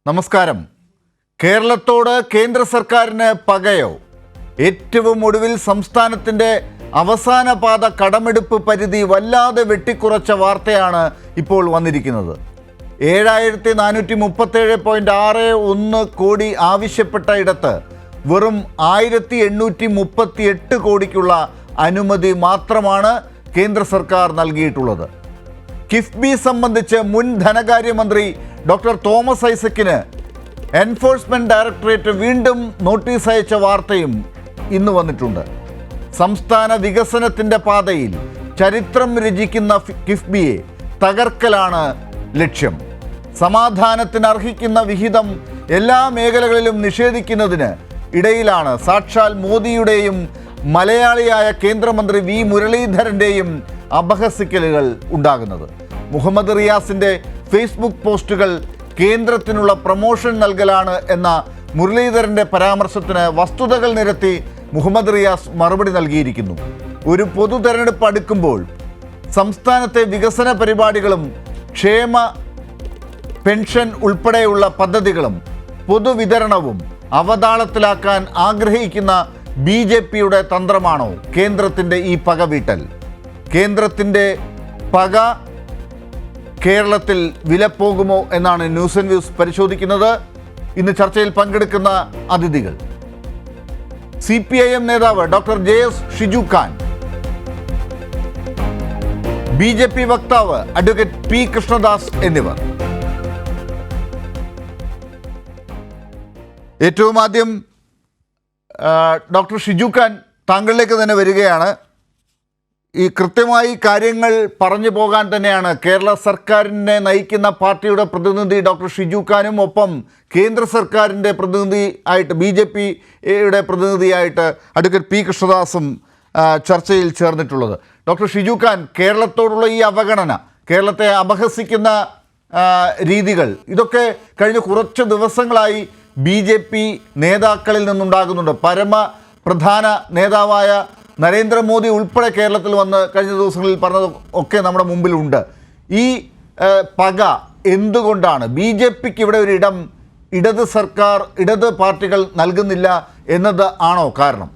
നമസ്കാരം. കേരളത്തോട് കേന്ദ്ര സർക്കാരിന് പകയോ? ഏറ്റവും ഒടുവിൽ സംസ്ഥാനത്തിൻ്റെ അവസാന പാത കടമെടുപ്പ് പരിധി വല്ലാതെ വെട്ടിക്കുറച്ച വാർത്തയാണ് ഇപ്പോൾ വന്നിരിക്കുന്നത്. 7437.61 കോടി ആവശ്യപ്പെട്ട ഇടത്ത് വെറും 1838 കോടിക്കുള്ള അനുമതി മാത്രമാണ് കേന്ദ്ര സർക്കാർ നൽകിയിട്ടുള്ളത്. കിഫ്ബി സംബന്ധിച്ച് മുൻ ധനകാര്യമന്ത്രി ഡോക്ടർ തോമസ് ഐസക്കിന് എൻഫോഴ്സ്മെൻറ്റ് ഡയറക്ടറേറ്റ് വീണ്ടും നോട്ടീസ് അയച്ച വാർത്തയും ഇന്ന് വന്നിട്ടുണ്ട്. സംസ്ഥാന വികസനത്തിൻ്റെ പാതയിൽ ചരിത്രം രചിക്കുന്ന കിഫ്ബിയെ തകർക്കലാണ് ലക്ഷ്യം. സമാധാനത്തിന് അർഹിക്കുന്ന വിഹിതം എല്ലാ മേഖലകളിലും നിഷേധിക്കുന്നതിന് ഇടയിലാണ് സാക്ഷാൽ മോദിയുടെയും മലയാളിയായ കേന്ദ്രമന്ത്രി വി മുരളീധരൻ്റെയും അപഹസിക്കലുകൾ ഉണ്ടാകുന്നത്. മുഹമ്മദ് റിയാസിൻ്റെ ഫേസ്ബുക്ക് പോസ്റ്റുകൾ കേന്ദ്രത്തിനുള്ള പ്രമോഷൻ നൽകലാണ് എന്ന മുരളീധരൻ്റെ പരാമർശത്തിന് വസ്തുതകൾ നിരത്തി മുഹമ്മദ് റിയാസ് മറുപടി നൽകിയിരിക്കുന്നു. ഒരു പൊതു തെരഞ്ഞെടുപ്പ് അടുക്കുമ്പോൾ സംസ്ഥാനത്തെ വികസന പരിപാടികളും ക്ഷേമ പെൻഷൻ ഉൾപ്പെടെയുള്ള പദ്ധതികളും പൊതുവിതരണവും അവതാളത്തിലാക്കാൻ ആഗ്രഹിക്കുന്ന BJPയുടെ തന്ത്രമാണോ കേന്ദ്രത്തിൻ്റെ ഈ പകവീട്ടൽ? കേന്ദ്രത്തിൻ്റെ പക കേരളത്തിൽ വിലപ്പോകുമോ എന്നാണ് ന്യൂസ് ആൻഡ് വ്യൂസ് പരിശോധിക്കുന്നത്. ഇന്ന് ചർച്ചയിൽ പങ്കെടുക്കുന്ന അതിഥികൾ: CPIM നേതാവ് doctor JS Shiju Khan, BJP വക്താവ് അഡ്വക്കേറ്റ് P കൃഷ്ണദാസ് എന്നിവർ. ഏറ്റവും ആദ്യം ഡോക്ടർ ഷിജു ഖാൻ, താങ്കളിലേക്ക് തന്നെ വരികയാണ്. ഈ കൃത്യമായി കാര്യങ്ങൾ പറഞ്ഞു പോകാൻ തന്നെയാണ് കേരള സർക്കാരിനെ നയിക്കുന്ന പാർട്ടിയുടെ പ്രതിനിധി ഡോക്ടർ ഷിജു ഖാനും ഒപ്പം കേന്ദ്ര സർക്കാരിൻ്റെ പ്രതിനിധി ആയിട്ട് BJPയുടെ പ്രതിനിധിയായിട്ട് അഡ്വക്കേറ്റ് P കൃഷ്ണദാസും ചർച്ചയിൽ ചേർന്നിട്ടുള്ളത്. ഡോക്ടർ ഷിജു ഖാൻ, കേരളത്തോടുള്ള ഈ അവഗണന, കേരളത്തെ അപഹസിക്കുന്ന രീതികൾ, ഇതൊക്കെ കഴിഞ്ഞ കുറച്ച് ദിവസങ്ങളായി BJP നേതാക്കളിൽ നിന്നുണ്ടാകുന്നുണ്ട്. പരമപ്രധാന നേതാവായ നരേന്ദ്രമോദി ഉൾപ്പെടെ കേരളത്തിൽ വന്ന് കഴിഞ്ഞ ദിവസങ്ങളിൽ പറഞ്ഞത് ഒക്കെ നമ്മുടെ മുമ്പിലുണ്ട്. ഈ പക എന്തുകൊണ്ടാണ് BJPക്ക് ഇവിടെ ഒരു ഇടം ഇടത് പാർട്ടികൾ നൽകുന്നില്ല എന്നത് ആണോ കാരണം?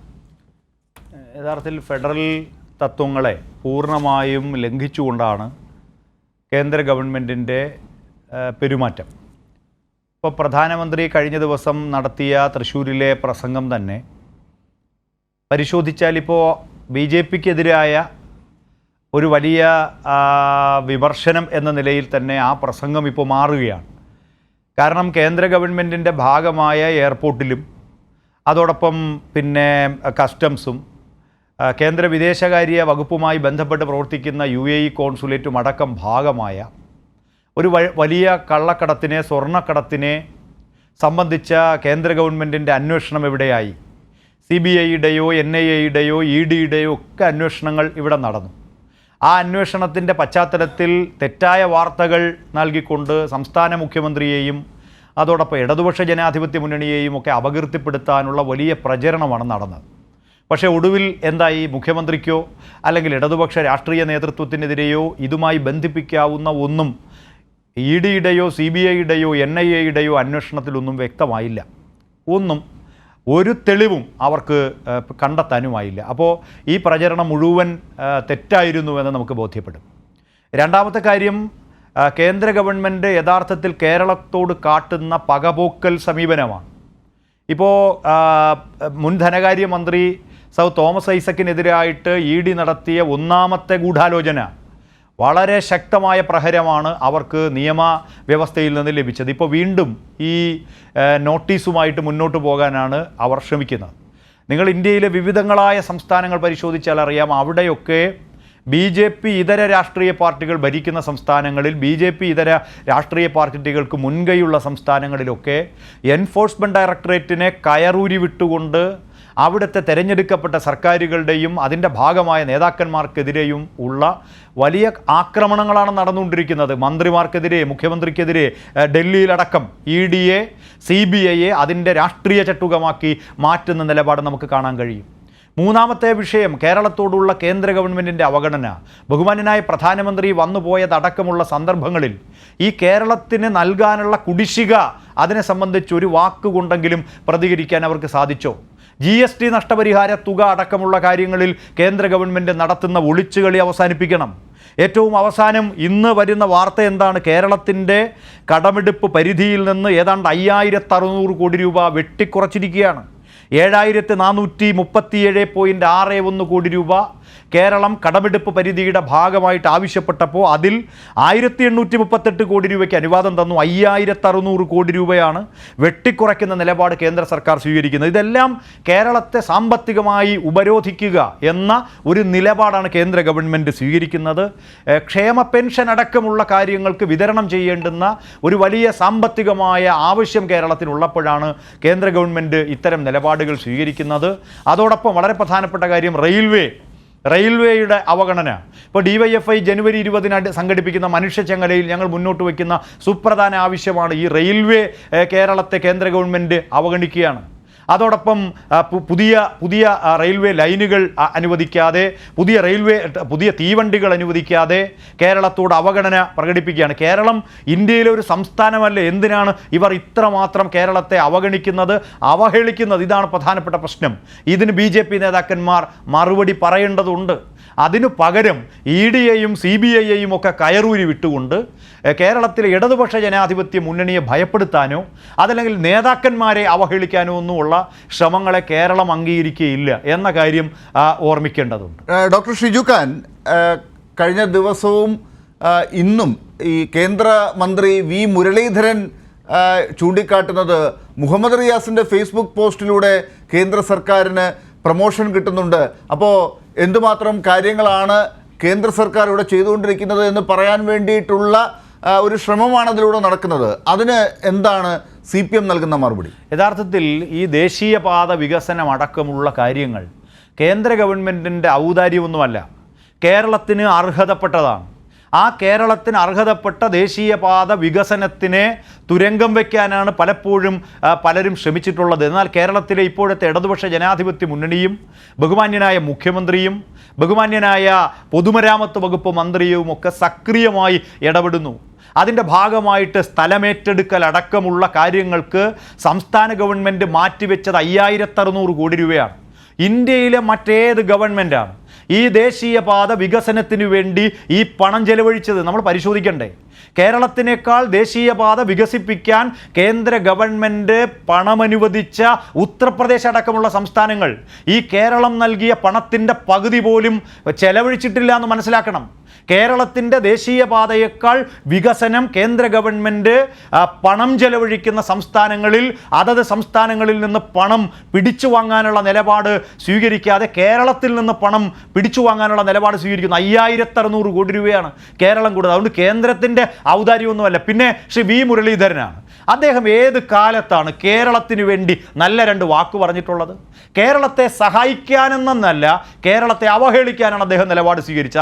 യഥാർത്ഥത്തിൽ ഫെഡറൽ തത്വങ്ങളെ പൂർണ്ണമായും ലംഘിച്ചുകൊണ്ടാണ് കേന്ദ്ര ഗവൺമെൻറ്റിൻ്റെ പെരുമാറ്റം. ഇപ്പോൾ പ്രധാനമന്ത്രി കഴിഞ്ഞ ദിവസം നടത്തിയ തൃശ്ശൂരിലെ പ്രസംഗം തന്നെ പരിശോധിച്ചാൽ ഇപ്പോൾ BJPക്കെതിരായ ഒരു വലിയ വിമർശനം എന്ന നിലയിൽ തന്നെ ആ പ്രസംഗം ഇപ്പോൾ മാറുകയാണ്. കാരണം കേന്ദ്ര ഗവൺമെൻറ്റിൻ്റെ ഭാഗമായ എയർപോർട്ടിലും അതോടൊപ്പം പിന്നെ കസ്റ്റംസും കേന്ദ്ര വിദേശകാര്യ വകുപ്പുമായി ബന്ധപ്പെട്ട് പ്രവർത്തിക്കുന്ന UAE കോൺസുലേറ്റും അടക്കം ഭാഗമായ ഒരു വലിയ കള്ളക്കടത്തിനെ, സ്വർണ്ണക്കടത്തിനെ സംബന്ധിച്ച കേന്ദ്ര ഗവൺമെൻറ്റിൻ്റെ അന്വേഷണം എവിടെയായി? CBIയുടെയോ NIAയുടെയോ EDയുടെയോ ഒക്കെ അന്വേഷണങ്ങൾ ഇവിടെ നടന്നു. ആ അന്വേഷണത്തിൻ്റെ പശ്ചാത്തലത്തിൽ തെറ്റായ വാർത്തകൾ നൽകിക്കൊണ്ട് സംസ്ഥാന മുഖ്യമന്ത്രിയെയും അതോടൊപ്പം ഇടതുപക്ഷ ജനാധിപത്യ മുന്നണിയെയും ഒക്കെ അപകീർത്തിപ്പെടുത്താനുള്ള വലിയ പ്രചരണമാണ് നടന്നത്. പക്ഷേ ഒടുവിൽ എന്തായി? മുഖ്യമന്ത്രിക്കോ അല്ലെങ്കിൽ ഇടതുപക്ഷ രാഷ്ട്രീയ നേതൃത്വത്തിനെതിരെയോ ഇതുമായി ബന്ധിപ്പിക്കാവുന്ന ഒന്നും EDയുടെയോ CBIയുടെയോ NIAയുടെയോ അന്വേഷണത്തിലൊന്നും വ്യക്തമായില്ല. ഒരു തെളിവും അവർക്ക് കണ്ടെത്താനുമായില്ല. അപ്പോൾ ഈ പ്രചരണം മുഴുവൻ തെറ്റായിരുന്നുവെന്ന് നമുക്ക് ബോധ്യപ്പെടും. രണ്ടാമത്തെ കാര്യം, കേന്ദ്ര ഗവൺമെൻറ് യഥാർത്ഥത്തിൽ കേരളത്തോട് കാട്ടുന്ന പകപോക്കൽ സമീപനമാണ്. ഇപ്പോൾ മുൻ ധനകാര്യമന്ത്രി തോമസ് ഐസക്കിനെതിരായിട്ട് ED നടത്തിയ ഒന്നാമത്തെ ഗൂഢാലോചന വളരെ ശക്തമായ പ്രഹരമാണ് അവർക്ക് നിയമവ്യവസ്ഥയിൽ നിന്ന് ലഭിച്ചത്. ഇപ്പോൾ വീണ്ടും ഈ നോട്ടീസുമായിട്ട് മുന്നോട്ട് പോകാനാണ് അവർ ശ്രമിക്കുന്നത്. നിങ്ങൾ ഇന്ത്യയിലെ വിവിധങ്ങളായ സംസ്ഥാനങ്ങൾ പരിശോധിച്ചാൽ അറിയാം, അവിടെയൊക്കെ BJP ഇതര രാഷ്ട്രീയ പാർട്ടികൾ ഭരിക്കുന്ന സംസ്ഥാനങ്ങളിൽ, BJP ഇതര രാഷ്ട്രീയ പാർട്ടികൾക്ക് മുൻകൈയുള്ള സംസ്ഥാനങ്ങളിലൊക്കെ എൻഫോഴ്സ്മെൻറ്റ് ഡയറക്ടറേറ്റിനെ കയറൂരി വിട്ടുകൊണ്ട് അവിടുത്തെ തിരഞ്ഞെടുക്കപ്പെട്ട സർക്കാരുകളുടെയും അതിൻ്റെ ഭാഗമായ നേതാക്കന്മാർക്കെതിരെയും ഉള്ള വലിയ ആക്രമണങ്ങളാണ് നടന്നുകൊണ്ടിരിക്കുന്നത്. മന്ത്രിമാർക്കെതിരെ, മുഖ്യമന്ത്രിക്കെതിരെ ഡൽഹിയിലടക്കം EDയെ CBIയെ അതിൻ്റെ രാഷ്ട്രീയ ചട്ടുകമാക്കി മാറ്റുന്ന നിലപാട് നമുക്ക് കാണാൻ കഴിയും. മൂന്നാമത്തെ വിഷയം കേരളത്തോടുള്ള കേന്ദ്ര ഗവൺമെൻറ്റിൻ്റെ അവഗണന. ബഹുമാന്യനായ പ്രധാനമന്ത്രി വന്നുപോയതടക്കമുള്ള സന്ദർഭങ്ങളിൽ ഈ കേരളത്തിന് നൽകാനുള്ള കുടിശ്ശിക അതിനെ സംബന്ധിച്ച് ഒരു വാക്കുകൊണ്ടെങ്കിലും പ്രതികരിക്കാൻ അവർക്ക് സാധിച്ചോ? GST നഷ്ടപരിഹാര തുക അടക്കമുള്ള കാര്യങ്ങളിൽ കേന്ദ്ര ഗവൺമെൻറ് നടത്തുന്ന ഒളിച്ചുകളി അവസാനിപ്പിക്കണം. ഏറ്റവും അവസാനം ഇന്ന് വരുന്ന വാർത്ത എന്താണ്? കേരളത്തിൻ്റെ കടമെടുപ്പ് പരിധിയിൽ നിന്ന് ഏതാണ്ട് 5600 കോടി രൂപ വെട്ടിക്കുറച്ചിരിക്കുകയാണ്. 7437.61 കോടി രൂപ കേരളം കടമെടുപ്പ് പരിധിയുടെ ഭാഗമായിട്ട് ആവശ്യപ്പെട്ടപ്പോൾ അതിൽ 1838 കോടി രൂപയ്ക്ക് അനുവാദം തന്നു. 5600 കോടി രൂപയാണ് വെട്ടിക്കുറയ്ക്കുന്ന നിലപാട് കേന്ദ്ര സർക്കാർ സ്വീകരിക്കുന്നത്. ഇതെല്ലാം കേരളത്തെ സാമ്പത്തികമായി ഉപരോധിക്കുക എന്ന ഒരു നിലപാടാണ് കേന്ദ്ര ഗവൺമെൻറ് സ്വീകരിക്കുന്നത്. ക്ഷേമ പെൻഷൻ അടക്കമുള്ള കാര്യങ്ങൾക്ക് വിതരണം ചെയ്യേണ്ടുന്ന ഒരു വലിയ സാമ്പത്തികമായ ആവശ്യം കേരളത്തിനുള്ളപ്പോഴാണ് കേന്ദ്ര ഗവൺമെൻറ് ഇത്തരം നിലപാടുകൾ സ്വീകരിക്കുന്നത്. അതോടൊപ്പം വളരെ പ്രധാനപ്പെട്ട കാര്യം റെയിൽവേയുടെ അവഗണന. ഇപ്പോൾ DYFI ജനുവരി 20 സംഘടിപ്പിക്കുന്ന മനുഷ്യച്ചങ്ങലയിൽ ഞങ്ങൾ മുന്നോട്ട് വയ്ക്കുന്ന സുപ്രധാന ആവശ്യമാണ് ഈ റെയിൽവേ. കേരളത്തെ കേന്ദ്ര ഗവൺമെൻറ് അവഗണിക്കുകയാണ്. അതോടൊപ്പം പുതിയ റെയിൽവേ ലൈനുകൾ അനുവദിക്കാതെ, പുതിയ തീവണ്ടികൾ അനുവദിക്കാതെ കേരളത്തോട് അവഗണന പ്രകടിപ്പിക്കുകയാണ്. കേരളം ഇന്ത്യയിലെ ഒരു സംസ്ഥാനമല്ലേ, എന്തിനാണ് ഇവർ ഇത്രമാത്രം കേരളത്തെ അവഗണിക്കുന്നത്, അവഹേളിക്കുന്നത്? ഇതാണ് പ്രധാനപ്പെട്ട പ്രശ്നം. ഇതിന് BJP നേതാക്കന്മാർ മറുപടി പറയേണ്ടതുണ്ട്. അതിനു പകരം EDയെയും CBIയെയും ഒക്കെ കയറൂരി വിട്ടുകൊണ്ട് കേരളത്തിലെ ഇടതുപക്ഷ ജനാധിപത്യ മുന്നണിയെ ഭയപ്പെടുത്താനോ അതല്ലെങ്കിൽ നേതാക്കന്മാരെ അവഹേളിക്കാനോ ഒന്നുമുള്ള ശ്രമങ്ങളെ കേരളം അംഗീകരിക്കുകയില്ല എന്ന കാര്യം ഓർമ്മിക്കേണ്ടതുണ്ട്. ഡോക്ടർ ഷിജു ഖാൻ, കഴിഞ്ഞ ദിവസവും ഇന്നും ഈ കേന്ദ്രമന്ത്രി V മുരളീധരൻ ചൂണ്ടിക്കാട്ടുന്നത് മുഹമ്മദ് റിയാസിൻ്റെ ഫേസ്ബുക്ക് പോസ്റ്റിലൂടെ കേന്ദ്ര സർക്കാരിന് പ്രമോഷൻ കിട്ടുന്നുണ്ട്. അപ്പോൾ എന്തുമാത്രം കാര്യങ്ങളാണ് കേന്ദ്ര സർക്കാർ ഇവിടെ ചെയ്തുകൊണ്ടിരിക്കുന്നത് എന്ന് പറയാൻ വേണ്ടിയിട്ടുള്ള ഒരു ശ്രമമാണ് അതിലൂടെ നടക്കുന്നത്. അതിന് എന്താണ് CPM നൽകുന്ന മറുപടി? യഥാർത്ഥത്തിൽ ഈ ദേശീയപാത വികസനം അടക്കമുള്ള കാര്യങ്ങൾ കേന്ദ്ര ഗവൺമെൻറ്റിൻ്റെ ഔദാര്യമൊന്നുമല്ല, കേരളത്തിന് അർഹതപ്പെട്ടതാണ്. ആ കേരളത്തിന് അർഹതപ്പെട്ട ദേശീയപാത വികസനത്തിനെ തുരങ്കം വയ്ക്കാനാണ് പലരും ശ്രമിച്ചിട്ടുള്ളത്. എന്നാൽ കേരളത്തിലെ ഇപ്പോഴത്തെ ഇടതുപക്ഷ ജനാധിപത്യ മുന്നണിയും ബഹുമാന്യനായ മുഖ്യമന്ത്രിയും ബഹുമാന്യനായ പൊതുമരാമത്ത് വകുപ്പ് മന്ത്രിയും ഒക്കെ സക്രിയമായി ഇടപെടുന്നു. അതിൻ്റെ ഭാഗമായിട്ട് സ്ഥലമേറ്റെടുക്കൽ അടക്കമുള്ള കാര്യങ്ങൾക്ക് സംസ്ഥാന ഗവൺമെൻറ് മാറ്റിവെച്ചത് 5600 കോടി രൂപയാണ്. ഇന്ത്യയിലെ മറ്റേത് ഗവൺമെൻറ്റാണ് ഈ ദേശീയപാത വികസനത്തിന് വേണ്ടി ഈ പണം ചെലവഴിച്ചത്? നമ്മൾ പരിശോധിക്കണ്ടേ? കേരളത്തിനേക്കാൾ ദേശീയപാത വികസിപ്പിക്കാൻ കേന്ദ്ര ഗവൺമെൻറ് പണമനുവദിച്ച ഉത്തർപ്രദേശ് അടക്കമുള്ള സംസ്ഥാനങ്ങൾ ഈ കേരളം നൽകിയ പണത്തിൻ്റെ പകുതി പോലും ചെലവഴിച്ചിട്ടില്ല എന്ന് മനസ്സിലാക്കണം. കേരളത്തിൻ്റെ ദേശീയപാതയേക്കാൾ വികസനം കേന്ദ്ര ഗവൺമെൻറ് പണം ചെലവഴിക്കുന്ന സംസ്ഥാനങ്ങളിൽ അതത് സംസ്ഥാനങ്ങളിൽ നിന്ന് പണം പിടിച്ചു വാങ്ങാനുള്ള നിലപാട് സ്വീകരിക്കാതെ കേരളത്തിൽ നിന്ന് പണം പിടിച്ചു വാങ്ങാനുള്ള നിലപാട് സ്വീകരിക്കുന്നു. 5600 കോടി രൂപയാണ് കേരളം കൂടുതൽ. അതുകൊണ്ട് കേന്ദ്രത്തിൻ്റെ ഔദാര്യമൊന്നുമല്ല. പിന്നെ ശ്രീ V മുരളീധരനാണ്. അദ്ദേഹം ഏത് കാലത്താണ് കേരളത്തിന് വേണ്ടി നല്ല 2 വാക്ക് പറഞ്ഞിട്ടുള്ളത്? കേരളത്തെ സഹായിക്കാനെന്നല്ല, കേരളത്തെ അവഹേളിക്കാനാണ് അദ്ദേഹം നിലപാട് സ്വീകരിച്ചത്.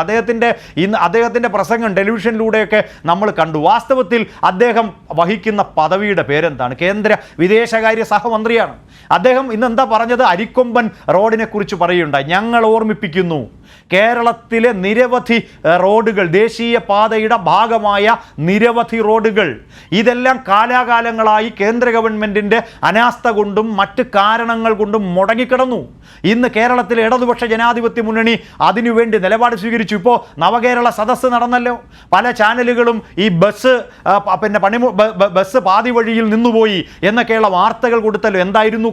അദ്ദേഹത്തിൻ്റെ പ്രസംഗം ടെലിവിഷനിലൂടെയൊക്കെ നമ്മൾ കണ്ടു. വാസ്തവത്തിൽ അദ്ദേഹം വഹിക്കുന്ന പദവിയുടെ പേരെന്താണ്? കേന്ദ്ര വിദേശകാര്യ സഹമന്ത്രിയാണ്. അദ്ദേഹം ഇന്നെന്താ പറഞ്ഞത്? അരിക്കൊമ്പൻ റോഡിനെ കുറിച്ച് പറയുകയുണ്ടായി. ഞങ്ങൾ ഓർമ്മിപ്പിക്കുന്നു, കേരളത്തിലെ നിരവധി റോഡുകൾ, ദേശീയപാതയുടെ ഭാഗമായ നിരവധി റോഡുകൾ, ഇതെല്ലാം കാലാകാലങ്ങളായി കേന്ദ്ര ഗവൺമെൻറ്റിൻ്റെ അനാസ്ഥ കൊണ്ടും മറ്റ് കാരണങ്ങൾ കൊണ്ടും മുടങ്ങിക്കിടന്നു. ഇന്ന് കേരളത്തിലെ ഇടതുപക്ഷ ജനാധിപത്യ മുന്നണി അതിനുവേണ്ടി നിലപാട് സ്വീകരിച്ചു. ഇപ്പോൾ നവകേരള സദസ്സ് നടന്നല്ലോ. പല ചാനലുകളും ഈ ബസ് പാതി വഴിയിൽ നിന്നുപോയി എന്നൊക്കെയുള്ള വാർത്തകൾ കൊടുത്തല്ലോ. എന്തായിരുന്നു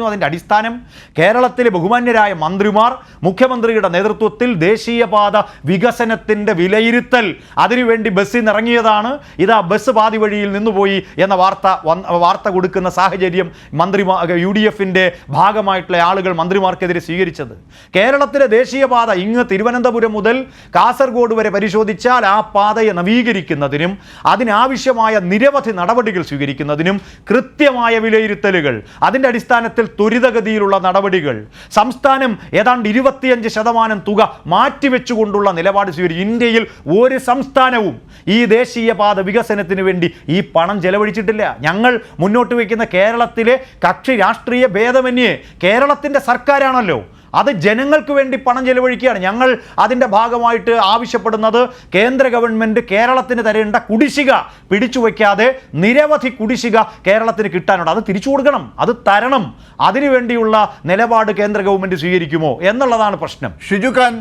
അതിൻ്റെ അടിസ്ഥാനം? കേരളത്തിലെ ബഹുമാന്യരായ മന്ത്രിമാർ മുഖ്യമന്ത്രിയുടെ നേതൃത്വത്തിൽ ദേശീയപാത വികസനത്തിൻ്റെ വിലയിരുത്തൽ അതിനുവേണ്ടി ബസ്സിൽ നിന്നിറങ്ങിയതാണ്. ഇതാ ബസ് പാതി വഴിയിൽ നിന്നുപോയി എന്ന വാർത്ത കൊടുക്കുന്ന സാഹചര്യം UDFിൻ്റെ ഭാഗമായിട്ടുള്ള ആളുകൾ മന്ത്രിമാർക്കെതിരെ സ്വീകരിച്ചത്. കേരളത്തിലെ ദേശീയപാത ഇങ്ങ് തിരുവനന്തപുരം മുതൽ കാസർഗോഡ് വരെ പരിശോധിച്ചാൽ ആ പാതയെ നവീകരിക്കുന്നതിനും അതിനാവശ്യമായ നിരവധി നടപടികൾ സ്വീകരിക്കുന്നതിനും കൃത്യമായ വിലയിരുത്തലുകൾ, അതിൻ്റെ അടിസ്ഥാനത്തിൽ ത്വരിതഗതിയിലുള്ള നടപടികൾ, സംസ്ഥാനം ഏതാണ്ട് 25% തുക മാറ്റിവെച്ചുകൊണ്ടുള്ള നിലപാട് സ്വീകരിച്ചു. ഇന്ത്യയിൽ ഒരു സംസ്ഥാനവും ഈ ദേശീയപാത വികസനത്തിന് വേണ്ടി ഈ പണം ചെലവഴിച്ചിട്ടില്ല. ഞങ്ങൾ മുന്നോട്ട് വയ്ക്കുന്ന കേരളത്തിലെ കക്ഷി രാഷ്ട്രീയ ഭേദമന്യേ കേരളത്തിൻ്റെ സർക്കാരാണല്ലോ അത് ജനങ്ങൾക്ക് വേണ്ടി പണം ചെലവഴിക്കുകയാണ്. ഞങ്ങൾ അതിൻ്റെ ഭാഗമായിട്ട് ആവശ്യപ്പെടുന്നത് കേന്ദ്ര ഗവൺമെൻറ് കേരളത്തിന് തരേണ്ട കുടിശ്ശിക പിടിച്ചു വയ്ക്കാതെ നിരവധി കുടിശ്ശിക കേരളത്തിന് കിട്ടാനുണ്ട്. അത് തിരിച്ചു കൊടുക്കണം, അത് തരണം. അതിനുവേണ്ടിയുള്ള നിലപാട് കേന്ദ്ര ഗവൺമെൻറ് സ്വീകരിക്കുമോ എന്നുള്ളതാണ് പ്രശ്നം. ഷിജു ഖാൻ,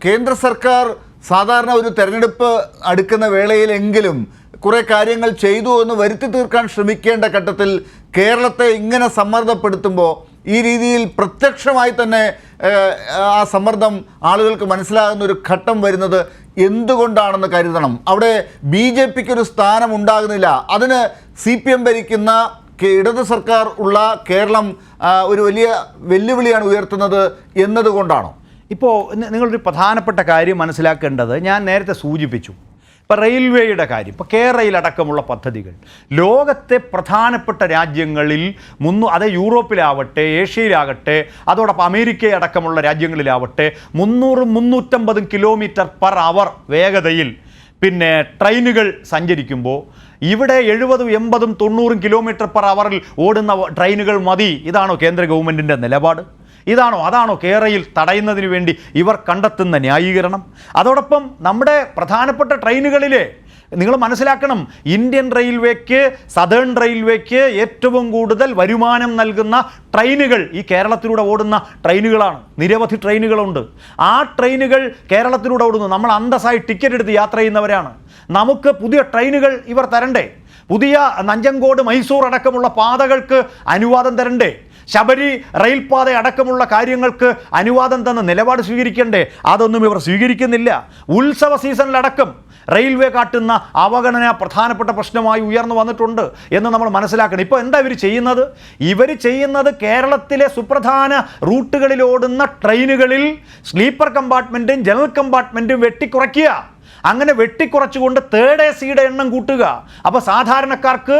കേന്ദ്ര സർക്കാർ സാധാരണ ഒരു തെരഞ്ഞെടുപ്പ് അടുക്കുന്ന വേളയിലെങ്കിലും കുറേ കാര്യങ്ങൾ ചെയ്തു എന്ന് വരുത്തി തീർക്കാൻ ശ്രമിക്കേണ്ട ഘട്ടത്തിൽ കേരളത്തെ ഇങ്ങനെ സമ്മർദ്ദപ്പെടുത്തുമ്പോൾ ഈ രീതിയിൽ പ്രത്യക്ഷമായി തന്നെ ആ സമ്മർദ്ദം ആളുകൾക്ക് മനസ്സിലാകുന്ന ഒരു ഘട്ടം വരുന്നത് എന്തുകൊണ്ടാണെന്ന് കരുതണം. അവിടെ BJPക്ക് ഒരു സ്ഥാനം ഉണ്ടാകുന്നില്ല. അതിന് CPM ഭരിക്കുന്ന ഇടത് സർക്കാർ ഉള്ള കേരളം ഒരു വലിയ വെല്ലുവിളിയാണ് ഉയർത്തുന്നത് എന്നതുകൊണ്ടാണോ? ഇപ്പോൾ നിങ്ങളൊരു പ്രധാനപ്പെട്ട കാര്യം മനസ്സിലാക്കേണ്ടത് ഞാൻ നേരത്തെ സൂചിപ്പിച്ചു. ഇപ്പോൾ റെയിൽവേയുടെ കാര്യം, ഇപ്പോൾ കേരളയിൽ അടക്കമുള്ള പദ്ധതികൾ ലോകത്തെ പ്രധാനപ്പെട്ട രാജ്യങ്ങളിൽ അത് യൂറോപ്പിലാവട്ടെ, ഏഷ്യയിലാകട്ടെ, അതോടൊപ്പം അമേരിക്ക അടക്കമുള്ള രാജ്യങ്ങളിലാവട്ടെ 300-350 km/h വേഗതയിൽ പിന്നെ ട്രെയിനുകൾ സഞ്ചരിക്കുമ്പോൾ ഇവിടെ 70-80-90 km/h ഓടുന്ന ട്രെയിനുകൾ മതി. ഇതാണോ കേന്ദ്ര ഗവൺമെൻറ്റിൻ്റെ നിലപാട്? അതാണോ കേരളയിൽ തടയുന്നതിന് വേണ്ടി ഇവർ കണ്ടെത്തുന്ന ന്യായീകരണം? അതോടൊപ്പം നമ്മുടെ പ്രധാനപ്പെട്ട ട്രെയിനുകളിലെ നിങ്ങൾ മനസ്സിലാക്കണം, ഇന്ത്യൻ റെയിൽവേക്ക്, സദേൺ റെയിൽവേക്ക് ഏറ്റവും കൂടുതൽ വരുമാനം നൽകുന്ന ട്രെയിനുകൾ ഈ കേരളത്തിലൂടെ ഓടുന്ന ട്രെയിനുകളാണ്. നിരവധി ട്രെയിനുകളുണ്ട്. ആ ട്രെയിനുകൾ കേരളത്തിലൂടെ ഓടുന്നു. നമ്മൾ അന്തസ്സായി ടിക്കറ്റ് എടുത്ത് യാത്ര ചെയ്യുന്നവരാണ്. നമുക്ക് പുതിയ ട്രെയിനുകൾ ഇവർ തരണ്ടേ? പുതിയ നഞ്ചങ്കോട്, മൈസൂർ അടക്കമുള്ള പാതകൾക്ക് അനുവാദം തരണ്ടേ? ശബരി റെയിൽപാത അടക്കമുള്ള കാര്യങ്ങൾക്ക് അനുവാദം തന്ന നിലപാട് സ്വീകരിക്കണ്ടേ? അതൊന്നും ഇവർ സ്വീകരിക്കുന്നില്ല. ഉത്സവ സീസണിലടക്കം റെയിൽവേ കാട്ടുന്ന അവഗണന പ്രധാനപ്പെട്ട പ്രശ്നമായി ഉയർന്നു വന്നിട്ടുണ്ട് എന്ന് നമ്മൾ മനസ്സിലാക്കണം. ഇപ്പോൾ എന്താ ഇവർ ചെയ്യുന്നത് കേരളത്തിലെ സുപ്രധാന റൂട്ടുകളിലോടുന്ന ട്രെയിനുകളിൽ സ്ലീപ്പർ കമ്പാർട്ട്മെൻറ്റും ജനറൽ കമ്പാർട്ട്മെൻറ്റും വെട്ടിക്കുറയ്ക്കുക. അങ്ങനെ വെട്ടിക്കുറച്ചുകൊണ്ട് തേർഡ് AC-യുടെ എണ്ണം കൂട്ടുക. അപ്പോൾ സാധാരണക്കാർക്ക്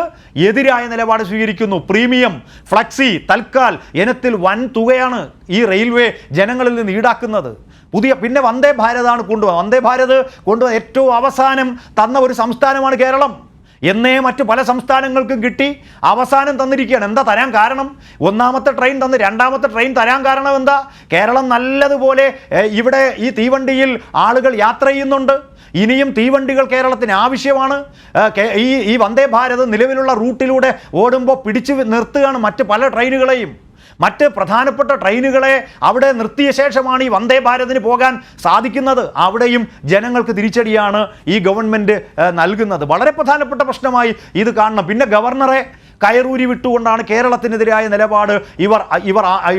എതിരായ നിലപാട് സ്വീകരിക്കുന്നു. പ്രീമിയം, ഫ്ലക്സി, തൽക്കാൽ ഇനത്തിൽ വൻ തുകയാണ് ഈ റെയിൽവേ ജനങ്ങളിൽ നിന്ന് ഈടാക്കുന്നത്. പിന്നെ വന്ദേ ഭാരതാണ് കൊണ്ടുപോകുന്നത്. വന്ദേ ഭാരത് കൊണ്ടുപോകുന്ന ഏറ്റവും അവസാനം തന്ന ഒരു സംസ്ഥാനമാണ് കേരളം. എന്നേ മറ്റു പല സംസ്ഥാനങ്ങൾക്കും കിട്ടി, അവസാനം തന്നിരിക്കുകയാണ്. എന്താ തരാൻ കാരണം? ഒന്നാമത്തെ ട്രെയിൻ തന്ന് രണ്ടാമത്തെ ട്രെയിൻ തരാൻ കാരണം എന്താ? കേരളം നല്ലതുപോലെ ഇവിടെ ഈ തീവണ്ടിയിൽ ആളുകൾ യാത്ര ചെയ്യുന്നുണ്ട്. ഇനിയും തീവണ്ടികൾ കേരളത്തിന് ആവശ്യമാണ്. ഈ വന്ദേ ഭാരത് നിലവിലുള്ള റൂട്ടിലൂടെ ഓടുമ്പോൾ പിടിച്ചു നിർത്തുകയാണ് മറ്റ് പല ട്രെയിനുകളെയും. മറ്റ് പ്രധാനപ്പെട്ട ട്രെയിനുകളെ അവിടെ നിർത്തിയ ശേഷമാണ് ഈ വന്ദേ ഭാരതിന് പോകാൻ സാധിക്കുന്നത്. അവിടെയും ജനങ്ങൾക്ക് തിരിച്ചടിയാണ് ഈ ഗവൺമെൻറ് നൽകുന്നത്. വളരെ പ്രധാനപ്പെട്ട പ്രശ്നമായി ഇത് കാണണം. പിന്നെ ഗവർണറെ കയറൂരി വിട്ടുകൊണ്ടാണ് കേരളത്തിനെതിരായ നിലപാട്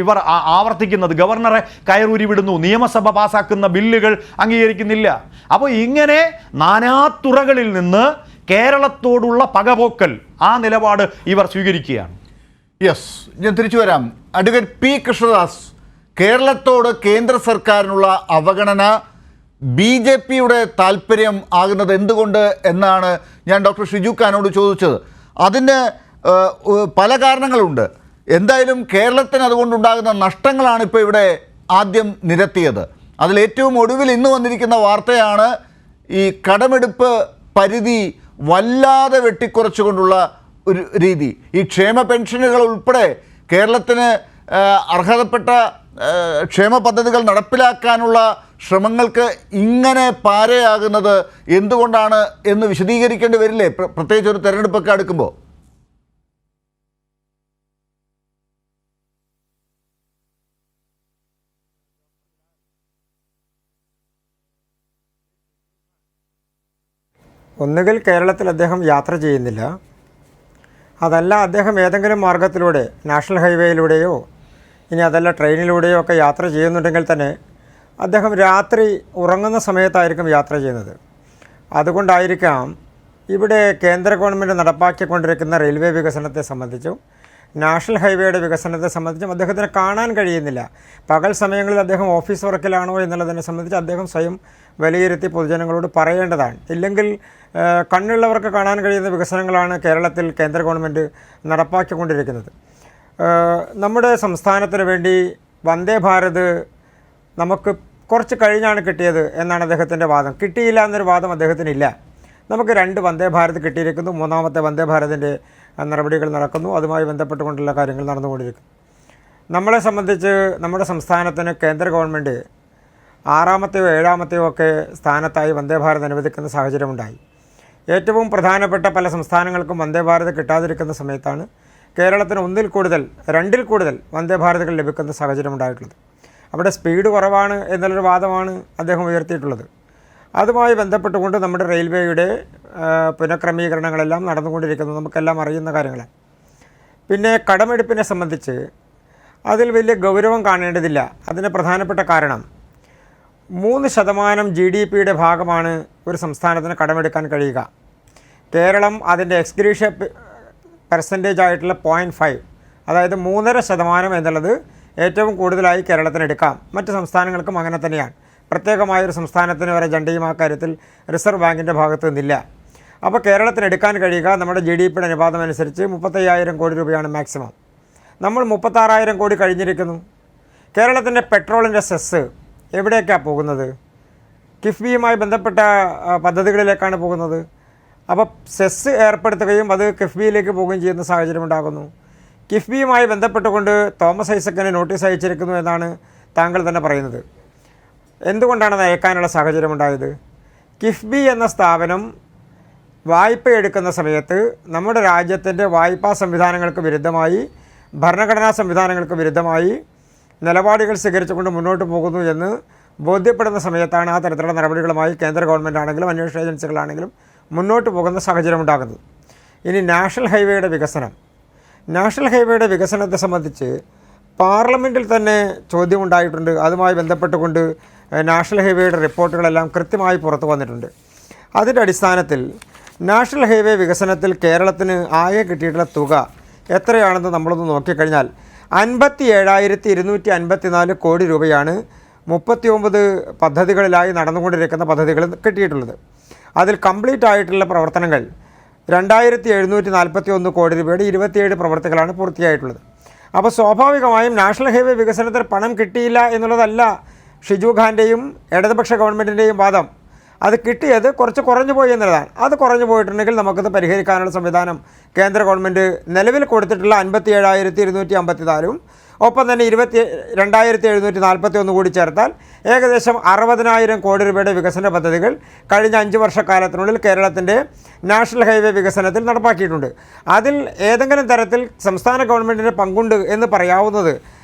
ഇവർ ആവർത്തിക്കുന്നത്. ഗവർണറെ കയറൂരി വിടുന്നു, നിയമസഭ പാസാക്കുന്ന ബില്ലുകൾ അംഗീകരിക്കുന്നില്ല. അപ്പോൾ ഇങ്ങനെ നാനാതുറകളിൽ നിന്ന് കേരളത്തോടുള്ള പകപോക്കൽ, ആ നിലപാട് ഇവർ സ്വീകരിക്കുകയാണ്. യെസ്, ഞാൻ തിരിച്ചു വരാം. Advocate P. കൃഷ്ണദാസ്, കേരളത്തോട് കേന്ദ്ര സർക്കാരിനുള്ള അവഗണന BJPയുടെ താല്പര്യം ആകുന്നത് എന്തുകൊണ്ട് എന്നാണ് ഞാൻ ഡോക്ടർ ഷിജു ഖാനോട് ചോദിച്ചത്. അതിന് പല കാരണങ്ങളുണ്ട്. എന്തായാലും കേരളത്തിന് അതുകൊണ്ടുണ്ടാകുന്ന നഷ്ടങ്ങളാണ് ഇപ്പോൾ ഇവിടെ ആദ്യം നിരത്തിയത്. അതിലേറ്റവും ഒടുവിൽ ഇന്ന് വന്നിരിക്കുന്ന വാർത്തയാണ് ഈ കടമെടുപ്പ് പരിധി വല്ലാതെ വെട്ടിക്കുറച്ചുകൊണ്ടുള്ള ഒരു രീതി. ഈ ക്ഷേമ പെൻഷനുകൾ ഉൾപ്പെടെ കേരളത്തിന് അർഹതപ്പെട്ട ക്ഷേമ പദ്ധതികൾ നടപ്പിലാക്കാനുള്ള ശ്രമങ്ങൾക്ക് ഇങ്ങനെ പാരയാകുന്നത് എന്തുകൊണ്ടാണ് എന്ന് വിശദീകരിക്കേണ്ടി വരില്ലേ, പ്രത്യേകിച്ച് ഒരു തെരഞ്ഞെടുപ്പൊക്കെ അടുക്കുമ്പോൾ? ഒന്നുകിൽ കേരളത്തിൽ അദ്ദേഹം യാത്ര ചെയ്യുന്നില്ല, അതല്ല അദ്ദേഹം ഏതെങ്കിലും മാർഗത്തിലൂടെ നാഷണൽ ഹൈവേയിലൂടെയോ ഇനി അതല്ല ട്രെയിനിലൂടെയോ ഒക്കെ യാത്ര ചെയ്യുന്നുണ്ടെങ്കിൽ തന്നെ അദ്ദേഹം രാത്രി ഉറങ്ങുന്ന സമയത്തായിരിക്കും യാത്ര ചെയ്യുന്നത്. അതുകൊണ്ടായിരിക്കാം ഇവിടെ കേന്ദ്ര ഗവൺമെൻറ് നടപ്പാക്കിക്കൊണ്ടിരിക്കുന്ന റെയിൽവേ വികസനത്തെ സംബന്ധിച്ചും നാഷണൽ ഹൈവേയുടെ വികസനത്തെ സംബന്ധിച്ചും അദ്ദേഹത്തിന് കാണാൻ കഴിയുന്നില്ല. പകൽ സമയങ്ങളിൽ അദ്ദേഹം ഓഫീസ് വർക്കിലാണോ എന്നുള്ളതിനെ സംബന്ധിച്ച് അദ്ദേഹം സ്വയം വിലയിരുത്തി പൊതുജനങ്ങളോട് പറയേണ്ടതാണ്. ഇല്ലെങ്കിൽ കണ്ണുള്ളവർക്ക് കാണാൻ കഴിയുന്ന വികസനങ്ങളാണ് കേരളത്തിൽ കേന്ദ്ര ഗവൺമെൻറ് നടപ്പാക്കിക്കൊണ്ടിരിക്കുന്നത്. നമ്മുടെ സംസ്ഥാനത്തിന് വേണ്ടി വന്ദേ ഭാരത് നമുക്ക് കുറച്ച് കഴിഞ്ഞാണ് കിട്ടിയത് എന്നാണ് അദ്ദേഹത്തിൻ്റെ വാദം. കിട്ടിയില്ല എന്നൊരു വാദം അദ്ദേഹത്തിനില്ല. നമുക്ക് 2 വന്ദേ ഭാരത് കിട്ടിയിരിക്കുന്നു. 3ാമത്തെ വന്ദേ ഭാരതിൻ്റെ നടപടികൾ നടക്കുന്നു. അതുമായി ബന്ധപ്പെട്ടുകൊണ്ടുള്ള കാര്യങ്ങൾ നടന്നുകൊണ്ടിരിക്കുന്നു. നമ്മളെ സംബന്ധിച്ച് നമ്മുടെ സംസ്ഥാനത്തിന് കേന്ദ്ര ഗവൺമെൻറ് 6-മത്തെയോ 7-മത്തെയോ ഒക്കെ സ്ഥാനത്തായി വന്ദേ ഭാരത് അനുവദിക്കുന്ന സാഹചര്യമുണ്ടായി. ഏറ്റവും പ്രധാനപ്പെട്ട പല സംസ്ഥാനങ്ങൾക്കും വന്ദേ ഭാരത് കിട്ടാതിരിക്കുന്ന സമയത്താണ് കേരളത്തിന് 1-ൽ കൂടുതൽ 2-ൽ കൂടുതൽ വന്ദേ ഭാരതുകൾ ലഭിക്കുന്ന സാഹചര്യം ഉണ്ടായിട്ടുള്ളത്. അവിടെ സ്പീഡ് കുറവാണ് എന്നുള്ളൊരു വാദമാണ് അദ്ദേഹം ഉയർത്തിയിട്ടുള്ളത്. അതുമായി ബന്ധപ്പെട്ടുകൊണ്ട് നമ്മുടെ റെയിൽവേയുടെ പുനഃക്രമീകരണങ്ങളെല്ലാം നടന്നുകൊണ്ടിരിക്കുന്നത് നമുക്കെല്ലാം അറിയുന്ന കാര്യങ്ങളാണ്. പിന്നെ കടമെടുപ്പിനെ സംബന്ധിച്ച് അതിൽ വലിയ ഗൗരവം കാണേണ്ടതില്ല. അതിന് പ്രധാനപ്പെട്ട കാരണം 3% GDP-യുടെ ഭാഗമാണ് ഒരു സംസ്ഥാനത്തിന് കടമെടുക്കാൻ കഴിയുക. കേരളം അതിൻ്റെ എക്സ്ഗ്രീഷ്യ പെർസെൻറ്റേജ് ആയിട്ടുള്ള 0.5, അതായത് 3.5% എന്നുള്ളത് ഏറ്റവും കൂടുതലായി കേരളത്തിന് എടുക്കാം. മറ്റ് സംസ്ഥാനങ്ങൾക്കും അങ്ങനെ തന്നെയാണ്. പ്രത്യേകമായൊരു സംസ്ഥാനത്തിന് വരെ ജണ്ടയും ആ കാര്യത്തിൽ റിസർവ് ബാങ്കിൻ്റെ ഭാഗത്ത് നിന്നില്ല. അപ്പോൾ കേരളത്തിന് എടുക്കാൻ കഴിയുക നമ്മുടെ GDP-യുടെ അനുപാതം അനുസരിച്ച് 35,000 കോടി രൂപയാണ് മാക്സിമം. നമ്മൾ 36,000 കോടി കഴിഞ്ഞിരിക്കുന്നു. കേരളത്തിൻ്റെ പെട്രോളിൻ്റെ സെസ് എവിടേക്കാണ് പോകുന്നത്? കിഫ്ബിയുമായി ബന്ധപ്പെട്ട പദ്ധതികളിലേക്കാണ് പോകുന്നത്. അപ്പോൾ സെസ് ഏർപ്പെടുത്തുകയും അത് കിഫ്ബിയിലേക്ക് പോവുകയും ചെയ്യുന്ന സാഹചര്യം ഉണ്ടാകുന്നു. കിഫ്ബിയുമായി ബന്ധപ്പെട്ടുകൊണ്ട് തോമസ് ഐസക്കിന് നോട്ടീസ് അയച്ചിരിക്കുന്നു എന്നാണ് താങ്കൾ തന്നെ പറയുന്നത്. എന്തുകൊണ്ടാണ് അത് അയക്കാനുള്ള സാഹചര്യം ഉണ്ടായത്? കിഫ്ബി എന്ന സ്ഥാപനം വായ്പ എടുക്കുന്ന സമയത്ത് നമ്മുടെ രാജ്യത്തിൻ്റെ വായ്പാ സംവിധാനങ്ങൾക്ക് വിരുദ്ധമായി, ഭരണഘടനാ സംവിധാനങ്ങൾക്ക് വിരുദ്ധമായി നിലപാടുകൾ സ്വീകരിച്ചുകൊണ്ട് മുന്നോട്ട് പോകുന്നു എന്ന് ബോധ്യപ്പെടുന്ന സമയത്താണ് ആ തരത്തിലുള്ള നടപടികളുമായി കേന്ദ്ര ഗവൺമെൻറ് ആണെങ്കിലും അന്വേഷണ ഏജൻസികളാണെങ്കിലും മുന്നോട്ട് പോകുന്ന സാഹചര്യം ഉണ്ടാകുന്നത്. ഇനി നാഷണൽ ഹൈവേയുടെ വികസനത്തെ സംബന്ധിച്ച് പാർലമെൻറ്റിൽ തന്നെ ചോദ്യമുണ്ടായിട്ടുണ്ട്. അതുമായി ബന്ധപ്പെട്ടുകൊണ്ട് നാഷണൽ ഹൈവേയുടെ റിപ്പോർട്ടുകളെല്ലാം കൃത്യമായി പുറത്തു വന്നിട്ടുണ്ട്. അതിൻ്റെ അടിസ്ഥാനത്തിൽ നാഷണൽ ഹൈവേ വികസനത്തിൽ കേരളത്തിന് ആകെ കിട്ടിയിട്ടുള്ള തുക എത്രയാണെന്ന് നമ്മളൊന്ന് നോക്കിക്കഴിഞ്ഞാൽ 57,254 കോടി രൂപയാണ് 39 പദ്ധതികളിലായി നടന്നുകൊണ്ടിരിക്കുന്ന പദ്ധതികൾ കിട്ടിയിട്ടുള്ളത്. അതിൽ കംപ്ലീറ്റ് ആയിട്ടുള്ള പ്രവർത്തനങ്ങൾ 2,741 കോടി രൂപയുടെ 27 പ്രവർത്തികളാണ് പൂർത്തിയായിട്ടുള്ളത്. അപ്പോൾ സ്വാഭാവികമായും നാഷണൽ ഹൈവേ വികസനത്തിന് പണം കിട്ടിയില്ല എന്നുള്ളതല്ല ഷിജു ഖാൻ്റെയും ഇടതുപക്ഷ ഗവൺമെൻറ്റിൻ്റെയും വാദം. അത് കിട്ടിയത് കുറച്ച് കുറഞ്ഞു പോയി എന്നുള്ളതാണ്. അത് കുറഞ്ഞു പോയിട്ടുണ്ടെങ്കിൽ നമുക്കത് പരിഹരിക്കാനുള്ള സംവിധാനം കേന്ദ്ര ഗവൺമെൻറ് നിലവിൽ കൊടുത്തിട്ടുള്ള 57,254 ഒപ്പം തന്നെ 22,741 കൂടി ചേർത്താൽ ഏകദേശം 60,000 കോടി രൂപയുടെ വികസന പദ്ധതികൾ കഴിഞ്ഞ 5 വർഷക്കാലത്തിനുള്ളിൽ കേരളത്തിൻ്റെ നാഷണൽ ഹൈവേ വികസനത്തിൽ നടപ്പാക്കിയിട്ടുണ്ട്. അതിൽ ഏതെങ്കിലും തരത്തിൽ സംസ്ഥാന ഗവൺമെൻറ്റിന് പങ്കുണ്ട് എന്ന് പറയാവുന്നത്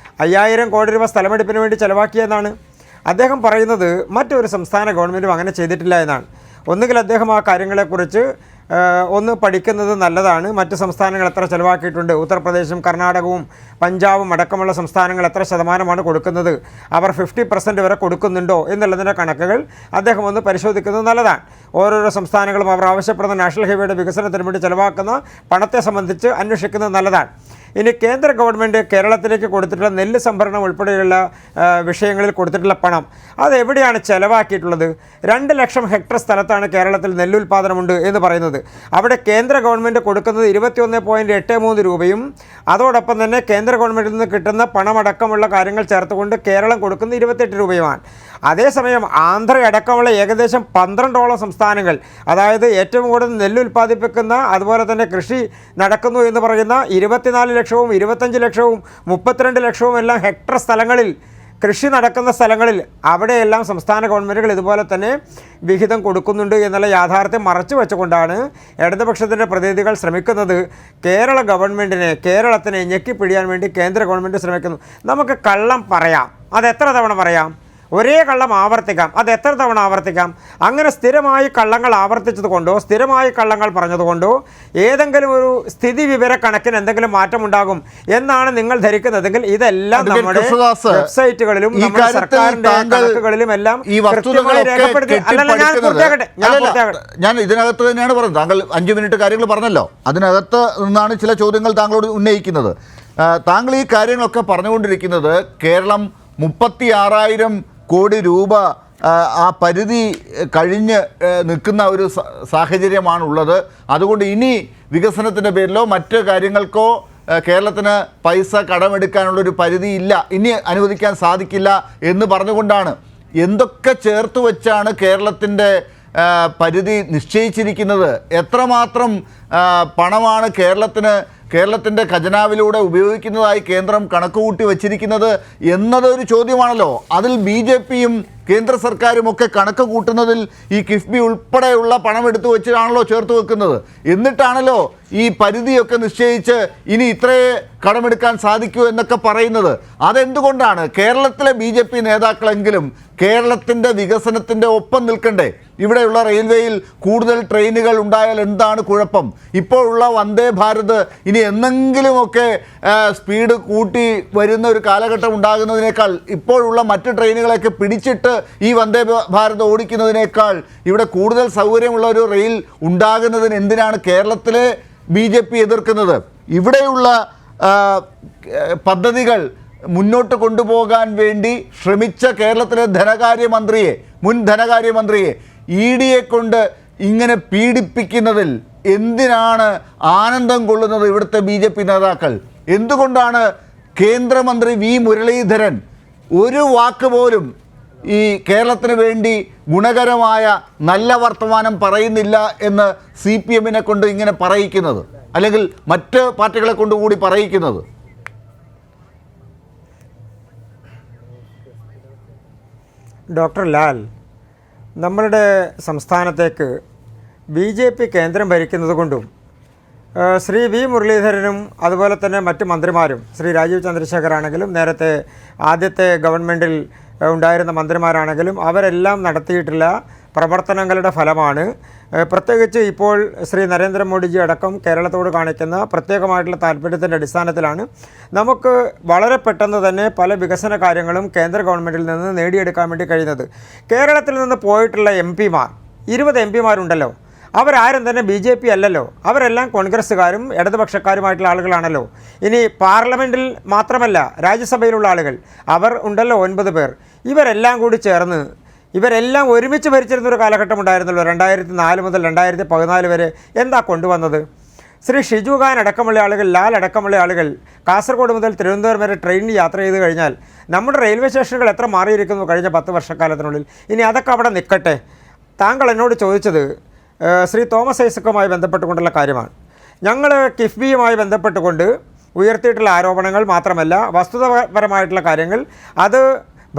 5,000 കോടി രൂപ സ്ഥലമെടുപ്പിന് വേണ്ടി ചെലവാക്കിയെന്നാണ്. അദ്ദേഹം പറയുന്നത് മറ്റൊരു സംസ്ഥാന ഗവൺമെൻറ്റും അങ്ങനെ ചെയ്തിട്ടില്ല എന്നാണ്. ഒന്നുകിൽ അദ്ദേഹം ആ കാര്യങ്ങളെക്കുറിച്ച് ഒന്ന് പഠിക്കുന്നത് നല്ലതാണ്. മറ്റ് സംസ്ഥാനങ്ങൾ എത്ര ചിലവാക്കിയിട്ടുണ്ട്, ഉത്തർപ്രദേശും കർണാടകവും പഞ്ചാബും അടക്കമുള്ള സംസ്ഥാനങ്ങൾ എത്ര ശതമാനമാണ് കൊടുക്കുന്നത്, അവർ 50% വരെ കൊടുക്കുന്നുണ്ടോ എന്നുള്ളതിൻ്റെ കണക്കുകൾ അദ്ദേഹം ഒന്ന് പരിശോധിക്കുന്നത് നല്ലതാണ്. ഓരോരോ സംസ്ഥാനങ്ങളും അവർ ആവശ്യപ്പെടുന്ന നാഷണൽ ഹൈവേയുടെ വികസനത്തിന് വേണ്ടി ചിലവാക്കുന്ന പണത്തെ സംബന്ധിച്ച് അന്വേഷിക്കുന്നത് നല്ലതാണ്. ഇനി കേന്ദ്ര ഗവൺമെൻറ് കേരളത്തിലേക്ക് കൊടുത്തിട്ടുള്ള നെല്ല് സംഭരണം ഉൾപ്പെടെയുള്ള വിഷയങ്ങളിൽ കൊടുത്തിട്ടുള്ള പണം അതെവിടെയാണ് ചിലവാക്കിയിട്ടുള്ളത്? 2 ലക്ഷം ഹെക്ടർ സ്ഥലത്താണ് കേരളത്തിൽ നെല്ലുൽപാദനമുണ്ട് എന്ന് പറയുന്നത്. അവിടെ കേന്ദ്ര ഗവൺമെൻറ് കൊടുക്കുന്നത് 21.83 രൂപയും അതോടൊപ്പം തന്നെ കേന്ദ്ര ഗവൺമെൻറ്റിൽ നിന്ന് കിട്ടുന്ന പണമടക്കമുള്ള കാര്യങ്ങൾ ചേർത്തുകൊണ്ട് കേരളം കൊടുക്കുന്നത് 28 രൂപയുമാണ്. അതേസമയം ആന്ധ്രയടക്കമുള്ള ഏകദേശം 12ഓളം സംസ്ഥാനങ്ങൾ, അതായത് ഏറ്റവും കൂടുതൽ നെല്ല് ഉൽപ്പാദിപ്പിക്കുന്ന അതുപോലെ തന്നെ കൃഷി നടക്കുന്നു എന്ന് പറയുന്ന 24 ലക്ഷവും 25 ലക്ഷവും 32 ലക്ഷവും എല്ലാം ഹെക്ടർ സ്ഥലങ്ങളിൽ കൃഷി നടക്കുന്ന സ്ഥലങ്ങളിൽ അവിടെയെല്ലാം സംസ്ഥാന ഗവൺമെൻറ്റുകൾ ഇതുപോലെ തന്നെ വിഹിതം കൊടുക്കുന്നുണ്ട് എന്നുള്ള യാഥാർത്ഥ്യം മറച്ചു വെച്ചുകൊണ്ടാണ് ഇടതുപക്ഷത്തിൻ്റെ പ്രതിനിധികൾ ശ്രമിക്കുന്നത്. കേരള ഗവൺമെൻറ്റിനെ, കേരളത്തിനെ ഞെക്കിപ്പിടിയാൻ വേണ്ടി കേന്ദ്ര ഗവൺമെൻറ് ശ്രമിക്കുന്നു. നമുക്ക് കള്ളം പറയാം, അത് എത്ര തവണ പറയാം? ഒരേ കള്ളം ആവർത്തിക്കാം, അത് എത്ര തവണ ആവർത്തിക്കാം? അങ്ങനെ സ്ഥിരമായി കള്ളങ്ങൾ ആവർത്തിച്ചത് കൊണ്ടോ സ്ഥിരമായി കള്ളങ്ങൾ പറഞ്ഞതുകൊണ്ടോ ഏതെങ്കിലും ഒരു സ്ഥിതി വിവര കണക്കിന് എന്തെങ്കിലും മാറ്റമുണ്ടാകും എന്നാണ് നിങ്ങൾ ധരിക്കുന്നതെങ്കിൽ ഇതെല്ലാം നമ്മുടെ വെബ്സൈറ്റുകളിലും നമ്മുടെ സർക്കാരിന്റെ കണക്കുകളിലും എല്ലാം രേഖപ്പെടുത്തി. ഞാൻ ഇതിനകത്ത് തന്നെയാണ് പറഞ്ഞത്. താങ്കൾ 5 മിനിറ്റ് കാര്യങ്ങൾ പറഞ്ഞല്ലോ, അതിനകത്ത് നിന്നാണ് ചില ചോദ്യങ്ങൾ താങ്കളോട് ഉന്നയിക്കുന്നത്. താങ്കൾ ഈ കാര്യങ്ങളൊക്കെ പറഞ്ഞുകൊണ്ടിരിക്കുന്നത് കേരളം 36,000 കോടി രൂപ ആ പരിധി കഴിഞ്ഞ് നിൽക്കുന്ന ഒരു സാഹചര്യമാണുള്ളത്. അതുകൊണ്ട് ഇനി വികസനത്തിൻ്റെ പേരിലോ മറ്റ് കാര്യങ്ങൾക്കോ കേരളത്തിന് പൈസ കടമെടുക്കാനുള്ളൊരു പരിധിയില്ല, ഇനി അനുവദിക്കാൻ സാധിക്കില്ല എന്ന് പറഞ്ഞുകൊണ്ടാണ്. എന്തൊക്കെ ചേർത്ത് വെച്ചാണ് കേരളത്തിൻ്റെ പരിധി നിശ്ചയിച്ചിരിക്കുന്നത്? എത്രമാത്രം പണമാണ് കേരളത്തിന് കേരളത്തിൻ്റെ ഖജനാവിലൂടെ ഉപയോഗിക്കുന്നതായി കേന്ദ്രം കണക്കുകൂട്ടി വച്ചിരിക്കുന്നത് എന്നതൊരു ചോദ്യമാണല്ലോ. അതിൽ BJPയും കേന്ദ്ര സർക്കാരും ഒക്കെ കണക്ക് കൂട്ടുന്നതിൽ ഈ കിഫ്ബി ഉൾപ്പെടെയുള്ള പണം എടുത്തു വെച്ചിട്ടാണല്ലോ ചേർത്ത് വെക്കുന്നത്. എന്നിട്ടാണല്ലോ ഈ പരിധിയൊക്കെ നിശ്ചയിച്ച് ഇനി ഇത്രയേ കടമെടുക്കാൻ സാധിക്കൂ എന്നൊക്കെ പറയുന്നത്. അതെന്തുകൊണ്ടാണ്? കേരളത്തിലെ BJP നേതാക്കളെങ്കിലും കേരളത്തിൻ്റെ വികസനത്തിൻ്റെ ഒപ്പം നിൽക്കണ്ടേ? ഇവിടെയുള്ള റെയിൽവേയിൽ കൂടുതൽ ട്രെയിനുകൾ ഉണ്ടായാൽ എന്താണ് കുഴപ്പം? ഇപ്പോഴുള്ള വന്ദേ ഭാരത് ഇനി എന്നെങ്കിലുമൊക്കെ സ്പീഡ് കൂട്ടി വരുന്ന ഒരു കാലഘട്ടം ഉണ്ടാകുന്നതിനേക്കാൾ ഇപ്പോഴുള്ള മറ്റ് ട്രെയിനുകളൊക്കെ പിടിച്ചിട്ട് ഈ വന്ദേ ഭാരത് ഓടിക്കുന്നതിനേക്കാൾ ഇവിടെ കൂടുതൽ സൗകര്യമുള്ള ഒരു റെയിൽ ഉണ്ടാകുന്നതിന് എന്തിനാണ് കേരളത്തിലെ BJP എതിർക്കുന്നത്? ഇവിടെയുള്ള പദ്ധതികൾ മുന്നോട്ട് കൊണ്ടുപോകാൻ വേണ്ടി ശ്രമിച്ച കേരളത്തിലെ ധനകാര്യമന്ത്രിയെ, മുൻ ധനകാര്യമന്ത്രിയെ EDയെ കൊണ്ട് ഇങ്ങനെ പീഡിപ്പിക്കുന്നതിൽ എന്തിനാണ് ആനന്ദം കൊള്ളുന്നത് ഇവിടുത്തെ BJP നേതാക്കൾ? എന്തുകൊണ്ടാണ് കേന്ദ്രമന്ത്രി V മുരളീധരൻ ഒരു വാക്ക് പോലും ഈ കേരളത്തിന് വേണ്ടി ഗുണകരമായ നല്ല വർത്തമാനം പറയുന്നില്ല എന്ന് CPMനെ കൊണ്ട് ഇങ്ങനെ പറയിക്കുന്നത്, അല്ലെങ്കിൽ മറ്റ് പാർട്ടികളെ കൊണ്ടുകൂടി പറയിക്കുന്നത്? ഡോക്ടർ ലാൽ, നമ്മളുടെ സംസ്ഥാനത്തേക്ക് BJP കേന്ദ്രം ഭരിക്കുന്നത് കൊണ്ടും ശ്രീ V മുരളീധരനും അതുപോലെ തന്നെ മറ്റ് മന്ത്രിമാരും, ശ്രീ രാജീവ് ചന്ദ്രശേഖർ ആണെങ്കിലും നേരത്തെ ആദ്യത്തെ ഗവൺമെൻറ്റിൽ ഉണ്ടായിരുന്ന മന്ത്രിമാരാണെങ്കിലും അവരെല്ലാം നടത്തിയിട്ടുള്ള പ്രവർത്തനങ്ങളുടെ ഫലമാണ്. പ്രത്യേകിച്ച് ഇപ്പോൾ ശ്രീ നരേന്ദ്രമോദിജി അടക്കം കേരളത്തോട് കാണിക്കുന്ന പ്രത്യേകമായിട്ടുള്ള താല്പര്യത്തിൻ്റെ അടിസ്ഥാനത്തിലാണ് നമുക്ക് വളരെ പെട്ടെന്ന് തന്നെ പല വികസന കാര്യങ്ങളും കേന്ദ്ര ഗവൺമെൻറ്റിൽ നിന്ന് നേടിയെടുക്കാൻ വേണ്ടി കഴിയുന്നത്. കേരളത്തിൽ നിന്ന് പോയിട്ടുള്ള MP-മാർ 20 MP-മാരുണ്ടല്ലോ, അവരാരും തന്നെ BJP അല്ലല്ലോ, അവരെല്ലാം കോൺഗ്രസ്സുകാരും ഇടതുപക്ഷക്കാരുമായിട്ടുള്ള ആളുകളാണല്ലോ. ഇനി പാർലമെൻറ്റിൽ മാത്രമല്ല രാജ്യസഭയിലുള്ള ആളുകൾ അവർ ഉണ്ടല്ലോ 9 പേർ. ഇവരെല്ലാം കൂടി ചേർന്ന് ഇവരെല്ലാം ഒരുമിച്ച് ഭരിച്ചിരുന്നൊരു കാലഘട്ടം ഉണ്ടായിരുന്നല്ലോ 2004 മുതൽ 2014 വരെ. എന്താ കൊണ്ടുവന്നത്? ശ്രീ ഷിജു ഖാൻ അടക്കമുള്ള ആളുകൾ, ലാൽ അടക്കമുള്ള ആളുകൾ കാസർഗോഡ് മുതൽ തിരുവനന്തപുരം വരെ ട്രെയിനിൽ യാത്ര ചെയ്ത് കഴിഞ്ഞാൽ നമ്മുടെ റെയിൽവേ സ്റ്റേഷനുകൾ എത്ര മാറിയിരിക്കുന്നു കഴിഞ്ഞ 10 വർഷക്കാലത്തിനുള്ളിൽ. ഇനി അതൊക്കെ അവിടെ നിൽക്കട്ടെ. താങ്കൾ എന്നോട് ചോദിച്ചത് ശ്രീ തോമസ് ഐസക്കുമായി ബന്ധപ്പെട്ടുകൊണ്ടുള്ള കാര്യമാണ്. ഞങ്ങൾ കിഫ്ബിയുമായി ബന്ധപ്പെട്ടുകൊണ്ട് ഉയർത്തിയിട്ടുള്ള ആരോപണങ്ങൾ മാത്രമല്ല, വസ്തുതാപരമായിട്ടുള്ള കാര്യങ്ങൾ, അത്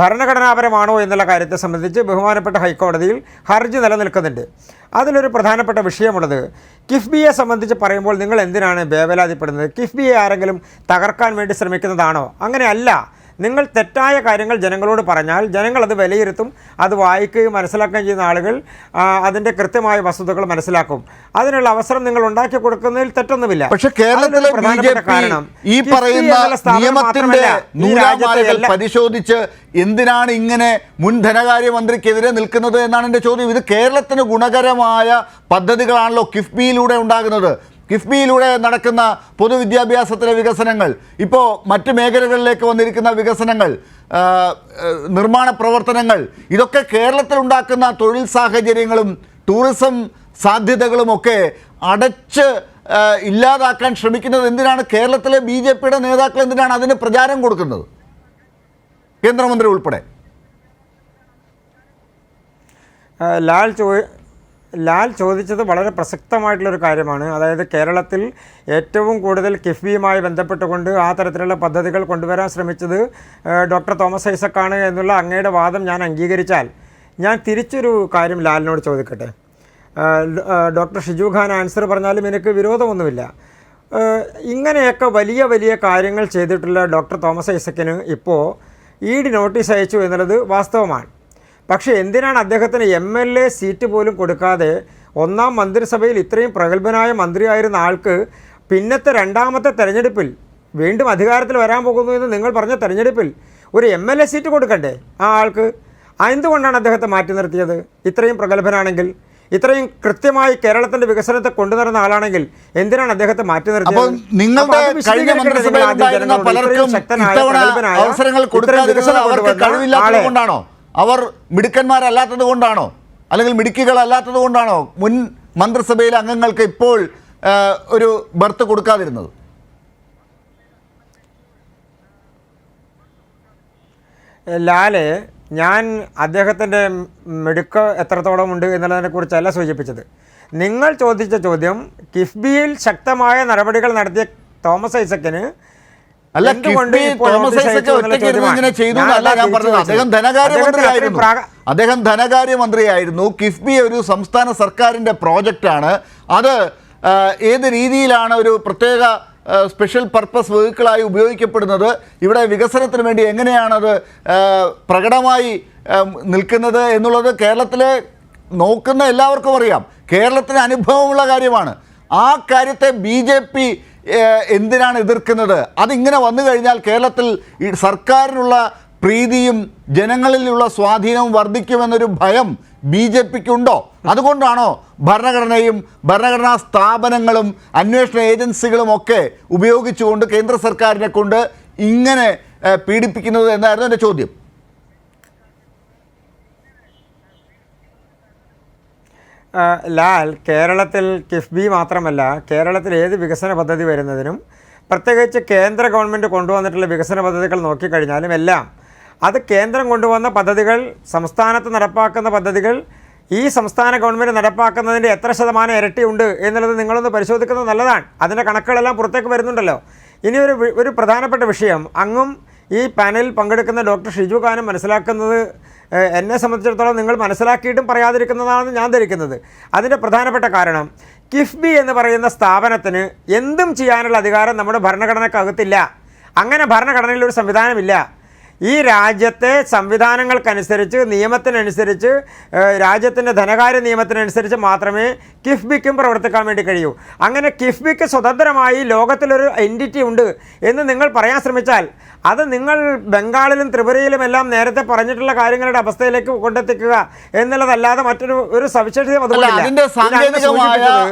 ഭരണഘടനാപരമാണോ എന്നുള്ള കാര്യത്തെ സംബന്ധിച്ച് ബഹുമാനപ്പെട്ട ഹൈക്കോടതിയിൽ ഹർജി നിലനിൽക്കുന്നുണ്ട്. അതിലൊരു പ്രധാനപ്പെട്ട വിഷയമുള്ളത്, കിഫ്ബിയെ സംബന്ധിച്ച് പറയുമ്പോൾ നിങ്ങൾ എന്തിനാണ് വേവലാതിപ്പെടുന്നത്? കിഫ്ബിയെ ആരെങ്കിലും തകർക്കാൻ വേണ്ടി ശ്രമിക്കുന്നതാണോ? അങ്ങനെയല്ല. നിങ്ങൾ തെറ്റായ കാര്യങ്ങൾ ജനങ്ങളോട് പറഞ്ഞാൽ ജനങ്ങളത് വിലയിരുത്തും, അത് വായിക്കുകയും മനസ്സിലാക്കുകയും ചെയ്യുന്ന ആളുകൾ അതിൻ്റെ കൃത്യമായ വസ്തുതകൾ മനസ്സിലാക്കും. അതിനുള്ള അവസരം നിങ്ങൾ ഉണ്ടാക്കി കൊടുക്കുന്നതിൽ തെറ്റൊന്നുമില്ല. പക്ഷേ കേരളത്തിലെ BJP ഈ പറയുന്ന നിയമത്തിന്റെ നൂലാമാലകൾ പരിശോധിച്ച് എന്തിനാണ് ഇങ്ങനെ മുൻ ധനകാര്യമന്ത്രിക്കെതിരെ നിൽക്കുന്നത് എന്നാണ് എൻ്റെ ചോദ്യം. ഇത് കേരളത്തിന് ഗുണകരമായ പദ്ധതികളാണല്ലോ കിഫ്ബിയിലൂടെ ഉണ്ടാകുന്നത്. കിഫ്ബിയിലൂടെ നടക്കുന്ന പൊതുവിദ്യാഭ്യാസത്തിലെ വികസനങ്ങൾ, ഇപ്പോൾ മറ്റ് മേഖലകളിലേക്ക് വന്നിരിക്കുന്ന വികസനങ്ങൾ, നിർമ്മാണ പ്രവർത്തനങ്ങൾ, ഇതൊക്കെ കേരളത്തിലുണ്ടാക്കുന്ന തൊഴിൽ സാഹചര്യങ്ങളും ടൂറിസം സാധ്യതകളുമൊക്കെ അടച്ച് ഇല്ലാതാക്കാൻ ശ്രമിക്കുന്നത് എന്തിനാണ്? കേരളത്തിലെ BJPയുടെ നേതാക്കൾ എന്തിനാണ് അതിന് പ്രചാരം കൊടുക്കുന്നത്? കേന്ദ്രമന്ത്രി ഉൾപ്പെടെ. ലാൽ ചോദിച്ചത് വളരെ പ്രസക്തമായിട്ടുള്ളൊരു കാര്യമാണ്. അതായത് കേരളത്തിൽ ഏറ്റവും കൂടുതൽ കിഫ്ബിയുമായി ബന്ധപ്പെട്ടുകൊണ്ട് ആ തരത്തിലുള്ള പദ്ധതികൾ കൊണ്ടുവരാൻ ശ്രമിച്ചത് ഡോക്ടർ തോമസ് ഐസക്കാണ് എന്നുള്ള അങ്ങയുടെ വാദം ഞാൻ അംഗീകരിച്ചാൽ, ഞാൻ തിരിച്ചൊരു കാര്യം ലാലിനോട് ചോദിക്കട്ടെ. ഡോക്ടർ ഷിജു ഖാൻ ആൻസർ പറഞ്ഞാലും എനിക്ക് വിരോധമൊന്നുമില്ല. ഇങ്ങനെയൊക്കെ വലിയ വലിയ കാര്യങ്ങൾ ചെയ്തിട്ടുള്ള ഡോക്ടർ തോമസ് ഐസക്കിന് ഇപ്പോൾ ED നോട്ടീസ് അയച്ചു എന്നുള്ളത് വാസ്തവമാണ്. പക്ഷേ എന്തിനാണ് അദ്ദേഹത്തിന് MLA സീറ്റ് പോലും കൊടുക്കാതെ ഒന്നാം മന്ത്രിസഭയിൽ ഇത്രയും പ്രഗത്ഭനായ മന്ത്രിയായിരുന്ന ആൾക്ക് പിന്നത്തെ രണ്ടാമത്തെ തെരഞ്ഞെടുപ്പിൽ വീണ്ടും അധികാരത്തിൽ വരാൻ പോകുന്നു എന്ന് നിങ്ങൾ പറഞ്ഞ തെരഞ്ഞെടുപ്പിൽ ഒരു MLA സീറ്റ് കൊടുക്കണ്ടേ ആ ആൾക്ക്? എന്തുകൊണ്ടാണ് അദ്ദേഹത്തെ മാറ്റി നിർത്തിയത്? ഇത്രയും പ്രഗത്ഭനാണെങ്കിൽ, ഇത്രയും കൃത്യമായി കേരളത്തിൻ്റെ വികസനത്തെ കൊണ്ടുവരുന്ന ആളാണെങ്കിൽ എന്തിനാണ് അദ്ദേഹത്തെ മാറ്റി നിർത്തിയത്? അവർ മിടുക്കന്മാരല്ലാത്തത് കൊണ്ടാണോ, അല്ലെങ്കിൽ മിടുക്കികളല്ലാത്തത് കൊണ്ടാണോ മുൻ മന്ത്രിസഭയിലെ അംഗങ്ങൾക്ക് ഇപ്പോൾ ഒരു ബർത്ത് കൊടുക്കാതിരുന്നത്? ലാലെ, ഞാൻ അദ്ദേഹത്തിൻ്റെ മിടുക്ക് എത്രത്തോളം ഉണ്ട് എന്നുള്ളതിനെക്കുറിച്ചല്ല സൂചിപ്പിച്ചത്. നിങ്ങൾ ചോദിച്ച ചോദ്യം കിഫ്ബിയിൽ ശക്തമായ നടപടികൾ നടത്തിയ തോമസ് ഐസക്കിന് അല്ല, എന്തുകൊണ്ട് കിഫ്ബി ഇപ്പോൾ തോമസ് നോട്ടീസ് ഐസക് അയച്ചു എന്നുള്ള ഒറ്റയ്ക്ക് ഇരുന്ന് ചോദ്യമാണ്. ഇങ്ങനെ ചെയ്തു ഞാൻ എന്നല്ല ഞാൻ പറഞ്ഞത്. അദ്ദേഹം ധനകാര്യമന്ത്രിയായിരുന്നു. അദ്ദേഹം ധനകാര്യമന്ത്രിയായിരുന്നു. കിഫ്ബി ഒരു സംസ്ഥാന സർക്കാരിൻ്റെ പ്രോജക്റ്റാണ്. അത് ഏത് രീതിയിലാണ് ഒരു പ്രത്യേക സ്പെഷ്യൽ പർപ്പസ് വെഹിക്കിളായി ഉപയോഗിക്കപ്പെടുന്നത്, ഇവിടെ വികസനത്തിന് വേണ്ടി എങ്ങനെയാണത് പ്രകടമായി നിൽക്കുന്നത് എന്നുള്ളത് കേരളത്തിലെ നോക്കുന്ന എല്ലാവർക്കും അറിയാം. കേരളത്തിന് അനുഭവമുള്ള കാര്യമാണ്. ആ കാര്യത്തെ BJP എന്തിനാണ് എതിർക്കുന്നത്? അതിങ്ങനെ വന്നു കഴിഞ്ഞാൽ കേരളത്തിൽ ഈ സർക്കാരിനുള്ള പ്രീതിയും ജനങ്ങളിലുള്ള സ്വാധീനവും വർദ്ധിക്കുമെന്നൊരു ഭയം BJPക്കുണ്ടോ? അതുകൊണ്ടാണോ ഭരണഘടനയും ഭരണഘടനാ സ്ഥാപനങ്ങളും അന്വേഷണ ഏജൻസികളും ഒക്കെ ഉപയോഗിച്ചുകൊണ്ട് കേന്ദ്ര സർക്കാരിനെ കൊണ്ട് ഇങ്ങനെ പീഡിപ്പിക്കുന്നത് എന്നായിരുന്നു എൻ്റെ ചോദ്യം. ലാൽ, കേരളത്തിൽ കിഫ്ബി മാത്രമല്ല, കേരളത്തിൽ ഏത് വികസന പദ്ധതി വരുന്നതിനും പ്രത്യേകിച്ച് കേന്ദ്ര ഗവൺമെൻറ് കൊണ്ടുവന്നിട്ടുള്ള വികസന പദ്ധതികൾ നോക്കിക്കഴിഞ്ഞാലും എല്ലാം അത് കേന്ദ്രം കൊണ്ടുവന്ന പദ്ധതികൾ, സംസ്ഥാനത്ത് നടപ്പാക്കുന്ന പദ്ധതികൾ ഈ സംസ്ഥാന ഗവൺമെൻറ് നടപ്പാക്കുന്നതിൻ്റെ എത്ര ശതമാനം ഇരട്ടിയുണ്ട് എന്നുള്ളത് നിങ്ങളൊന്ന് പരിശോധിക്കുന്നത് നല്ലതാണ്. അതിൻ്റെ കണക്കുകളെല്ലാം പുറത്തേക്ക് വരുന്നുണ്ടല്ലോ. ഇനി ഒരു പ്രധാനപ്പെട്ട വിഷയം, അങ്ങും ഈ പാനലിൽ പങ്കെടുക്കുന്ന ഡോക്ടർ ഷിജു ഖാനും മനസ്സിലാക്കുന്നത് എന്നെ സംബന്ധിച്ചിടത്തോളം നിങ്ങൾ മനസ്സിലാക്കിയിട്ടും പറയാതിരിക്കുന്നതാണെന്ന് ഞാൻ ധരിക്കുന്നത്. അതിൻ്റെ പ്രധാനപ്പെട്ട കാരണം, കിഫ്ബി എന്ന് പറയുന്ന സ്ഥാപനത്തിന് എന്തും ചെയ്യാനുള്ള അധികാരം നമ്മുടെ ഭരണഘടനക്കകത്തില്ല. അങ്ങനെ ഭരണഘടനയിൽ ഒരു സംവിധാനമില്ല. ഈ രാജ്യത്തെ സംവിധാനങ്ങൾക്കനുസരിച്ച്, നിയമത്തിനനുസരിച്ച്, രാജ്യത്തിൻ്റെ ധനകാര്യ നിയമത്തിനനുസരിച്ച് മാത്രമേ കിഫ്ബിക്കും പ്രവർത്തിക്കാൻ വേണ്ടി കഴിയൂ. അങ്ങനെ കിഫ്ബിക്ക് സ്വതന്ത്രമായി ലോകത്തിലൊരു എൻറ്റിറ്റി ഉണ്ട് എന്ന് നിങ്ങൾ പറയാൻ ശ്രമിച്ചാൽ അത് നിങ്ങൾ ബംഗാളിലും ത്രിപുരയിലും എല്ലാം നേരത്തെ പറഞ്ഞിട്ടുള്ള കാര്യങ്ങളുടെ അവസ്ഥയിലേക്ക് കൊണ്ടെത്തിക്കുക എന്നുള്ളതല്ലാതെ മറ്റൊരു സവിശേഷത അതിന്റെ സാങ്കേതികമായ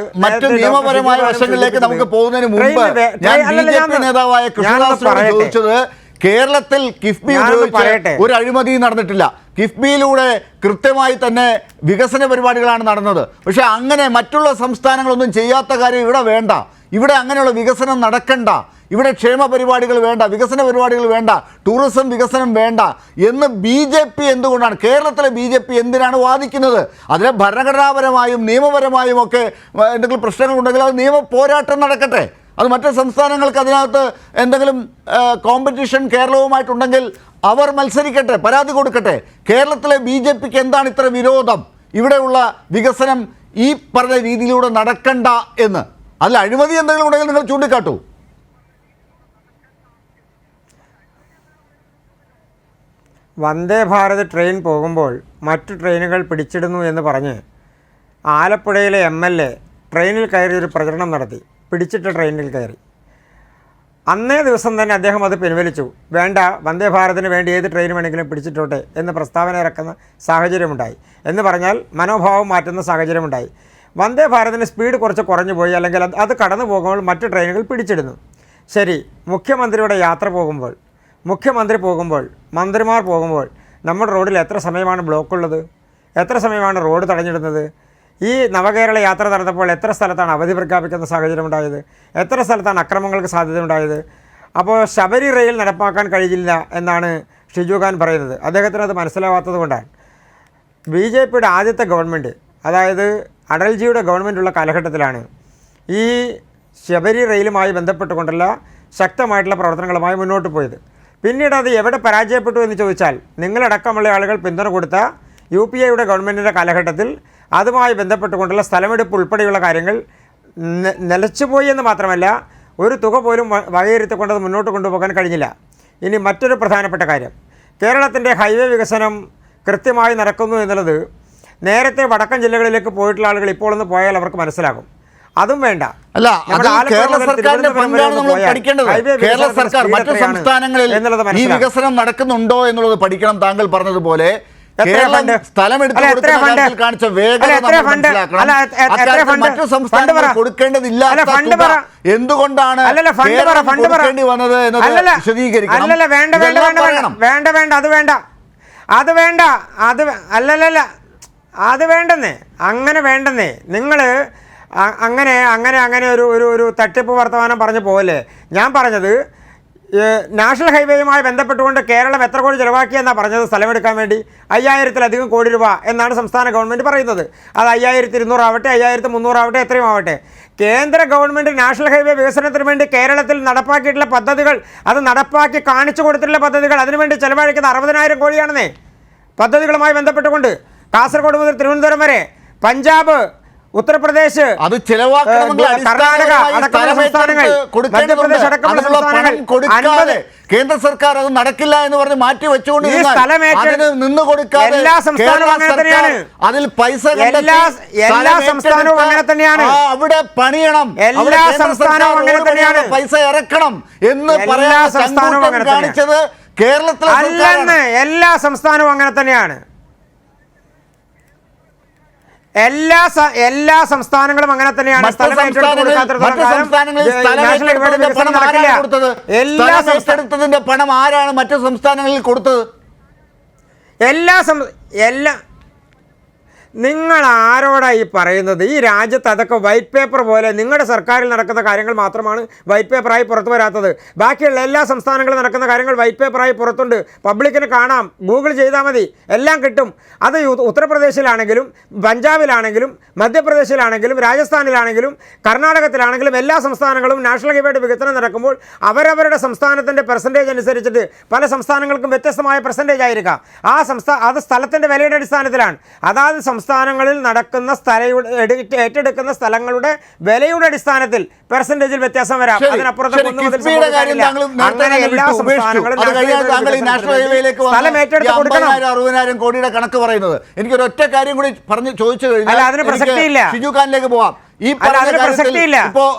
മറ്റു നിയമപരമായ വശങ്ങളിലേക്ക് നമുക്ക് പോകുന്നതിന് മുമ്പ് ഞാൻ BJP നേതാവായ കൃഷ്ണദാസിനോട് ചോദിച്ചത്, കേരളത്തിൽ കിഫ്ബി ഉപയോഗിച്ച് ഒരു അഴിമതി നടന്നിട്ടില്ല. കിഫ്ബിയിലൂടെ കൃത്യമായി തന്നെ വികസന പരിപാടികളാണ് നടന്നത്. പക്ഷേ അങ്ങനെ മറ്റുള്ള സംസ്ഥാനങ്ങളൊന്നും ചെയ്യാത്ത കാര്യം ഇവിടെ വേണ്ട. ഇവിടെ അങ്ങനെയുള്ള വികസനം നടക്കണ്ട. ഇവിടെ ക്ഷേമ പരിപാടികൾ വേണ്ട, വികസന പരിപാടികൾ വേണ്ട, ടൂറിസം വികസനം വേണ്ട എന്ന് BJP എന്തുകൊണ്ടാണ്, കേരളത്തിലെ BJP എന്തിനാണ് വാദിക്കുന്നത്? അതിലെ ഭരണഘടനാപരമായും നിയമപരമായും ഒക്കെ എന്തെങ്കിലും പ്രശ്നങ്ങളുണ്ടെങ്കിൽ അത് നിയമ പോരാട്ടം നടക്കട്ടെ. അത് മറ്റ് സംസ്ഥാനങ്ങൾക്ക് അതിനകത്ത് എന്തെങ്കിലും കോമ്പറ്റീഷൻ കേരളവുമായിട്ടുണ്ടെങ്കിൽ അവർ മത്സരിക്കട്ടെ, പരാതി കൊടുക്കട്ടെ. കേരളത്തിലെ BJPക്ക് എന്താണ് ഇത്ര വിരോധം ഇവിടെയുള്ള വികസനം ഈ പറഞ്ഞ രീതിയിലൂടെ നടക്കണ്ട എന്ന്? അതിൽ അഴിമതി എന്തെങ്കിലും ഉണ്ടെങ്കിൽ നിങ്ങൾ ചൂണ്ടിക്കാട്ടൂ. വന്ദേ ഭാരത് ട്രെയിൻ പോകുമ്പോൾ മറ്റു ട്രെയിനുകൾ പിടിച്ചിടുന്നു എന്ന് പറഞ്ഞ് ആലപ്പുഴയിലെ MLA ട്രെയിനിൽ കയറി ഒരു പ്രചരണം നടത്തി. പിടിച്ചിട്ട ട്രെയിനിൽ കയറി അന്നേ ദിവസം തന്നെ അദ്ദേഹം അത് പിൻവലിച്ചു. വേണ്ട, വന്ദേ ഭാരതിന് വേണ്ടി ഏത് ട്രെയിൻ വേണമെങ്കിലും പിടിച്ചിട്ടോട്ടെ എന്ന് പ്രസ്താവന ഇറക്കുന്ന സാഹചര്യമുണ്ടായി. എന്ന് പറഞ്ഞാൽ മനോഭാവം മാറ്റുന്ന സാഹചര്യമുണ്ടായി. വന്ദേ ഭാരതിന് സ്പീഡ് കുറച്ച് കുറഞ്ഞു പോയി, അല്ലെങ്കിൽ അത് കടന്നു പോകുമ്പോൾ മറ്റു ട്രെയിനുകൾ പിടിച്ചിടുന്നു. ശരി, മുഖ്യമന്ത്രിയുടെ യാത്ര പോകുമ്പോൾ, മുഖ്യമന്ത്രി പോകുമ്പോൾ, മന്ത്രിമാർ പോകുമ്പോൾ നമ്മുടെ റോഡിൽ എത്ര സമയമാണ് ബ്ലോക്കുള്ളത്? എത്ര സമയമാണ് റോഡ് തടഞ്ഞിടുന്നത്? ഈ നവകേരള യാത്ര നടന്നപ്പോൾ എത്ര സ്ഥലത്താണ് അവധി പ്രഖ്യാപിക്കുന്ന സാഹചര്യം ഉണ്ടായത്? എത്ര സ്ഥലത്താണ് അക്രമങ്ങൾക്ക് സാധ്യത ഉണ്ടായത്? അപ്പോൾ ശബരി റെയിൽ നടപ്പാക്കാൻ കഴിയില്ല എന്നാണ് ഷിജു ഖാൻ പറയുന്നത്. അദ്ദേഹത്തിന് അത് മനസ്സിലാവാത്തത് കൊണ്ടാണ്. BJPയുടെ ആദ്യത്തെ ഗവൺമെൻറ്, അതായത് അടൽജിയുടെ ഗവൺമെൻറ്റുള്ള കാലഘട്ടത്തിലാണ് ഈ ശബരി റെയിലുമായി ബന്ധപ്പെട്ടുകൊണ്ടുള്ള ശക്തമായിട്ടുള്ള പ്രവർത്തനങ്ങളുമായി മുന്നോട്ട് പോയത്. പിന്നീട് അത് എവിടെ പരാജയപ്പെട്ടു എന്ന് ചോദിച്ചാൽ, നിങ്ങളടക്കമുള്ള ആളുകൾ പിന്തുണ കൊടുത്ത UPAയുടെ ഗവൺമെൻറ്റിൻ്റെ കാലഘട്ടത്തിൽ അതുമായി ബന്ധപ്പെട്ടുകൊണ്ടുള്ള സ്ഥലമെടുപ്പ് ഉൾപ്പെടെയുള്ള കാര്യങ്ങൾ നിലച്ചുപോയി എന്ന് മാത്രമല്ല, ഒരു തുക പോലും വകയിരുത്തിക്കൊണ്ടത് മുന്നോട്ട് കൊണ്ടുപോകാൻ കഴിഞ്ഞില്ല. ഇനി മറ്റൊരു പ്രധാനപ്പെട്ട കാര്യം, കേരളത്തിൻ്റെ ഹൈവേ വികസനം കൃത്യമായി നടക്കുന്നു എന്നുള്ളത് നേരത്തെ വടക്കൻ ജില്ലകളിലേക്ക് പോയിട്ടുള്ള ആളുകൾ ഇപ്പോൾ ഒന്ന് പോയാൽ അവർക്ക് മനസ്സിലാകും. അതും വേണ്ട. അല്ല, കേരള സർക്കാരിന്റെ പങ്കാണ് നമ്മൾ പഠിക്കേണ്ടത്. കേരള സർക്കാർ മറ്റു സംസ്ഥാനങ്ങളിൽ ഈ വികസനം നടക്കുന്നുണ്ടോ എന്നുള്ളത് പഠിക്കണം. താങ്കൾ പറഞ്ഞതുപോലെ സ്ഥലം എടുത്ത് കാണിച്ച വേഗത മറ്റു സംസ്ഥാനങ്ങൾ കൊടുക്കേണ്ടതില്ലാത്ത എന്തുകൊണ്ടാണ് കൊടുക്കേണ്ടി വന്നത് എന്നത് വിശദീകരിക്കണം. അത് വേണ്ടെന്നേ, അങ്ങനെ വേണ്ടെന്നേ. നിങ്ങൾ അങ്ങനെ ഒരു തട്ടിപ്പ് വർത്തമാനം പറഞ്ഞു പോകല്ലേ. ഞാൻ പറഞ്ഞത് നാഷണൽ ഹൈവേയുമായി ബന്ധപ്പെട്ടുകൊണ്ട് കേരളം എത്ര കോടി ചിലവാക്കിയെന്നാണ് പറഞ്ഞത് സ്ഥലമെടുക്കാൻ വേണ്ടി? 5000-ലധികം കോടി രൂപ എന്നാണ് സംസ്ഥാന ഗവൺമെൻറ് പറയുന്നത്. അത് 5200 ആവട്ടെ, 5300 ആവട്ടെ, എത്രയും ആവട്ടെ. കേന്ദ്ര ഗവൺമെൻറ് നാഷണൽ ഹൈവേ വികസനത്തിന് വേണ്ടി കേരളത്തിൽ നടപ്പാക്കിയിട്ടുള്ള പദ്ധതികൾ, അത് നടപ്പാക്കി കാണിച്ചു കൊടുത്തിട്ടുള്ള പദ്ധതികൾ, അതിനുവേണ്ടി ചിലവഴിക്കുന്ന 60000 കോടിയാണെന്നേ. പദ്ധതികളുമായി ബന്ധപ്പെട്ടുകൊണ്ട് കാസർഗോഡ് മുതൽ തിരുവനന്തപുരം വരെ, പഞ്ചാബ്, ഉത്തർപ്രദേശ്, അത് ചിലവാക്കണമെങ്കിൽ കർണാടക അടക്കമുള്ള സംസ്ഥാനങ്ങൾ, മധ്യപ്രദേശ് അടക്കമുള്ള സംസ്ഥാനങ്ങൾ കേന്ദ്ര സർക്കാർ അത് നടക്കില്ല എന്ന് പറഞ്ഞ് മാറ്റി വെച്ചുകൊണ്ട് നിന്ന് കൊടുക്കാതെ എല്ലാ സംസ്ഥാനവും അങ്ങനെ തന്നെയാണ്. അതിൽ പൈസ എല്ലാ സംസ്ഥാനവും അങ്ങനെ തന്നെയാണ്. അവിടെ പണിയണം, എല്ലാ സംസ്ഥാനവും അങ്ങനെ തന്നെയാണ്. പൈസ ഇറക്കണം എന്ന് പറയാൻ കാണിച്ചത് കേരളത്തിലെ അല്ലെന്ന്. എല്ലാ സംസ്ഥാനവും അങ്ങനെ തന്നെയാണ്. എല്ലാ സംസ്ഥാനങ്ങളും അങ്ങനെ തന്നെയാണ്. എടുത്തതിന്റെ പണം ആരാണ് മറ്റു സംസ്ഥാനങ്ങളിൽ കൊടുത്തത്? നിങ്ങൾ ആരോടായി പറയുന്നത്? ഈ രാജ്യത്ത് അതൊക്കെ വൈറ്റ് പേപ്പർ പോലെ നിങ്ങളുടെ സർക്കാരിൽ നടക്കുന്ന കാര്യങ്ങൾ മാത്രമാണ് വൈറ്റ് പേപ്പറായി പുറത്തു വരാത്തത്. ബാക്കിയുള്ള എല്ലാ സംസ്ഥാനങ്ങളിൽ നടക്കുന്ന കാര്യങ്ങൾ വൈറ്റ് പേപ്പറായി പുറത്തുണ്ട്. പബ്ലിക്കിന് കാണാം, ഗൂഗിൾ ചെയ്താൽ മതി, എല്ലാം കിട്ടും. അത് ഉത്തർപ്രദേശിലാണെങ്കിലും പഞ്ചാബിലാണെങ്കിലും മധ്യപ്രദേശിലാണെങ്കിലും രാജസ്ഥാനിലാണെങ്കിലും കർണാടകത്തിലാണെങ്കിലും എല്ലാ സംസ്ഥാനങ്ങളും നാഷണൽ ഹൈവേയുടെ വികസനം നടക്കുമ്പോൾ അവരവരുടെ സംസ്ഥാനത്തിൻ്റെ പെർസെൻറ്റേജ് അനുസരിച്ചിട്ട് പല സംസ്ഥാനങ്ങൾക്കും വ്യത്യസ്തമായ പെർസെൻറ്റേജ് ആയിരിക്കാം. അത് സ്ഥലത്തിൻ്റെ വിലയുടെ അടിസ്ഥാനത്തിലാണ്. അതാത് സംസ്ഥാനങ്ങളിൽ നടക്കുന്ന ഏറ്റെടുക്കുന്ന സ്ഥലങ്ങളുടെ വിലയുടെ അടിസ്ഥാനത്തിൽ പെർസെന്റേജിൽ വ്യത്യാസം വരാം. അതിനപ്പുറത്തേക്ക് അങ്ങനെ എല്ലാ സംസ്ഥാനങ്ങളും സ്ഥലം ഏറ്റെടുത്ത് കൊടുക്കണം. 60,000 കോടിയുടെ കണക്ക് പറയുന്നത് എനിക്കൊരു ഒറ്റ കാര്യം കൂടി പറഞ്ഞു ചോദിച്ചു കഴിഞ്ഞാൽ അതിന് പ്രസക്തിയില്ല. ഷിജു ഖാനിലേക്ക് പോവാം. ഈ ഇപ്പോ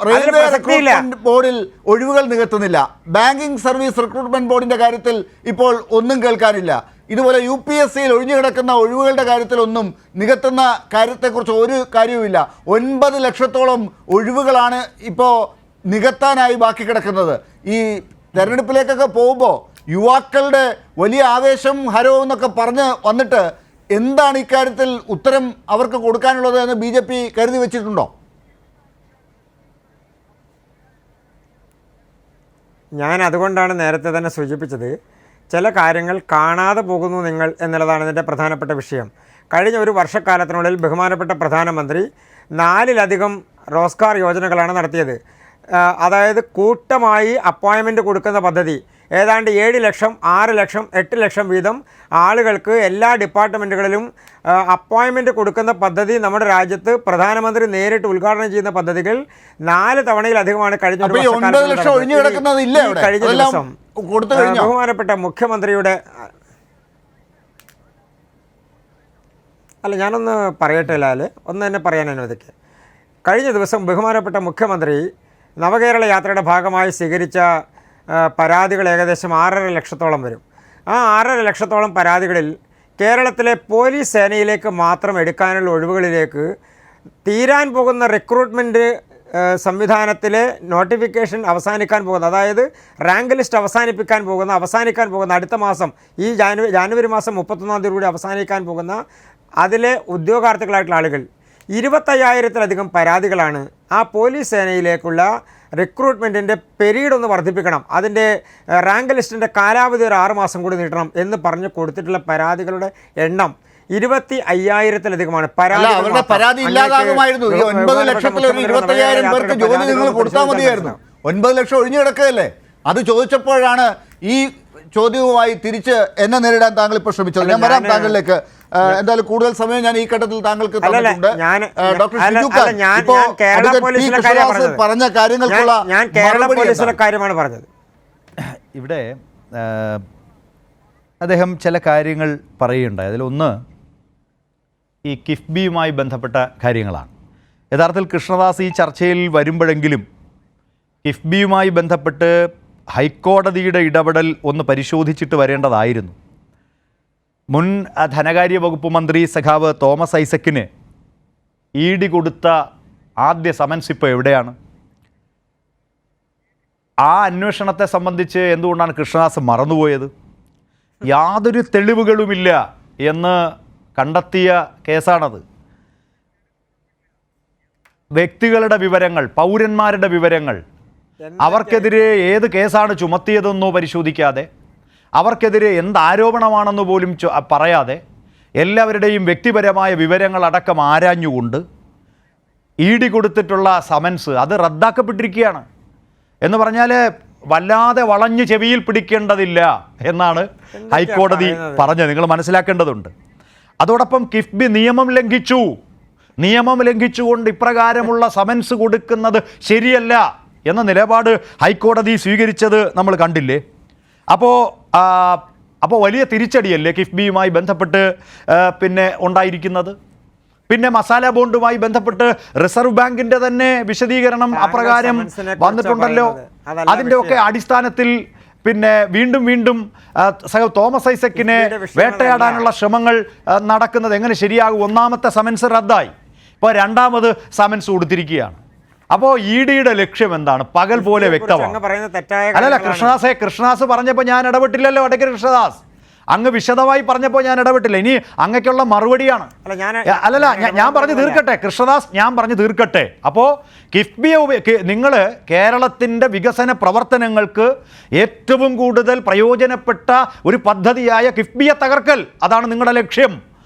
റെയിൽവേ റിക്രൂട്ട്മെന്റ് ബോർഡിൽ ഒഴിവുകൾ നികത്തുന്നില്ല. ബാങ്കിംഗ് സർവീസ് റിക്രൂട്ട്മെന്റ് ബോർഡിന്റെ കാര്യത്തിൽ ഇപ്പോൾ ഒന്നും കേൾക്കാനില്ല. ഇതുപോലെ UPSCയിൽ ഒഴിഞ്ഞു കിടക്കുന്ന ഒഴിവുകളുടെ കാര്യത്തിലൊന്നും നികത്തുന്ന കാര്യത്തെക്കുറിച്ച് ഒരു കാര്യവുമില്ല. 9 ലക്ഷത്തോളം ഒഴിവുകളാണ് ഇപ്പോൾ നികത്താനായി ബാക്കി കിടക്കുന്നത്. ഈ തെരഞ്ഞെടുപ്പിലേക്കൊക്കെ പോകുമ്പോൾ യുവാക്കളുടെ വലിയ ആവേശം ഹരവും എന്നൊക്കെ പറഞ്ഞ് വന്നിട്ട് എന്താണ് ഇക്കാര്യത്തിൽ ഉത്തരം അവർക്ക് കൊടുക്കാനുള്ളത് എന്ന് BJP കരുതി വെച്ചിട്ടുണ്ടോ? ഞാൻ അതുകൊണ്ടാണ് നേരത്തെ തന്നെ സൂചിപ്പിച്ചത്, ചില കാര്യങ്ങൾ കാണാതെ പോകുന്നു നിങ്ങൾ എന്നുള്ളതാണ് ഇതിൻ്റെ പ്രധാനപ്പെട്ട വിഷയം. കഴിഞ്ഞ ഒരു വർഷക്കാലത്തിനുള്ളിൽ ബഹുമാനപ്പെട്ട പ്രധാനമന്ത്രി 4ലധികം റോസ്ഗാർ യോജനകളാണ് നടത്തിയത്. അതായത് കൂട്ടമായി അപ്പോയിൻമെൻറ്റ് കൊടുക്കുന്ന പദ്ധതി. ഏതാണ്ട് 7 ലക്ഷം, 6 ലക്ഷം, 8 ലക്ഷം വീതം ആളുകൾക്ക് എല്ലാ ഡിപ്പാർട്ട്മെൻറ്റുകളിലും അപ്പോയിൻമെൻറ്റ് കൊടുക്കുന്ന പദ്ധതി നമ്മുടെ രാജ്യത്ത് പ്രധാനമന്ത്രി നേരിട്ട് ഉദ്ഘാടനം ചെയ്യുന്ന പദ്ധതികൾ 4 തവണയിലധികമാണ് കഴിഞ്ഞ ദിവസം ബഹുമാനപ്പെട്ട മുഖ്യമന്ത്രിയുടെ ഞാനൊന്ന് പറയട്ടെ ലാൽ, ഒന്ന് തന്നെ പറയാൻ അനുവദിക്കുക. കഴിഞ്ഞ ദിവസം ബഹുമാനപ്പെട്ട മുഖ്യമന്ത്രി നവകേരള യാത്രയുടെ ഭാഗമായി സ്വീകരിച്ച പരാതികൾ ഏകദേശം 6.5 ലക്ഷത്തോളം വരും. ആ 6.5 ലക്ഷത്തോളം പരാതികളിൽ കേരളത്തിലെ പോലീസ് സേനയിലേക്ക് മാത്രം എടുക്കാനുള്ള ഒഴിവുകളിലേക്ക് തീരാൻ പോകുന്ന റിക്രൂട്ട്മെൻറ്റ് സംവിധാനത്തിലെ നോട്ടിഫിക്കേഷൻ അവസാനിക്കാൻ പോകുന്ന, അതായത് റാങ്ക് ലിസ്റ്റ് അവസാനിക്കാൻ പോകുന്ന അടുത്ത മാസം, ഈ ജാനുവരി മാസം 31-ാം തീയതി കൂടി അവസാനിക്കാൻ പോകുന്ന അതിലെ ഉദ്യോഗാർത്ഥികളായിട്ടുള്ള ആളുകൾ 25,000-ലധികം പരാതികളാണ്. ആ പോലീസ് സേനയിലേക്കുള്ള റിക്രൂട്ട്മെൻറ്റിൻ്റെ പീരീഡ് ഒന്ന് വർദ്ധിപ്പിക്കണം, അതിൻ്റെ റാങ്ക് ലിസ്റ്റിൻ്റെ കാലാവധി ഒരു 6 മാസം കൂടി നീട്ടണം എന്ന് പറഞ്ഞ് കൊടുത്തിട്ടുള്ള പരാതികളുടെ എണ്ണം 25,000-ലധികമാണ്. പരാതി ഇല്ലാതാകുമായിരുന്നു. ഈ 9 ലക്ഷത്തിൽ 25,000 പേർക്ക് ജോലി നിങ്ങൾ കൊടുത്താൽ മതിയായിരുന്നു. 9 ലക്ഷം ഒഴിഞ്ഞു കിടക്കുകയല്ലേ? അത് ചോദിച്ചപ്പോഴാണ് ഈ ചോദ്യവുമായി തിരിച്ച് എന്നെ നേരിടാൻ താങ്കൾ ഇപ്പോൾ ശ്രമിച്ചത്. ഞാൻ വരാം താങ്കളിലേക്ക്. എന്തായാലും കൂടുതൽ സമയം ഞാൻ ഈ ഘട്ടത്തിൽ താങ്കൾക്ക് തന്നിട്ടുണ്ട്. ഡോക്ടർ ഷിജു ഖാൻ പറഞ്ഞ കാര്യങ്ങൾക്കുള്ള കാര്യമാണ് പറഞ്ഞത്. ഇവിടെ അദ്ദേഹം ചില കാര്യങ്ങൾ പറയുകയുണ്ടായി. അതിലൊന്ന് ഈ കിഫ്ബിയുമായി ബന്ധപ്പെട്ട കാര്യങ്ങളാണ്. യഥാർത്ഥത്തിൽ കൃഷ്ണദാസ് ഈ ചർച്ചയിൽ വരുമ്പോഴെങ്കിലും കിഫ്ബിയുമായി ബന്ധപ്പെട്ട് ഹൈക്കോടതിയുടെ ഇടപെടൽ ഒന്ന് പരിശോധിച്ചിട്ട് വരേണ്ടതായിരുന്നു. മുൻ ധനകാര്യ വകുപ്പ് മന്ത്രി സഖാവ് തോമസ് ഐസക്കിന് ED കൊടുത്ത ആദ്യ സമൻസ് ഇപ്പോൾ എവിടെയാണ്? ആ അന്വേഷണത്തെ സംബന്ധിച്ച് എന്തുകൊണ്ടാണ് കൃഷ്ണദാസ് മറന്നുപോയത്? യാതൊരു തെളിവുകളുമില്ല എന്ന് കണ്ടെത്തിയ കേസാണത്. വ്യക്തികളുടെ വിവരങ്ങൾ, പൗരന്മാരുടെ വിവരങ്ങൾ അവർക്കെതിരെ ഏത് കേസാണ് ചുമത്തിയതെന്നോ പരിശോധിക്കാതെ, അവർക്കെതിരെ എന്ത് ആരോപണമാണെന്ന് പോലും പറയാതെ, എല്ലാവരുടെയും വ്യക്തിപരമായ വിവരങ്ങളടക്കം ആരാഞ്ഞുകൊണ്ട് ED കൊടുത്തിട്ടുള്ള സമൻസ് അത് റദ്ദാക്കപ്പെട്ടിരിക്കുകയാണ്. എന്ന് പറഞ്ഞാൽ വല്ലാതെ വളഞ്ഞ് ചെവിയിൽ പിടിക്കേണ്ടതില്ല എന്നാണ് ഹൈക്കോടതി പറഞ്ഞത്. നിങ്ങൾ മനസ്സിലാക്കേണ്ടതുണ്ട്. അതോടൊപ്പം കിഫ്ബി നിയമം ലംഘിച്ചുകൊണ്ട് ഇപ്രകാരമുള്ള സമൻസ് കൊടുക്കുന്നത് ശരിയല്ല എന്ന നിലപാട് ഹൈക്കോടതി സ്വീകരിച്ചത് നമ്മൾ കണ്ടില്ലേ? അപ്പോൾ വലിയ തിരിച്ചടിയല്ലേ കിഫ്ബിയുമായി ബന്ധപ്പെട്ട് പിന്നെ ഉണ്ടായിരിക്കുന്നത്? പിന്നെ മസാല ബോണ്ടുമായി ബന്ധപ്പെട്ട് റിസർവ് ബാങ്കിൻ്റെ തന്നെ വിശദീകരണം അപ്രകാരം വന്നിട്ടുണ്ടല്ലോ. അതിൻ്റെ ഒക്കെ അടിസ്ഥാനത്തിൽ പിന്നെ വീണ്ടും തോമസ് ഐസക്കിനെ വേട്ടയാടാനുള്ള ശ്രമങ്ങൾ നടക്കുന്നത് എങ്ങനെ ശരിയാകും? ഒന്നാമത്തെ സമൻസ് റദ്ദായി, ഇപ്പോൾ രണ്ടാമത് സമൻസ് കൊടുത്തിരിക്കുകയാണ്. അപ്പോൾ EDയുടെ ലക്ഷ്യം എന്താണ്? പകൽ പോലെ വ്യക്തമാണ്. അല്ലല്ല, കൃഷ്ണദാസ് പറഞ്ഞപ്പോൾ ഞാൻ ഇടപെട്ടില്ലല്ലോ. അടയ്ക്ക് കൃഷ്ണദാസ്, അങ്ങ് വിശദമായി പറഞ്ഞപ്പോൾ ഞാൻ ഇടപെട്ടില്ല. ഇനി അങ്ങക്കുള്ള മറുപടിയാണ്. അല്ലല്ല, ഞാൻ പറഞ്ഞു തീർക്കട്ടെ കൃഷ്ണദാസ്, ഞാൻ പറഞ്ഞു തീർക്കട്ടെ. അപ്പോൾ കിഫ്ബിയെ നിങ്ങൾ കേരളത്തിൻ്റെ വികസന പ്രവർത്തനങ്ങൾക്ക് ഏറ്റവും കൂടുതൽ പ്രയോജനപ്പെട്ട ഒരു പദ്ധതിയായ കിഫ്ബിയെ തകർക്കൽ, അതാണ് നിങ്ങളുടെ ലക്ഷ്യം.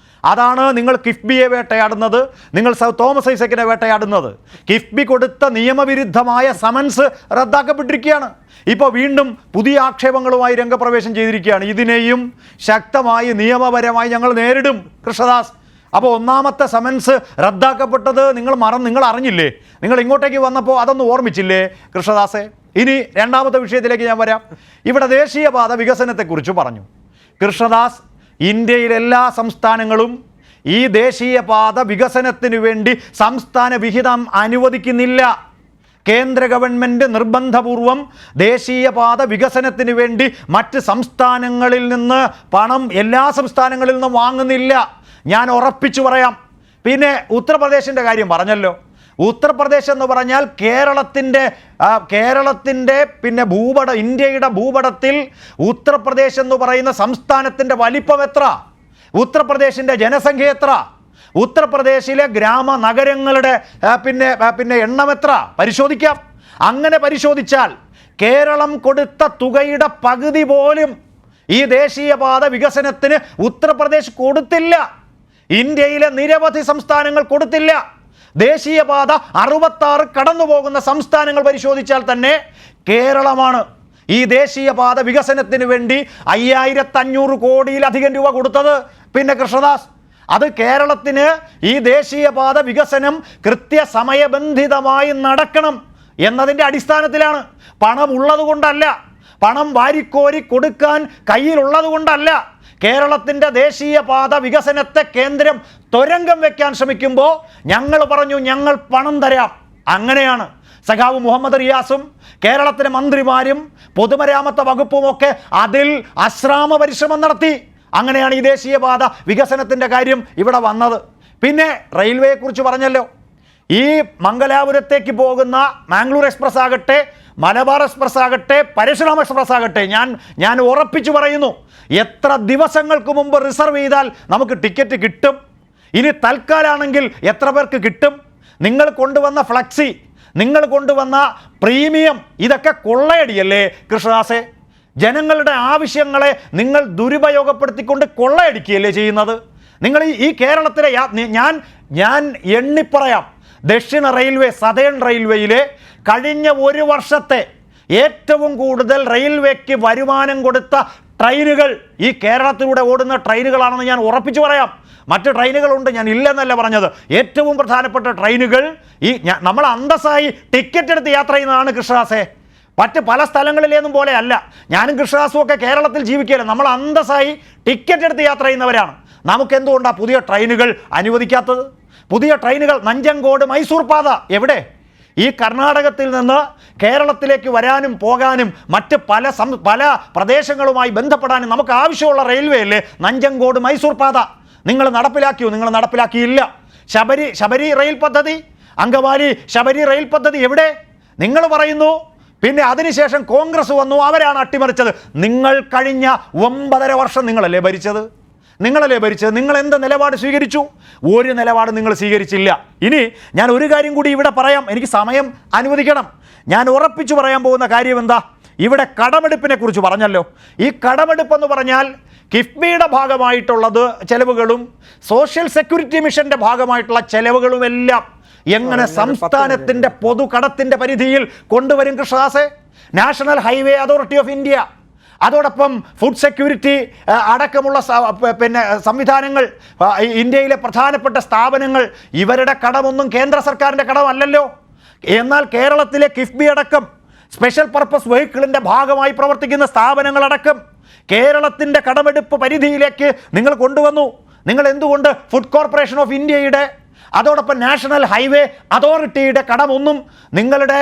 അതാണ് നിങ്ങൾ കിഫ്ബിയെ വേട്ടയാടുന്നത്, നിങ്ങൾ തോമസ് ഐസക്കിനെ വേട്ടയാടുന്നത്. കിഫ്ബി കൊടുത്ത നിയമവിരുദ്ധമായ സമൻസ് റദ്ദാക്കപ്പെട്ടിരിക്കുകയാണ്. ഇപ്പോൾ വീണ്ടും പുതിയ ആക്ഷേപങ്ങളുമായി രംഗപ്രവേശം ചെയ്തിരിക്കുകയാണ്. ഇതിനെയും ശക്തമായി നിയമപരമായി ഞങ്ങൾ നേരിടും കൃഷ്ണദാസ്. അപ്പോൾ ഒന്നാമത്തെ സമൻസ് റദ്ദാക്കപ്പെട്ടത് നിങ്ങൾ അറിഞ്ഞില്ലേ? നിങ്ങൾ ഇങ്ങോട്ടേക്ക് വന്നപ്പോൾ അതൊന്നും ഓർമ്മിച്ചില്ലേ കൃഷ്ണദാസെ? ഇനി രണ്ടാമത്തെ വിഷയത്തിലേക്ക് ഞാൻ വരാം. ഇവിടെ ദേശീയപാത വികസനത്തെക്കുറിച്ച് പറഞ്ഞു കൃഷ്ണദാസ്. ഇന്ത്യയിലെ എല്ലാ സംസ്ഥാനങ്ങളും ഈ ദേശീയപാത വികസനത്തിന് വേണ്ടി സംസ്ഥാന വിഹിതം അനുവദിക്കുന്നില്ല. കേന്ദ്ര ഗവൺമെൻറ് നിർബന്ധപൂർവം ദേശീയപാത വികസനത്തിന് വേണ്ടി മറ്റ് സംസ്ഥാനങ്ങളിൽ നിന്ന് പണം എല്ലാ സംസ്ഥാനങ്ങളിൽ നിന്നും വാങ്ങുന്നില്ല. ഞാൻ ഉറപ്പിച്ചു പറയാം. പിന്നെ ഉത്തർപ്രദേശിൻ്റെ കാര്യം പറഞ്ഞല്ലോ. ഉത്തർപ്രദേശ് എന്ന് പറഞ്ഞാൽ കേരളത്തിൻ്റെ പിന്നെ ഇന്ത്യയുടെ ഭൂപടത്തിൽ ഉത്തർപ്രദേശ് എന്ന് പറയുന്ന സംസ്ഥാനത്തിൻ്റെ വലിപ്പം എത്ര? ഉത്തർപ്രദേശിൻ്റെ ജനസംഖ്യ എത്ര? ഉത്തർപ്രദേശിലെ നഗരങ്ങളുടെ പിന്നെ എണ്ണം എത്ര? പരിശോധിക്കാം. അങ്ങനെ പരിശോധിച്ചാൽ കേരളം കൊടുത്ത തുകയുടെ പകുതി പോലും ഈ ദേശീയപാത വികസനത്തിന് ഉത്തർപ്രദേശ് കൊടുത്തില്ല. ഇന്ത്യയിലെ നിരവധി സംസ്ഥാനങ്ങൾ കൊടുത്തില്ല. ദേശീയപാത 66 കടന്നു പോകുന്ന സംസ്ഥാനങ്ങൾ പരിശോധിച്ചാൽ തന്നെ കേരളമാണ് ഈ ദേശീയപാത വികസനത്തിന് വേണ്ടി 5500 കോടിയിലധികം രൂപ കൊടുത്തത്. പിന്നെ കൃഷ്ണദാസ്, അത് കേരളത്തിന് ഈ ദേശീയപാത വികസനം കൃത്യസമയബന്ധിതമായി നടക്കണം എന്നതിൻ്റെ അടിസ്ഥാനത്തിലാണ്. പണം ഉള്ളത് കൊണ്ടല്ല, പണം വാരിക്കോരി കൊടുക്കാൻ കയ്യിലുള്ളത് കൊണ്ടല്ല. കേരളത്തിൻ്റെ ദേശീയപാത വികസനത്തെ കേന്ദ്രം തുരങ്കം വെക്കാൻ ശ്രമിക്കുമ്പോൾ ഞങ്ങൾ പറഞ്ഞു ഞങ്ങൾ പണം തരാം. അങ്ങനെയാണ് സഖാവ് മുഹമ്മദ് റിയാസും കേരളത്തിലെ മന്ത്രിമാരും പൊതുമരാമത്ത് വകുപ്പുമൊക്കെ അതിൽ അശ്രാമ പരിശ്രമം നടത്തി. അങ്ങനെയാണ് ഈ ദേശീയപാത വികസനത്തിൻ്റെ കാര്യം ഇവിടെ വന്നത്. പിന്നെ റെയിൽവേയെക്കുറിച്ച് പറഞ്ഞല്ലോ. ഈ മംഗലാപുരത്തേക്ക് പോകുന്ന മാംഗ്ലൂർ എക്സ്പ്രസ് ആകട്ടെ, മലബാർ എക്സ്പ്രസ് ആകട്ടെ, പരശുരാം എക്സ്പ്രസ് ആകട്ടെ, ഞാൻ ഉറപ്പിച്ചു പറയുന്നു, എത്ര ദിവസങ്ങൾക്ക് മുമ്പ് റിസർവ് ചെയ്താൽ നമുക്ക് ടിക്കറ്റ് കിട്ടും. ഇനി തൽക്കാലാണെങ്കിൽ എത്ര പേർക്ക് കിട്ടും? നിങ്ങൾ കൊണ്ടുവന്ന ഫ്ലക്സി, നിങ്ങൾ കൊണ്ടുവന്ന പ്രീമിയം, ഇതൊക്കെ കൊള്ളയടിയല്ലേ കൃഷ്ണദാസെ? ജനങ്ങളുടെ ആവശ്യങ്ങളെ നിങ്ങൾ ദുരുപയോഗപ്പെടുത്തിക്കൊണ്ട് കൊള്ളയടിക്കുകയല്ലേ ചെയ്യുന്നത്? നിങ്ങൾ ഈ കേരളത്തിലെ ഞാൻ എണ്ണിപ്പറയാം. ദക്ഷിണ റെയിൽവേ, സതേൺ റെയിൽവേയിലെ കഴിഞ്ഞ ഒരു വർഷത്തെ ഏറ്റവും കൂടുതൽ റെയിൽവേക്ക് വരുമാനം കൊടുത്ത ട്രെയിനുകൾ ഈ കേരളത്തിലൂടെ ഓടുന്ന ട്രെയിനുകളാണെന്ന് ഞാൻ ഉറപ്പിച്ചു പറയാം. മറ്റ് ട്രെയിനുകളുണ്ട്, ഞാൻ ഇല്ലെന്നല്ല പറഞ്ഞത്. ഏറ്റവും പ്രധാനപ്പെട്ട ട്രെയിനുകൾ നമ്മൾ അന്തസ്സായി ടിക്കറ്റ് എടുത്ത് യാത്ര ചെയ്യുന്നതാണ് കൃഷ്ണദാസെ. മറ്റ് പല സ്ഥലങ്ങളിലേന്നും പോലെ അല്ല. ഞാനും കൃഷ്ണദാസും ഒക്കെ കേരളത്തിൽ ജീവിക്കുകയല്ല. നമ്മൾ അന്തസ്സായി ടിക്കറ്റ് എടുത്ത് യാത്ര ചെയ്യുന്നവരാണ്. നമുക്കെന്തുകൊണ്ടാണ് പുതിയ ട്രെയിനുകൾ അനുവദിക്കാത്തത്? പുതിയ ട്രെയിനുകൾ നഞ്ചങ്കോട് മൈസൂർ പാത എവിടെ? ഈ കർണാടകത്തിൽ നിന്ന് കേരളത്തിലേക്ക് വരാനും പോകാനും മറ്റ് പല പ്രദേശങ്ങളുമായി ബന്ധപ്പെടാനും നമുക്ക് ആവശ്യമുള്ള റെയിൽവേ അല്ലേ നഞ്ചങ്കോട് മൈസൂർ പാത. നിങ്ങൾ നടപ്പിലാക്കിയോ? നിങ്ങൾ നടപ്പിലാക്കിയില്ല. ശബരി റെയിൽ പദ്ധതി, അങ്കമാലി ശബരി റെയിൽ പദ്ധതി എവിടെ? നിങ്ങൾ പറയുന്നു. പിന്നെ അതിനുശേഷം കോൺഗ്രസ് വന്നു, അവരാണ് അട്ടിമറിച്ചത്. നിങ്ങൾ കഴിഞ്ഞ 9.5 വർഷം നിങ്ങളല്ലേ ഭരിച്ചത്? നിങ്ങൾ എന്ത് നിലപാട് സ്വീകരിച്ചു? ഒരു നിലപാട് നിങ്ങൾ സ്വീകരിച്ചില്ല. ഇനി ഞാൻ ഒരു കാര്യം കൂടി ഇവിടെ പറയാം, എനിക്ക് സമയം അനുവദിക്കണം. ഞാൻ ഉറപ്പിച്ചു പറയാൻ പോകുന്ന കാര്യം എന്താ, ഇവിടെ കടമെടുപ്പിനെ കുറിച്ച് പറഞ്ഞല്ലോ. ഈ കടമെടുപ്പെന്ന് പറഞ്ഞാൽ കിഫ്ബിയുടെ ഭാഗമായിട്ടുള്ളത് ചെലവുകളും സോഷ്യൽ സെക്യൂരിറ്റി മിഷന്റെ ഭാഗമായിട്ടുള്ള ചെലവുകളുമെല്ലാം എങ്ങനെ സംസ്ഥാനത്തിൻ്റെ പൊതുകടത്തിൻ്റെ പരിധിയിൽ കൊണ്ടുവരും കൃഷ്ണദാസേ? National Highway Authority of India, അതോടൊപ്പം ഫുഡ് സെക്യൂരിറ്റി അടക്കമുള്ള സംവിധാനങ്ങൾ, ഇന്ത്യയിലെ പ്രധാനപ്പെട്ട സ്ഥാപനങ്ങൾ, ഇവരുടെ കടമൊന്നും കേന്ദ്ര സർക്കാരിൻ്റെ കടമല്ലല്ലോ. എന്നാൽ കേരളത്തിലെ കിഫ്ബി അടക്കം സ്പെഷ്യൽ പർപ്പസ് വെഹിക്കിളിൻ്റെ ഭാഗമായി പ്രവർത്തിക്കുന്ന സ്ഥാപനങ്ങളടക്കം കേരളത്തിൻ്റെ കടമെടുപ്പ് പരിധിയിലേക്ക് നിങ്ങൾ കൊണ്ടുവന്നു. നിങ്ങൾ എന്തുകൊണ്ട് ഫുഡ് കോർപ്പറേഷൻ ഓഫ് ഇന്ത്യയുടെ അതോടൊപ്പം നാഷണൽ ഹൈവേ അതോറിറ്റിയുടെ കടമൊന്നും നിങ്ങളുടെ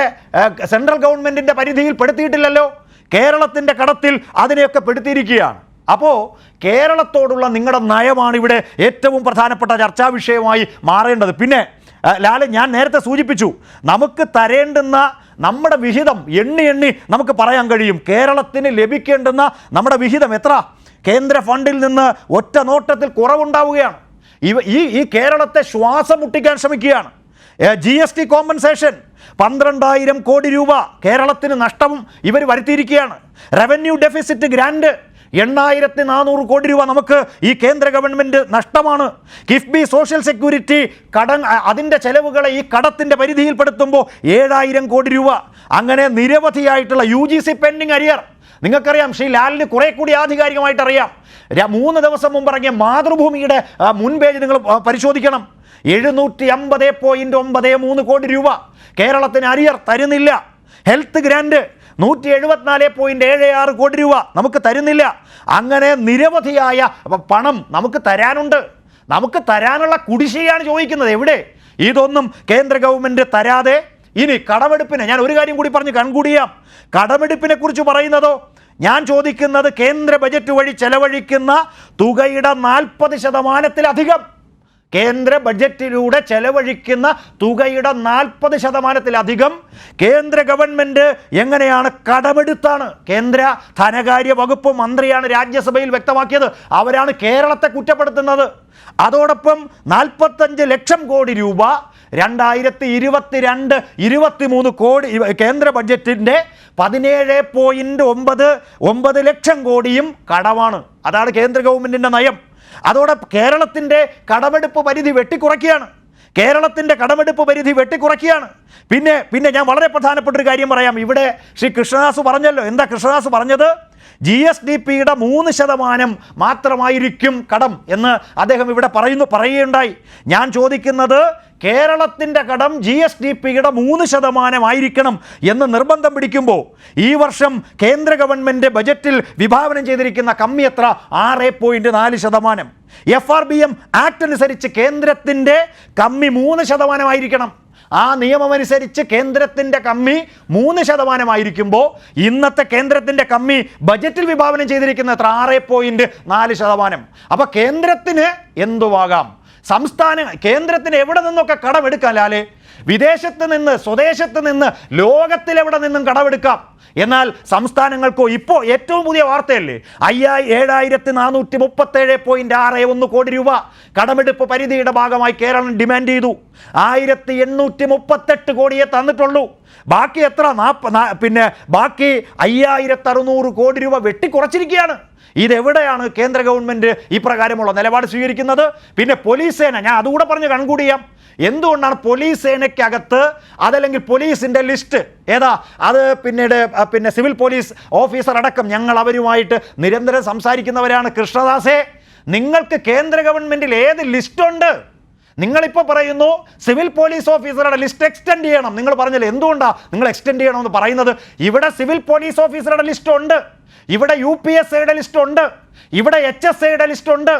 സെൻട്രൽ ഗവൺമെൻറ്റിൻ്റെ പരിധിയിൽ പെടുത്തിയിട്ടില്ലല്ലോ? കേരളത്തിൻ്റെ കടത്തിൽ അതിനെയൊക്കെ പെടുത്തിയിരിക്കുകയാണ്. അപ്പോൾ കേരളത്തോടുള്ള നിങ്ങളുടെ നയമാണ് ഇവിടെ ഏറ്റവും പ്രധാനപ്പെട്ട ചർച്ചാ വിഷയമായി മാറേണ്ടത്. പിന്നെ ലാല്, ഞാൻ നേരത്തെ സൂചിപ്പിച്ചു, നമുക്ക് തരേണ്ടുന്ന നമ്മുടെ വിഹിതം എണ്ണി നമുക്ക് പറയാൻ കഴിയും. കേരളത്തിന് ലഭിക്കേണ്ടുന്ന നമ്മുടെ വിഹിതം എത്ര? കേന്ദ്ര ഫണ്ടിൽ നിന്ന് ഒറ്റ നോട്ടത്തിൽ കുറവുണ്ടാവുകയാണ്. ഈ കേരളത്തെ ശ്വാസം മുട്ടിക്കാൻ ശ്രമിക്കുകയാണ്. GST കോമ്പൻസേഷൻ 12,000 കോടി രൂപ കേരളത്തിന് നഷ്ടം ഇവർ വരുത്തിയിരിക്കുകയാണ്. റവന്യൂ ഡെഫിസിറ്റ് ഗ്രാൻഡ് 8,400 കോടി രൂപ നമുക്ക് ഈ കേന്ദ്ര ഗവൺമെൻറ് നഷ്ടമാണ്. കിഫ്ബി സോഷ്യൽ സെക്യൂരിറ്റി അതിൻ്റെ ചെലവുകളെ ഈ കടത്തിൻ്റെ പരിധിയിൽപ്പെടുത്തുമ്പോൾ 7,000 കോടി രൂപ. അങ്ങനെ നിരവധിയായിട്ടുള്ള UGC പെൻഡിങ് അരിയർ. നിങ്ങൾക്കറിയാം, ശ്രീ ലാലിന് കുറെ കൂടി ആധികാരികമായിട്ട് അറിയാം. 3 ദിവസം മുമ്പ് ഇറങ്ങിയ മാതൃഭൂമിയുടെ മുൻ പേജ് നിങ്ങൾ പരിശോധിക്കണം. 750.93 കോടി രൂപ കേരളത്തിന് അരിയർ തരുന്നില്ല. ഹെൽത്ത് ഗ്രാൻഡ് 174.76 കോടി രൂപ നമുക്ക് തരുന്നില്ല. അങ്ങനെ നിരവധിയായ പണം നമുക്ക് തരാനുണ്ട്. നമുക്ക് തരാനുള്ള കുടിശ്ശികയാണ് ചോദിക്കുന്നത്. എവിടെ? ഇതൊന്നും കേന്ദ്ര ഗവൺമെൻറ് തരാതെ ഇനി കടമെടുപ്പിന് ഞാൻ ഒരു കാര്യം കൂടി പറഞ്ഞ് കൺകൂടിയാം. കടമെടുപ്പിനെ കുറിച്ച് പറയുന്നതോ, ഞാൻ ചോദിക്കുന്നത് കേന്ദ്ര ബജറ്റ് വഴി ചെലവഴിക്കുന്ന തുകയുടെ 40%-ലധികം, കേന്ദ്ര ബഡ്ജറ്റിലൂടെ ചെലവഴിക്കുന്ന തുകയുടെ 40%-ലധികം കേന്ദ്ര ഗവൺമെൻറ് എങ്ങനെയാണ് കടമെടുത്താണ്. കേന്ദ്ര ധനകാര്യ വകുപ്പ് മന്ത്രിയാണ് രാജ്യസഭയിൽ വ്യക്തമാക്കിയത്. അവരാണ് കേരളത്തെ കുറ്റപ്പെടുത്തുന്നത്. അതോടൊപ്പം 45 ലക്ഷം കോടി രൂപ 2022-23 കോടി കേന്ദ്ര ബഡ്ജറ്റിൻ്റെ 17.99 ലക്ഷം കോടിയും കടമാണ്. അതാണ് കേന്ദ്ര ഗവൺമെൻറ്റിൻ്റെ നയം. അതോടെ കേരളത്തിൻ്റെ കടമെടുപ്പ് പരിധി വെട്ടിക്കുറയ്ക്കുകയാണ്. പിന്നെ ഞാൻ വളരെ പ്രധാനപ്പെട്ടൊരു കാര്യം പറയാം. ഇവിടെ ശ്രീ കൃഷ്ണദാസ് പറഞ്ഞല്ലോ. എന്താ കൃഷ്ണദാസ് പറഞ്ഞത്? GSDPയുടെ 3% മാത്രമായിരിക്കും കടം എന്ന് അദ്ദേഹം ഇവിടെ പറയുകയുണ്ടായി. ഞാൻ ചോദിക്കുന്നത്, കേരളത്തിൻ്റെ കടം GSDPയുടെ 3% ആയിരിക്കണം എന്ന് നിർബന്ധം പിടിക്കുമ്പോൾ ഈ വർഷം കേന്ദ്ര ഗവൺമെൻറ് ബജറ്റിൽ വിഭാവനം ചെയ്തിരിക്കുന്ന കമ്മി എത്ര? 6.4%. FRBM ആക്ട് അനുസരിച്ച് കേന്ദ്രത്തിൻ്റെ കമ്മി 3% ആയിരിക്കണം. ആ നിയമമനുസരിച്ച് കേന്ദ്രത്തിൻ്റെ കമ്മി 3% ആയിരിക്കുമ്പോൾ ഇന്നത്തെ കേന്ദ്രത്തിൻ്റെ കമ്മി ബജറ്റിൽ വിഭാവനം ചെയ്തിരിക്കുന്ന എത്ര? 6.4%. അപ്പോൾ കേന്ദ്രത്തിന് എന്തുവാകാം? കേന്ദ്രത്തിന് എവിടെ നിന്നൊക്കെ കടമെടുക്കാം ലാലേ? വിദേശത്ത് നിന്ന്, സ്വദേശത്ത് നിന്ന്, ലോകത്തിലെവിടെ നിന്നും കടമെടുക്കാം. എന്നാൽ സംസ്ഥാനങ്ങൾക്കോ ഇപ്പോൾ ഏറ്റവും പുതിയ വാർത്തയല്ലേ, 7,437.61 കോടി രൂപ കടമെടുപ്പ് പരിധിയുടെ ഭാഗമായി കേരളം ഡിമാൻഡ് ചെയ്തു. 1,838 കോടിയെ തന്നിട്ടുള്ളൂ. ബാക്കി എത്ര? ബാക്കി 5,600 കോടി രൂപ വെട്ടിക്കുറച്ചിരിക്കുകയാണ്. ഇതെവിടെയാണ് കേന്ദ്ര ഗവൺമെൻറ് ഇപ്രകാരമുള്ള നിലപാട് സ്വീകരിക്കുന്നത്? പിന്നെ പോലീസ് സേന, ഞാൻ അതുകൂടെ പറഞ്ഞ് കൺകൂടിയാം. എന്തുകൊണ്ടാണ് പോലീസ് സേനയ്ക്കകത്ത് അതല്ലെങ്കിൽ പോലീസിൻ്റെ ലിസ്റ്റ് ഏതാ? അത് പിന്നെ സിവിൽ പോലീസ് ഓഫീസർ അടക്കം ഞങ്ങൾ അവരുമായിട്ട് നിരന്തരം സംസാരിക്കുന്നവരാണ്. കൃഷ്ണദാസേ, നിങ്ങൾക്ക് കേന്ദ്ര ഗവൺമെൻറ്റിൽ ഏത് ലിസ്റ്റുണ്ട്? നിങ്ങളിപ്പോൾ പറയുന്നു സിവിൽ പോലീസ് ഓഫീസറുടെ ലിസ്റ്റ് എക്സ്റ്റെൻഡ് ചെയ്യണം. നിങ്ങൾ പറഞ്ഞല്ലോ, എന്തുകൊണ്ടാണ് നിങ്ങൾ എക്സ്റ്റെൻഡ് ചെയ്യണമെന്ന് പറയുന്നത്? ഇവിടെ സിവിൽ പോലീസ് ഓഫീസറുടെ ലിസ്റ്റ് ഉണ്ട്, ഇവിടെ UPSAയുടെ ലിസ്റ്റ് ഉണ്ട്, ഇവിടെ HSAയുടെ ലിസ്റ്റ് ഉണ്ട്,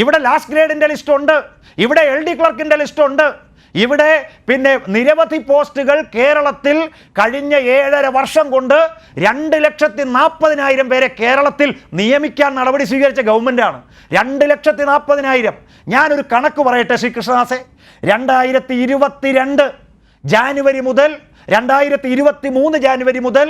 ഇവിടെ ലാസ്റ്റ് ഗ്രേഡിൻ്റെ ലിസ്റ്റ് ഉണ്ട്, ഇവിടെ LD ക്ലർക്കിൻ്റെ ലിസ്റ്റ് ഉണ്ട്, ഇവിടെ പിന്നെ നിരവധി പോസ്റ്റുകൾ കേരളത്തിൽ കഴിഞ്ഞ 7.5 വർഷം കൊണ്ട് 2,40,000 പേരെ കേരളത്തിൽ നിയമിക്കാൻ നടപടി സ്വീകരിച്ച ഗവൺമെൻറ്റാണ്. 2,40,000. ഞാനൊരു കണക്ക് പറയട്ടെ ശ്രീ കൃഷ്ണദാസേ. 2022 ജാനുവരി മുതൽ 2023 ജാനുവരി മുതൽ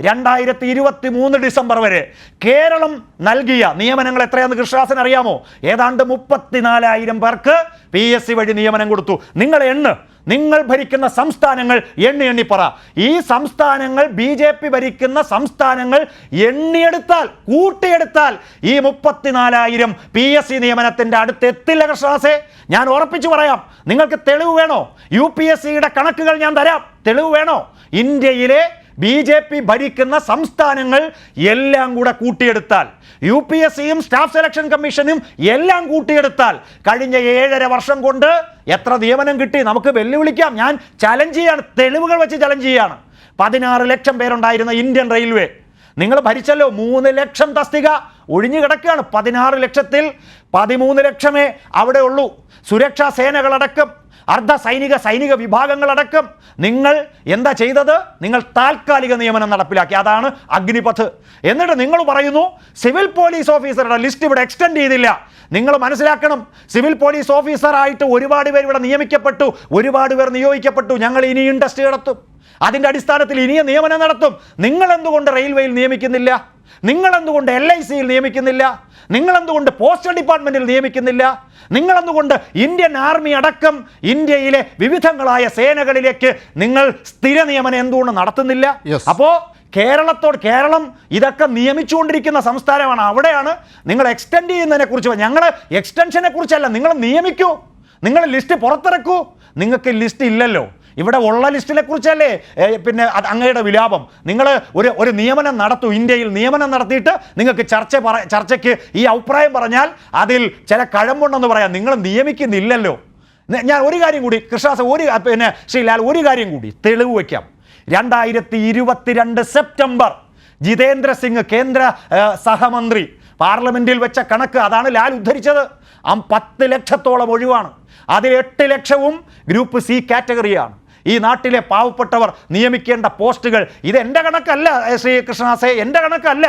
2023 ഡിസംബർ വരെ കേരളം നൽകിയ നിയമനങ്ങൾ എത്രയാണെന്ന് കൃഷ്ണദാസൻ അറിയാമോ? ഏതാണ്ട് 34,000 പേർക്ക് PSC വഴി നിയമനം കൊടുത്തു. നിങ്ങൾ ഭരിക്കുന്ന സംസ്ഥാനങ്ങൾ എണ്ണി പറ. ഈ സംസ്ഥാനങ്ങൾ BJP ഭരിക്കുന്ന സംസ്ഥാനങ്ങൾ എണ്ണിയെടുത്താൽ, കൂട്ടിയെടുത്താൽ ഈ 34,000 PSC നിയമനത്തിൻ്റെ അടുത്ത് എത്തില്ല കൃഷ്ണദാസേ. ഞാൻ ഉറപ്പിച്ചു പറയാം. നിങ്ങൾക്ക് തെളിവ് വേണോ? UPSCയുടെ കണക്കുകൾ ഞാൻ തരാം. തെളിവ് വേണോ? ഇന്ത്യയിലെ BJP ഭരിക്കുന്ന സംസ്ഥാനങ്ങൾ എല്ലാം കൂടെ കൂട്ടിയെടുത്താൽ, UPSCയും സ്റ്റാഫ് സെലക്ഷൻ കമ്മീഷനും എല്ലാം കൂട്ടിയെടുത്താൽ കഴിഞ്ഞ 7.5 വർഷം കൊണ്ട് എത്ര നിയമനം കിട്ടി? നമുക്ക് വെല്ലുവിളിക്കാം. ഞാൻ ചലഞ്ച് ചെയ്യാണ്, തെളിവുകൾ വെച്ച് ചലഞ്ച് ചെയ്യാണ്. 16 ലക്ഷം പേരുണ്ടായിരുന്ന ഇന്ത്യൻ റെയിൽവേ നിങ്ങൾ ഭരിച്ചല്ലോ. 3 ലക്ഷം തസ്തിക ഒഴിഞ്ഞു കിടക്കുകയാണ്. 16 ലക്ഷത്തിൽ 13 ലക്ഷമേ അവിടെ ഉള്ളൂ. സുരക്ഷാ സേനകളടക്കം, സൈനിക വിഭാഗങ്ങളടക്കം നിങ്ങൾ എന്താ ചെയ്തത്? നിങ്ങൾ താൽക്കാലിക നിയമനം നടപ്പിലാക്കി. അതാണ് അഗ്നിപഥ്. എന്നിട്ട് നിങ്ങൾ പറയുന്നു സിവിൽ പോലീസ് ഓഫീസറുടെ ലിസ്റ്റ് ഇവിടെ എക്സ്റ്റെൻഡ് ചെയ്തില്ല. നിങ്ങൾ മനസ്സിലാക്കണം, സിവിൽ പോലീസ് ഓഫീസറായിട്ട് ഒരുപാട് പേർ ഇവിടെ നിയമിക്കപ്പെട്ടു, ഒരുപാട് പേർ നിയോഗിക്കപ്പെട്ടു. ഞങ്ങൾ ഇനിയും ടെസ്റ്റ് നടത്തും, അതിൻ്റെ അടിസ്ഥാനത്തിൽ ഇനിയും നിയമനം നടത്തും. നിങ്ങൾ എന്തുകൊണ്ട് റെയിൽവേയിൽ നിയമിക്കുന്നില്ല? നിങ്ങൾ എന്തുകൊണ്ട് LICയിൽ നിയമിക്കുന്നില്ല? നിങ്ങൾ എന്തുകൊണ്ട് പോസ്റ്റൽ ഡിപ്പാർട്ട്മെന്റിൽ നിയമിക്കുന്നില്ല? നിങ്ങൾ എന്തുകൊണ്ട് ഇന്ത്യൻ ആർമി അടക്കം ഇന്ത്യയിലെ വിവിധങ്ങളായ സേനകളിലേക്ക് നിങ്ങൾ സ്ഥിര നിയമനം എന്തുകൊണ്ട് നടത്തുന്നില്ല? അപ്പോൾ കേരളം ഇതൊക്കെ നിയമിച്ചുകൊണ്ടിരിക്കുന്ന സംസ്ഥാനമാണ്. അവിടെയാണ് നിങ്ങൾ എക്സ്റ്റെൻഡ് ചെയ്യുന്നതിനെ കുറിച്ച്. ഞങ്ങൾ എക്സ്റ്റൻഷനെ കുറിച്ചല്ല, നിങ്ങൾ നിയമിക്കൂ, നിങ്ങൾ ലിസ്റ്റ് പുറത്തിറക്കൂ. നിങ്ങൾക്ക് ലിസ്റ്റ് ഇല്ലല്ലോ. ഇവിടെ ഉള്ള ലിസ്റ്റിനെ കുറിച്ചല്ലേ അങ്ങയുടെ വിലാപം. നിങ്ങൾ ഒരു നിയമനം നടത്തൂ, ഇന്ത്യയിൽ നിയമനം നടത്തിയിട്ട് നിങ്ങൾക്ക് ചർച്ചയ്ക്ക് ഈ അഭിപ്രായം പറഞ്ഞാൽ അതിൽ ചില കഴമ്പുണ്ടെന്ന് പറയാം. നിങ്ങൾ നിയമിക്കുന്നില്ലല്ലോ. ഞാൻ ഒരു കാര്യം കൂടി കൃഷ്ണദാസ്, ശ്രീലാൽ, ഒരു കാര്യം കൂടി തെളിവ് വയ്ക്കാം. 2022 സെപ്റ്റംബർ ജിതേന്ദ്ര സിംഗ് കേന്ദ്ര സഹമന്ത്രി പാർലമെന്റിൽ വെച്ച കണക്ക് അതാണ് ലാൽ ഉദ്ധരിച്ചത്. 10 ലക്ഷത്തോളം ഒഴിവാണ്. അതിൽ 8 ലക്ഷവും ഗ്രൂപ്പ് C കാറ്റഗറിയാണ്. ഈ നാട്ടിലെ പാവപ്പെട്ടവർ നിയമിക്കേണ്ട പോസ്റ്റുകൾ. ഇത് എൻ്റെ കണക്കല്ല ശ്രീ കൃഷ്ണദാസേ, എൻ്റെ കണക്കല്ല.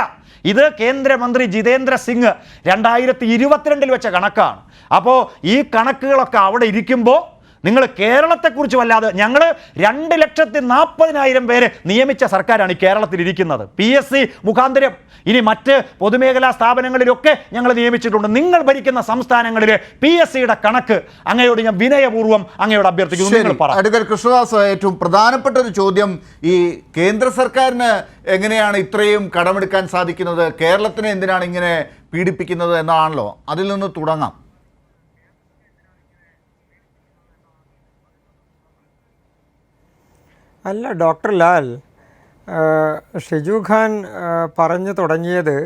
ഇത് കേന്ദ്രമന്ത്രി ജിതേന്ദ്ര സിംഗ് 2022 വെച്ച കണക്കാണ്. അപ്പോൾ ഈ കണക്കുകളൊക്കെ അവിടെ ഇരിക്കുമ്പോൾ നിങ്ങൾ കേരളത്തെക്കുറിച്ച് വല്ലാതെ, ഞങ്ങൾ 2,40,000 പേരെ നിയമിച്ച സർക്കാരാണ് ഈ കേരളത്തിലിരിക്കുന്നത്. PSC മുഖാന്തരം ഇനി മറ്റ് പൊതുമേഖലാ സ്ഥാപനങ്ങളിലൊക്കെ ഞങ്ങൾ നിയമിച്ചിട്ടുണ്ട്. നിങ്ങൾ ഭരിക്കുന്ന സംസ്ഥാനങ്ങളിലെ PSCയുടെ കണക്ക് അങ്ങയോട് ഞാൻ വിനയപൂർവ്വം അങ്ങയോട് അഭ്യർത്ഥിക്കുന്നു. നിങ്ങൾ പറ. അഡ്വക്കേറ്റ് കൃഷ്ണദാസ്, ഏറ്റവും പ്രധാനപ്പെട്ട ഒരു ചോദ്യം, ഈ കേന്ദ്ര സർക്കാരിന് എങ്ങനെയാണ് ഇത്രയും കടമെടുക്കാൻ സാധിക്കുന്നത്? കേരളത്തിനെ എന്തിനാണ് ഇങ്ങനെ പീഡിപ്പിക്കുന്നത് എന്നാണല്ലോ. അതിൽ നിന്ന് തുടങ്ങാം. അല്ല ഡോക്ടർ ലാൽ, ഷിജു ഖാൻ പറഞ്ഞു തുടങ്ങിയത്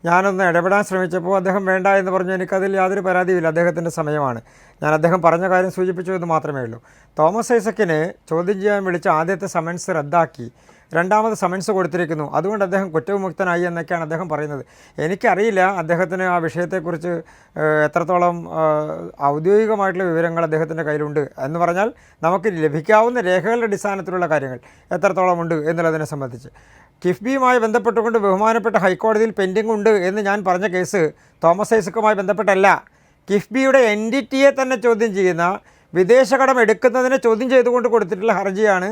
ഞാനൊന്ന് ഇടപെടാൻ ശ്രമിച്ചപ്പോൾ അദ്ദേഹം വേണ്ട എന്ന് പറഞ്ഞു. എനിക്കതിൽ യാതൊരു പരാതിയുമില്ല, അദ്ദേഹത്തിൻ്റെ സമയമാണ്. ഞാൻ അദ്ദേഹം പറഞ്ഞ കാര്യം സൂചിപ്പിച്ചു എന്ന് മാത്രമേ ഉള്ളൂ. തോമസ് ഐസക്കിനെ ചോദ്യം ചെയ്യാൻ വിളിച്ച ആദ്യത്തെ സമൻസ് റദ്ദാക്കി, രണ്ടാമത് സമൻസ് കൊടുത്തിരിക്കുന്നു. അതുകൊണ്ട് അദ്ദേഹം കുറ്റവിമുക്തനായി എന്നൊക്കെയാണ് അദ്ദേഹം പറയുന്നത്. എനിക്കറിയില്ല അദ്ദേഹത്തിന് ആ വിഷയത്തെക്കുറിച്ച് എത്രത്തോളം ഔദ്യോഗികമായിട്ടുള്ള വിവരങ്ങൾ അദ്ദേഹത്തിൻ്റെ കയ്യിലുണ്ട് എന്ന് പറഞ്ഞാൽ നമുക്ക് ലഭിക്കാവുന്ന രേഖകളുടെ അടിസ്ഥാനത്തിലുള്ള കാര്യങ്ങൾ എത്രത്തോളം ഉണ്ട് എന്നുള്ളതിനെ സംബന്ധിച്ച്. കിഫ്ബിയുമായി ബന്ധപ്പെട്ടുകൊണ്ട് ബഹുമാനപ്പെട്ട ഹൈക്കോടതിയിൽ പെൻഡിംഗ് ഉണ്ട് എന്ന് ഞാൻ പറഞ്ഞ കേസ് തോമസ് ഐസക്കുമായി ബന്ധപ്പെട്ടല്ല. കിഫ്ബിയുടെ എൻറ്റിറ്റിയെ തന്നെ ചോദ്യം ചെയ്യുന്ന, വിദേശ കടം എടുക്കുന്നതിനെ ചോദ്യം ചെയ്തുകൊണ്ട് കൊടുത്തിട്ടുള്ള ഹർജിയാണ്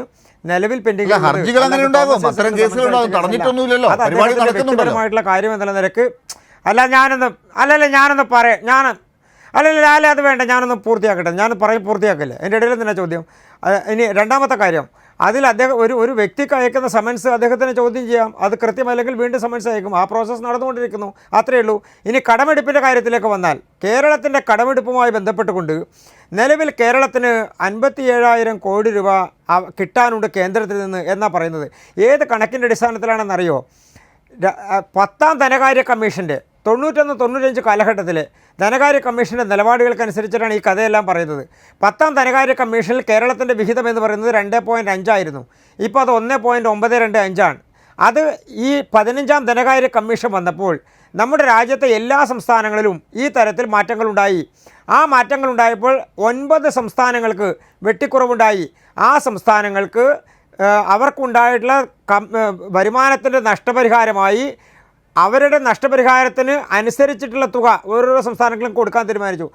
നിലവിൽ പെൻഡിംഗ്. വ്യക്തിപരമായിട്ടുള്ള കാര്യം എന്നുള്ള നിലക്ക് അത് വേണ്ട, ഞാനൊന്ന് പൂർത്തിയാക്കട്ടെ. ഞാൻ പൂർത്തിയാക്കില്ല, എൻ്റെ ഇടയിൽ തന്നെ ചോദ്യം. ഇനി രണ്ടാമത്തെ കാര്യം, അതിൽ അദ്ദേഹം ഒരു വ്യക്തിക്ക് അയക്കുന്ന സമൻസ് അദ്ദേഹത്തിന് ചോദ്യം ചെയ്യാം. അത് കൃത്യമല്ലെങ്കിൽ വീണ്ടും സമൻസ് അയക്കും. ആ പ്രോസസ്സ് നടന്നുകൊണ്ടിരിക്കുന്നു, അത്രയേ ഉള്ളൂ. ഇനി കടമെടുപ്പിൻ്റെ കാര്യത്തിലേക്ക് വന്നാൽ, കേരളത്തിൻ്റെ കടമെടുപ്പുമായി ബന്ധപ്പെട്ടുകൊണ്ട് നിലവിൽ കേരളത്തിന് 57,000 കോടി രൂപ കിട്ടാനുണ്ട് കേന്ദ്രത്തിൽ നിന്ന് എന്നാണ് പറയുന്നത്. ഏത് കണക്കിൻ്റെ അടിസ്ഥാനത്തിലാണെന്നറിയോ? 10ാം ധനകാര്യ കമ്മീഷൻ്റെ 91-95 കാലഘട്ടത്തിൽ ധനകാര്യ കമ്മീഷൻ്റെ നിലപാടുകൾക്കനുസരിച്ചിട്ടാണ് ഈ കഥയെല്ലാം പറയുന്നത്. 10ാം ധനകാര്യ കമ്മീഷനിൽ കേരളത്തിൻ്റെ വിഹിതം എന്ന് പറയുന്നത് 2.5 ആയിരുന്നു. ഇപ്പോൾ അത് 1.925 ആണ്. അത് ഈ 15ാം ധനകാര്യ കമ്മീഷൻ വന്നപ്പോൾ നമ്മുടെ രാജ്യത്തെ എല്ലാ സംസ്ഥാനങ്ങളിലും ഈ തരത്തിൽ മാറ്റങ്ങളുണ്ടായി. ആ മാറ്റങ്ങളുണ്ടായപ്പോൾ 9 സംസ്ഥാനങ്ങൾക്ക് വെട്ടിക്കുറവുണ്ടായി. ആ സംസ്ഥാനങ്ങൾക്ക് അവർക്കുണ്ടായിട്ടുള്ള വരുമാനത്തിൻ്റെ നഷ്ടപരിഹാരമായി അവരുടെ നഷ്ടപരിഹാരത്തിന് അനുസരിച്ചിട്ടുള്ള തുക ഓരോരോ സംസ്ഥാനങ്ങളും കൊടുക്കാൻ തീരുമാനിച്ചു.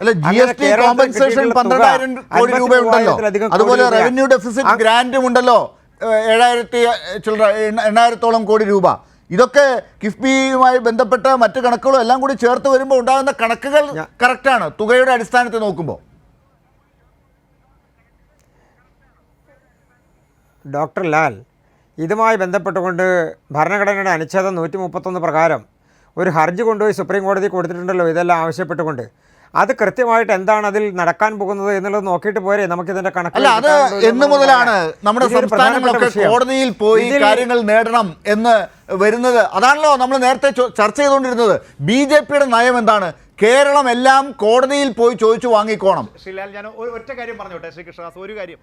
അതുപോലെ റവന്യൂ ഡെഫിസിറ്റ് ഗ്രാന്റും ഉണ്ടല്ലോ. 8,000-ഓളം കോടി രൂപ. ഇതൊക്കെ കിഫ്ബിയുമായി ബന്ധപ്പെട്ട മറ്റ് കണക്കുകളും എല്ലാം കൂടി ചേർത്ത് വരുമ്പോൾ ഉണ്ടാകുന്ന കണക്കുകൾ കറക്റ്റാണ് തുകയുടെ അടിസ്ഥാനത്തിൽ നോക്കുമ്പോൾ. ഡോക്ടർ ലാൽ, ഇതുമായി ബന്ധപ്പെട്ടുകൊണ്ട് ഭരണഘടനയുടെ അനുച്ഛേദം 131 പ്രകാരം ഒരു ഹർജി കൊണ്ടുപോയി സുപ്രീം കോടതി കൊടുത്തിട്ടുണ്ടല്ലോ ഇതെല്ലാം ആവശ്യപ്പെട്ടുകൊണ്ട്. അത് കൃത്യമായിട്ട് എന്താണ് അതിൽ നടക്കാൻ പോകുന്നത് എന്നുള്ളത് നോക്കിയിട്ട് പോരെ നമുക്കിതിന്റെ അല്ല, അത് എന്ന് മുതലാണ് നമ്മുടെ സംസ്ഥാനങ്ങളൊക്കെ കോടതിയിൽ പോയി കാര്യങ്ങൾ നേടണം എന്ന് വരുന്നത്? അതാണല്ലോ നമ്മൾ നേരത്തെ ചർച്ച ചെയ്തുകൊണ്ടിരുന്നത്. BJPയുടെ നയം എന്താണ്? കേരളം എല്ലാം കോടതിയിൽ പോയി ചോദിച്ചു വാങ്ങിക്കോണം. ശ്രീലാൽ, ഞാൻ ഒറ്റ കാര്യം പറഞ്ഞോട്ടെ ശ്രീ കൃഷ്ണദാസ്, ഒരു കാര്യം.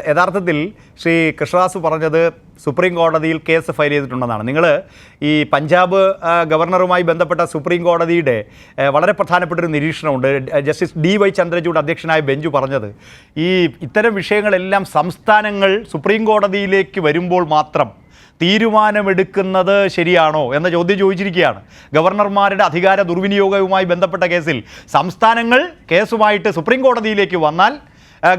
യഥാർത്ഥത്തിൽ ശ്രീ കൃഷ്ണദാസ് പറഞ്ഞത് സുപ്രീം കോടതിയിൽ കേസ് ഫയൽ ചെയ്തിട്ടുണ്ടെന്നാണ്. നിങ്ങൾ ഈ പഞ്ചാബ് ഗവർണറുമായി ബന്ധപ്പെട്ട സുപ്രീം കോടതിയുടെ വളരെ പ്രധാനപ്പെട്ട ഒരു നിരീക്ഷണമുണ്ട്. ജസ്റ്റിസ് DY ചന്ദ്രചൂഡ് അധ്യക്ഷനായ ബെഞ്ച് പറഞ്ഞത് ഇത്തരം വിഷയങ്ങളെല്ലാം സംസ്ഥാനങ്ങൾ സുപ്രീം കോടതിയിലേക്ക് വരുമ്പോൾ മാത്രം തീരുമാനമെടുക്കുന്നത് ശരിയാണോ എന്ന ചോദ്യം ചോദിച്ചിരിക്കുകയാണ്. ഗവർണർമാരുടെ അധികാര ദുർവിനിയോഗവുമായി ബന്ധപ്പെട്ട കേസിൽ സംസ്ഥാനങ്ങൾ കേസുമായിട്ട് സുപ്രീം കോടതിയിലേക്ക് വന്നാൽ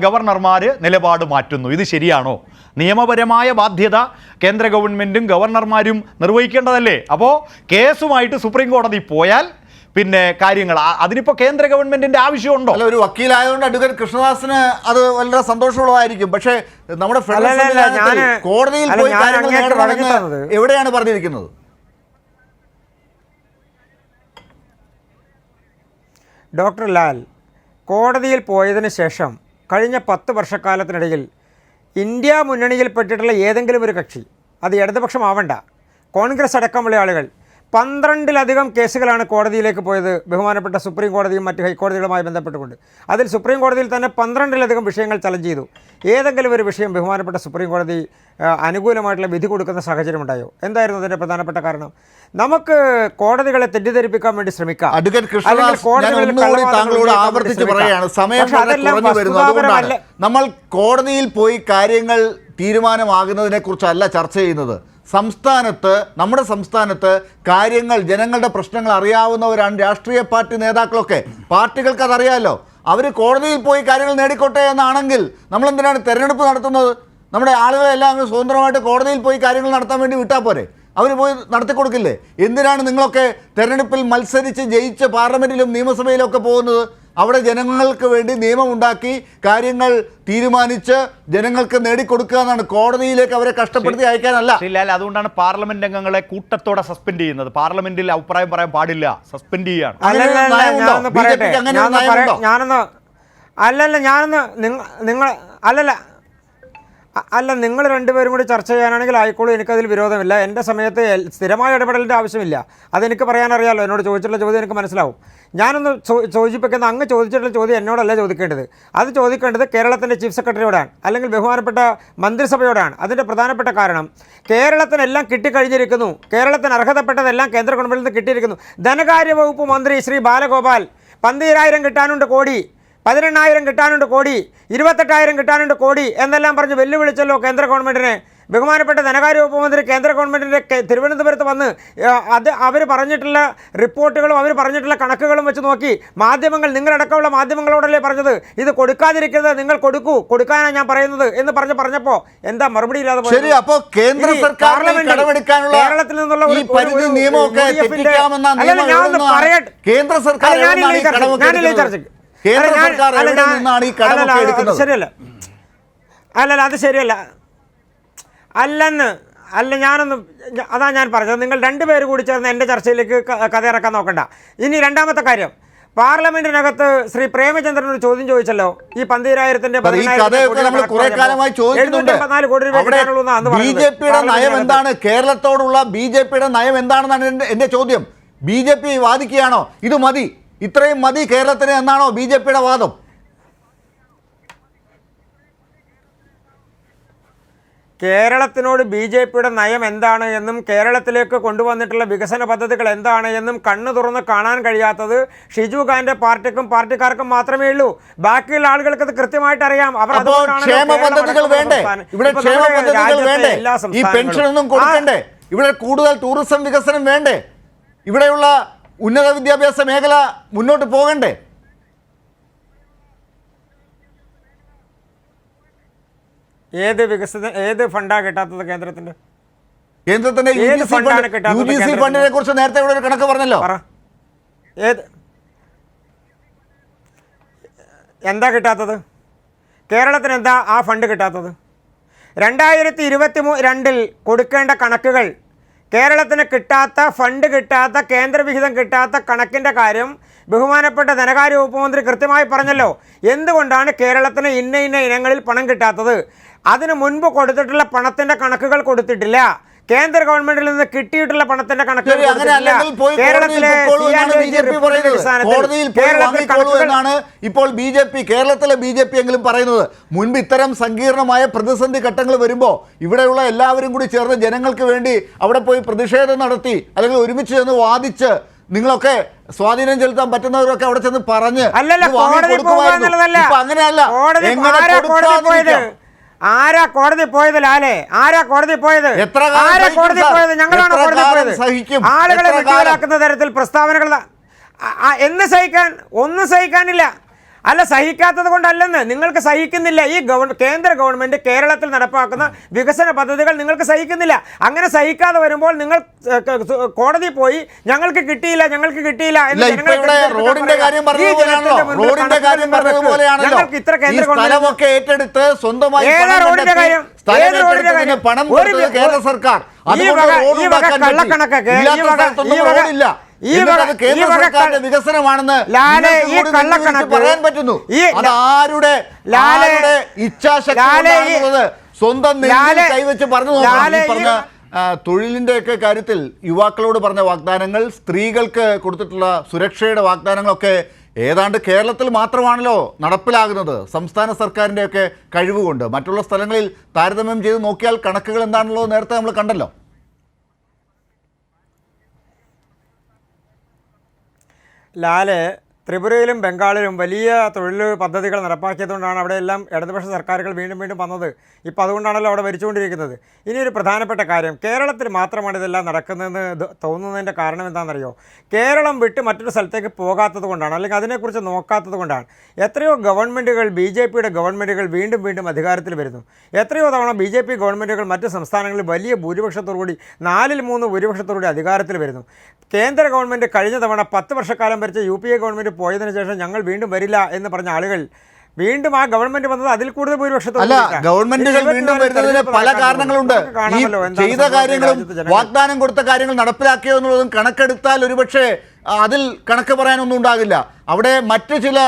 ഗവർണർമാർ നിലപാട് മാറ്റുന്നു. ഇത് ശരിയാണോ? നിയമപരമായ ബാധ്യത കേന്ദ്ര ഗവൺമെൻറ്റും ഗവർണർമാരും നിർവഹിക്കേണ്ടതല്ലേ? അപ്പോൾ കേസുമായിട്ട് സുപ്രീം കോടതി പോയാൽ പിന്നെ കാര്യങ്ങൾ അതിനിപ്പോൾ കേന്ദ്ര ഗവൺമെൻറ്റിൻ്റെ ആവശ്യമുണ്ടോ? അല്ല, ഒരു വക്കീലായതുകൊണ്ട് അഡ്വക്കേറ്റ് കൃഷ്ണദാസിന് അത് വളരെ സന്തോഷമുള്ളതായിരിക്കും. പക്ഷേ നമ്മുടെ കോടതിയിൽ പോയി കാര്യങ്ങൾ നേടണമെന്ന് എവിടെയാണ് പറഞ്ഞിരിക്കുന്നത്? ഡോക്ടർ ലാൽ, കോടതിയിൽ പോയതിന് ശേഷം കഴിഞ്ഞ 10 വർഷക്കാലത്തിനിടയിൽ ഇന്ത്യ മുന്നണിയിൽപ്പെട്ടിട്ടുള്ള ഏതെങ്കിലും ഒരു കക്ഷി, അത് ഇടതുപക്ഷമാവണ്ട, കോൺഗ്രസ് അടക്കമുള്ള ആളുകൾ 12ലധികം കേസുകളാണ് കോടതിയിലേക്ക് പോയത് ബഹുമാനപ്പെട്ട സുപ്രീം കോടതിയും മറ്റ് ഹൈക്കോടതികളുമായി ബന്ധപ്പെട്ടുകൊണ്ട്. അതിൽ സുപ്രീം കോടതിയിൽ തന്നെ 12ലധികം വിഷയങ്ങൾ ചലഞ്ച് ചെയ്തു. ഏതെങ്കിലും ഒരു വിഷയം ബഹുമാനപ്പെട്ട സുപ്രീം കോടതി അനുകൂലമായിട്ടുള്ള വിധി കൊടുക്കുന്ന സാഹചര്യമുണ്ടായോ? എന്തായിരുന്നു അതിൻ്റെ പ്രധാനപ്പെട്ട കാരണം? നമുക്ക് കോടതികളെ തെറ്റിദ്ധരിപ്പിക്കാൻ വേണ്ടി ശ്രമിക്കാം. നമ്മൾ കോടതിയിൽ പോയി കാര്യങ്ങൾ തീരുമാനമാകുന്നതിനെ കുറിച്ചല്ല ചർച്ച ചെയ്യുന്നത്. നമ്മുടെ സംസ്ഥാനത്ത് കാര്യങ്ങൾ, ജനങ്ങളുടെ പ്രശ്നങ്ങൾ അറിയാവുന്നവരാണ് രാഷ്ട്രീയ പാർട്ടി നേതാക്കളൊക്കെ. പാർട്ടികൾക്ക് അതറിയാമല്ലോ. അവർ കോടതിയിൽ പോയി കാര്യങ്ങൾ നേടിക്കോട്ടെ എന്നാണെങ്കിൽ നമ്മളെന്തിനാണ് തെരഞ്ഞെടുപ്പ് നടത്തുന്നത്? നമ്മുടെ ആളുകളെല്ലാം അങ്ങ് സ്വതന്ത്രമായിട്ട് കോടതിയിൽ പോയി കാര്യങ്ങൾ നടത്താൻ വേണ്ടി വിട്ടാൽ പോരെ? അവർ പോയി നടത്തിക്കൊടുക്കില്ലേ? എന്തിനാണ് നിങ്ങളൊക്കെ തെരഞ്ഞെടുപ്പിൽ മത്സരിച്ച് ജയിച്ച് പാർലമെൻറ്റിലും നിയമസഭയിലും ഒക്കെ പോകുന്നത്? അവിടെ ജനങ്ങൾക്ക് വേണ്ടി നിയമമുണ്ടാക്കി കാര്യങ്ങൾ തീരുമാനിച്ച് ജനങ്ങൾക്ക് നേടിക്കൊടുക്കുക എന്നാണ്. കോടതിയിലേക്ക് അവരെ കഷ്ടപ്പെടുത്തി അയക്കാനല്ല. അതുകൊണ്ടാണ് പാർലമെന്റ് അംഗങ്ങളെ കൂട്ടത്തോടെ സസ്പെൻഡ് ചെയ്യുന്നത്. പാർലമെന്റിൽ അഭിപ്രായം പറയാൻ പാടില്ല, സസ്പെൻഡ് ചെയ്യാണ്. നിങ്ങൾ രണ്ടുപേരും കൂടി ചർച്ച ചെയ്യാനാണെങ്കിൽ ആയിക്കോളൂ, എനിക്കതിൽ വിരോധമില്ല. എൻ്റെ സമയത്ത് സ്ഥിരമായ ഇടപെടലിൻ്റെ ആവശ്യമില്ല. അതെനിക്ക് പറയാനറിയാമല്ലോ. എന്നോട് ചോദിച്ചിട്ടുള്ള ചോദ്യം എനിക്ക് മനസ്സിലാവും. ഞാനൊന്ന് സൂചിപ്പിക്കുന്ന അങ്ങ് ചോദിച്ചിട്ടുള്ള ചോദ്യം എന്നോടല്ല ചോദിക്കേണ്ടത്. അത് ചോദിക്കേണ്ടത് കേരളത്തിൻ്റെ ചീഫ് സെക്രട്ടറിയോടാണ്, അല്ലെങ്കിൽ ബഹുമാനപ്പെട്ട മന്ത്രിസഭയോടാണ്. അതിൻ്റെ പ്രധാനപ്പെട്ട കാരണം കേരളത്തിനെല്ലാം കിട്ടിക്കഴിഞ്ഞിരിക്കുന്നു. കേരളത്തിന് അർഹതപ്പെട്ടതെല്ലാം കേന്ദ്ര ഗവൺമെൻറ്റിൽ നിന്ന് കിട്ടിയിരിക്കുന്നു. ധനകാര്യ വകുപ്പ് മന്ത്രി ശ്രീ ബാലഗോപാൽ 12,000 കിട്ടാനുണ്ട് കോടി, 18,000 കിട്ടാനുണ്ട് കോടി, 28,000 കിട്ടാനുണ്ട് കോടി എന്നെല്ലാം പറഞ്ഞ് വെല്ലുവിളിച്ചല്ലോ കേന്ദ്ര ഗവൺമെൻറ്റിനെ. ബഹുമാനപ്പെട്ട ധനകാര്യ വകുപ്പ് മന്ത്രി കേന്ദ്ര ഗവൺമെൻറ്റിൻ്റെ തിരുവനന്തപുരത്ത് വന്ന് അവർ പറഞ്ഞിട്ടുള്ള റിപ്പോർട്ടുകളും അവർ പറഞ്ഞിട്ടുള്ള കണക്കുകളും വെച്ച് നോക്കി മാധ്യമങ്ങൾ, നിങ്ങളടക്കമുള്ള മാധ്യമങ്ങളോടല്ലേ പറഞ്ഞത് ഇത് കൊടുക്കാതിരിക്കുന്നത്, നിങ്ങൾ കൊടുക്കാനാണ് ഞാൻ പറയുന്നത് എന്ന് പറഞ്ഞപ്പോൾ എന്താ മറുപടി ഇല്ലാതെ പോയത്? കേരളത്തിൽ നിന്നുള്ള ശരിയല്ല. അത് ശരിയല്ല. അതാ ഞാൻ പറഞ്ഞത്. നിങ്ങൾ രണ്ടുപേര് കൂടി ചേർന്ന് എൻ്റെ ചർച്ചയിലേക്ക് കഥ ഇറക്കാൻ നോക്കണ്ട. ഇനി രണ്ടാമത്തെ കാര്യം, പാർലമെന്റിനകത്ത് ശ്രീ പ്രേമചന്ദ്രൻ ഒരു ചോദ്യം ചോദിച്ചല്ലോ. ഈ 12,000-ന്റെ ബിജെപിയുടെ നയം എന്താണ്, കേരളത്തോടുള്ള ബിജെപിയുടെ നയം എന്താണെന്നാണ് എന്റെ ചോദ്യം. BJP വാദിക്കുകയാണോ ഇത് മതി, ഇത്രയും മതി കേരളത്തിന് എന്നാണോ BJPയുടെ വാദം? കേരളത്തിനോട് BJPയുടെ നയം എന്താണ് എന്നും കേരളത്തിലേക്ക് കൊണ്ടുവന്നിട്ടുള്ള വികസന പദ്ധതികൾ എന്താണ് എന്നും കണ്ണു തുറന്ന് കാണാൻ കഴിയാത്തത് ഷിജു ഖാന്റെ പാർട്ടിക്കും പാർട്ടിക്കാർക്കും മാത്രമേ ഉള്ളൂ. ബാക്കിയുള്ള ആളുകൾക്ക് അത് കൃത്യമായിട്ട് അറിയാം. അവർ ഈ പെൻഷനൊന്നും കൊടുക്കണ്ടേ? ഇവിടെ കൂടുതൽ ടൂറിസം വികസനം വേണ്ടേ? ഇവിടെയുള്ള ഉന്നത വിദ്യാഭ്യാസ മേഖല മുന്നോട്ട് പോകണ്ടേ? ഏത് ഫണ്ടാണ് കിട്ടാത്തത് കേന്ദ്രത്തിൻ്റെ? കേന്ദ്രത്തിന്റെ ഏത് ഫണ്ടാണ് കിട്ടാത്തത്? UGC ഫണ്ടിനെ കുറിച്ച് നേരത്തെ ഇവിടെ ഒരു കണക്ക് പറഞ്ഞല്ലോ. എന്താ കിട്ടാത്തത്? കേരളത്തിന് എന്താ ആ ഫണ്ട് കിട്ടാത്തത്? 2022 കൊടുക്കേണ്ട കണക്കുകൾ, കേരളത്തിന് കിട്ടാത്ത ഫണ്ട് കിട്ടാത്ത കേന്ദ്രവിഹിതം കിട്ടാത്ത കണക്കിൻ്റെ കാര്യം ബഹുമാനപ്പെട്ട ധനകാര്യ വകുപ്പ് മന്ത്രി കൃത്യമായി പറഞ്ഞല്ലോ. എന്തുകൊണ്ടാണ് കേരളത്തിന് ഇന്ന ഇനങ്ങളിൽ പണം കിട്ടാത്തത്? അതിനു മുൻപ് കൊടുത്തിട്ടുള്ള പണത്തിൻ്റെ കണക്കുകൾ കൊടുത്തിട്ടില്ല. കേന്ദ്ര ഗവൺമെന്റിൽ നിന്ന് കിട്ടിയിട്ടുള്ള പണത്തിന്റെ കണക്കുകൾ കേരളത്തിലെ ഇപ്പോൾ കേരളത്തിലെ BJP എങ്കിലും പറയുന്നത്. മുൻപ് ഇത്തരം സങ്കീർണമായ പ്രതിസന്ധി ഘട്ടങ്ങൾ വരുമ്പോൾ ഇവിടെയുള്ള എല്ലാവരും കൂടി ചേർന്ന് ജനങ്ങൾക്ക് വേണ്ടി അവിടെ പോയി പ്രതിഷേധം നടത്തി അല്ലെങ്കിൽ ഒരുമിച്ച് ചെന്ന് വാദിച്ച് നിങ്ങളൊക്കെ സ്വാധീനം ചെലുത്താൻ പറ്റുന്നവരൊക്കെ അവിടെ ചെന്ന് പറഞ്ഞ് അങ്ങനെയല്ല. ആരാ കോടതി പോയത്? ലാലേ, ആരാ കോടതി പോയത്? കോടതി പോയത് ഞങ്ങളാണ് കോടതി പോയത്. ആളുകളെ വിട്ടുകളാക്കുന്ന തരത്തിൽ പ്രസ്താവനകൾ എന്ന് സഹിക്കാൻ ഒന്നും സഹിക്കാനില്ല. അല്ല, സഹിക്കാത്തത് കൊണ്ടല്ലെന്ന്, നിങ്ങൾക്ക് സഹിക്കുന്നില്ല. ഈ കേന്ദ്ര ഗവൺമെന്റ് കേരളത്തിൽ നടപ്പാക്കുന്ന വികസന പദ്ധതികൾ നിങ്ങൾക്ക് സഹിക്കുന്നില്ല. അങ്ങനെ സഹിക്കാതെ വരുമ്പോൾ നിങ്ങൾ കോടതി പോയി ഞങ്ങൾക്ക് കിട്ടിയില്ല ഞങ്ങൾക്ക് കിട്ടിയില്ല എന്ന് റോഡിന്റെ കാര്യം ഞങ്ങൾക്ക് ഇത്ര കേന്ദ്ര ഗവൺമെന്റ് ഏറ്റെടുത്ത് സ്വന്തമായി പണം കേരള സർക്കാർ കള്ളക്കണക്കൊക്കെ വികസനമാണെന്ന് പറയാൻ പറ്റുന്നു. ആരുടെ ഇച്ഛാശക്തി സ്വന്തം കൈവച്ച് പറഞ്ഞു പറഞ്ഞ തൊഴിലിന്റെ ഒക്കെ കാര്യത്തിൽ യുവാക്കളോട് പറഞ്ഞ വാഗ്ദാനങ്ങൾ, സ്ത്രീകൾക്ക് കൊടുത്തിട്ടുള്ള സുരക്ഷയുടെ വാഗ്ദാനങ്ങളൊക്കെ ഏതാണ്ട് കേരളത്തിൽ മാത്രമാണല്ലോ നടപ്പിലാകുന്നത് സംസ്ഥാന സർക്കാരിൻ്റെയൊക്കെ കഴിവുകൊണ്ട്. മറ്റുള്ള സ്ഥലങ്ങളിൽ താരതമ്യം ചെയ്ത് നോക്കിയാൽ കണക്കുകൾ എന്താണല്ലോ നേരത്തെ നമ്മൾ കണ്ടല്ലോ. ലാല്, ത്രിപുരയിലും ബംഗാളിലും വലിയ തൊഴിൽ പദ്ധതികൾ നടപ്പാക്കിയതുകൊണ്ടാണ് അവിടെയെല്ലാം ഇടതുപക്ഷ സർക്കാരുകൾ വീണ്ടും വീണ്ടും വന്നത്. ഇപ്പോൾ അതുകൊണ്ടാണല്ലോ അവിടെ ഭരിച്ചുകൊണ്ടിരിക്കുന്നത്. ഇനിയൊരു പ്രധാനപ്പെട്ട കാര്യം, കേരളത്തിൽ മാത്രമാണ് ഇതെല്ലാം നടക്കുന്നതെന്ന് തോന്നുന്നതിൻ്റെ കാരണം എന്താണെന്നറിയോ? കേരളം വിട്ട് മറ്റൊരു സ്ഥലത്തേക്ക് പോകാത്തത് കൊണ്ടാണ്, അല്ലെങ്കിൽ അതിനെക്കുറിച്ച് നോക്കാത്തത് കൊണ്ടാണ്. എത്രയോ ഗവൺമെൻറ്റുകൾ, BJPയുടെ ഗവൺമെൻറ്റുകൾ വീണ്ടും വീണ്ടും അധികാരത്തിൽ വരുന്നു. എത്രയോ തവണ BJP ഗവൺമെൻറ്റുകൾ മറ്റ് സംസ്ഥാനങ്ങളിൽ വലിയ ഭൂരിപക്ഷത്തോടുകൂടി 4/3 ഭൂരിപക്ഷത്തോടുകൂടി അധികാരത്തിൽ വരുന്നു. കേന്ദ്ര ഗവൺമെൻറ് കഴിഞ്ഞ തവണ 10 വർഷക്കാലം ഭരിച്ച UPA ഗവൺമെൻറ് പോയതിനു ശേഷം ഞങ്ങൾ വീണ്ടും വരില്ല എന്ന് പറഞ്ഞ ആളുകൾ വീണ്ടും ആ ഗവൺമെന്റ് വന്നത് അതിൽ കൂടുതൽ ഭൂരിപക്ഷത്തോടെ. ഗവൺമെന്റുകൾ വീണ്ടും വരുന്നതിന് പല കാരണങ്ങളുണ്ട്. ചെയ്ത കാര്യങ്ങളും വാഗ്ദാനം കൊടുത്ത കാര്യങ്ങൾ നടപ്പിലാക്കിയോ എന്നുള്ളതും കണക്കെടുത്താൽ ഒരുപക്ഷെ അതിൽ കണക്ക് പറയാനൊന്നും ഉണ്ടാകില്ല. അവിടെ മറ്റു ചില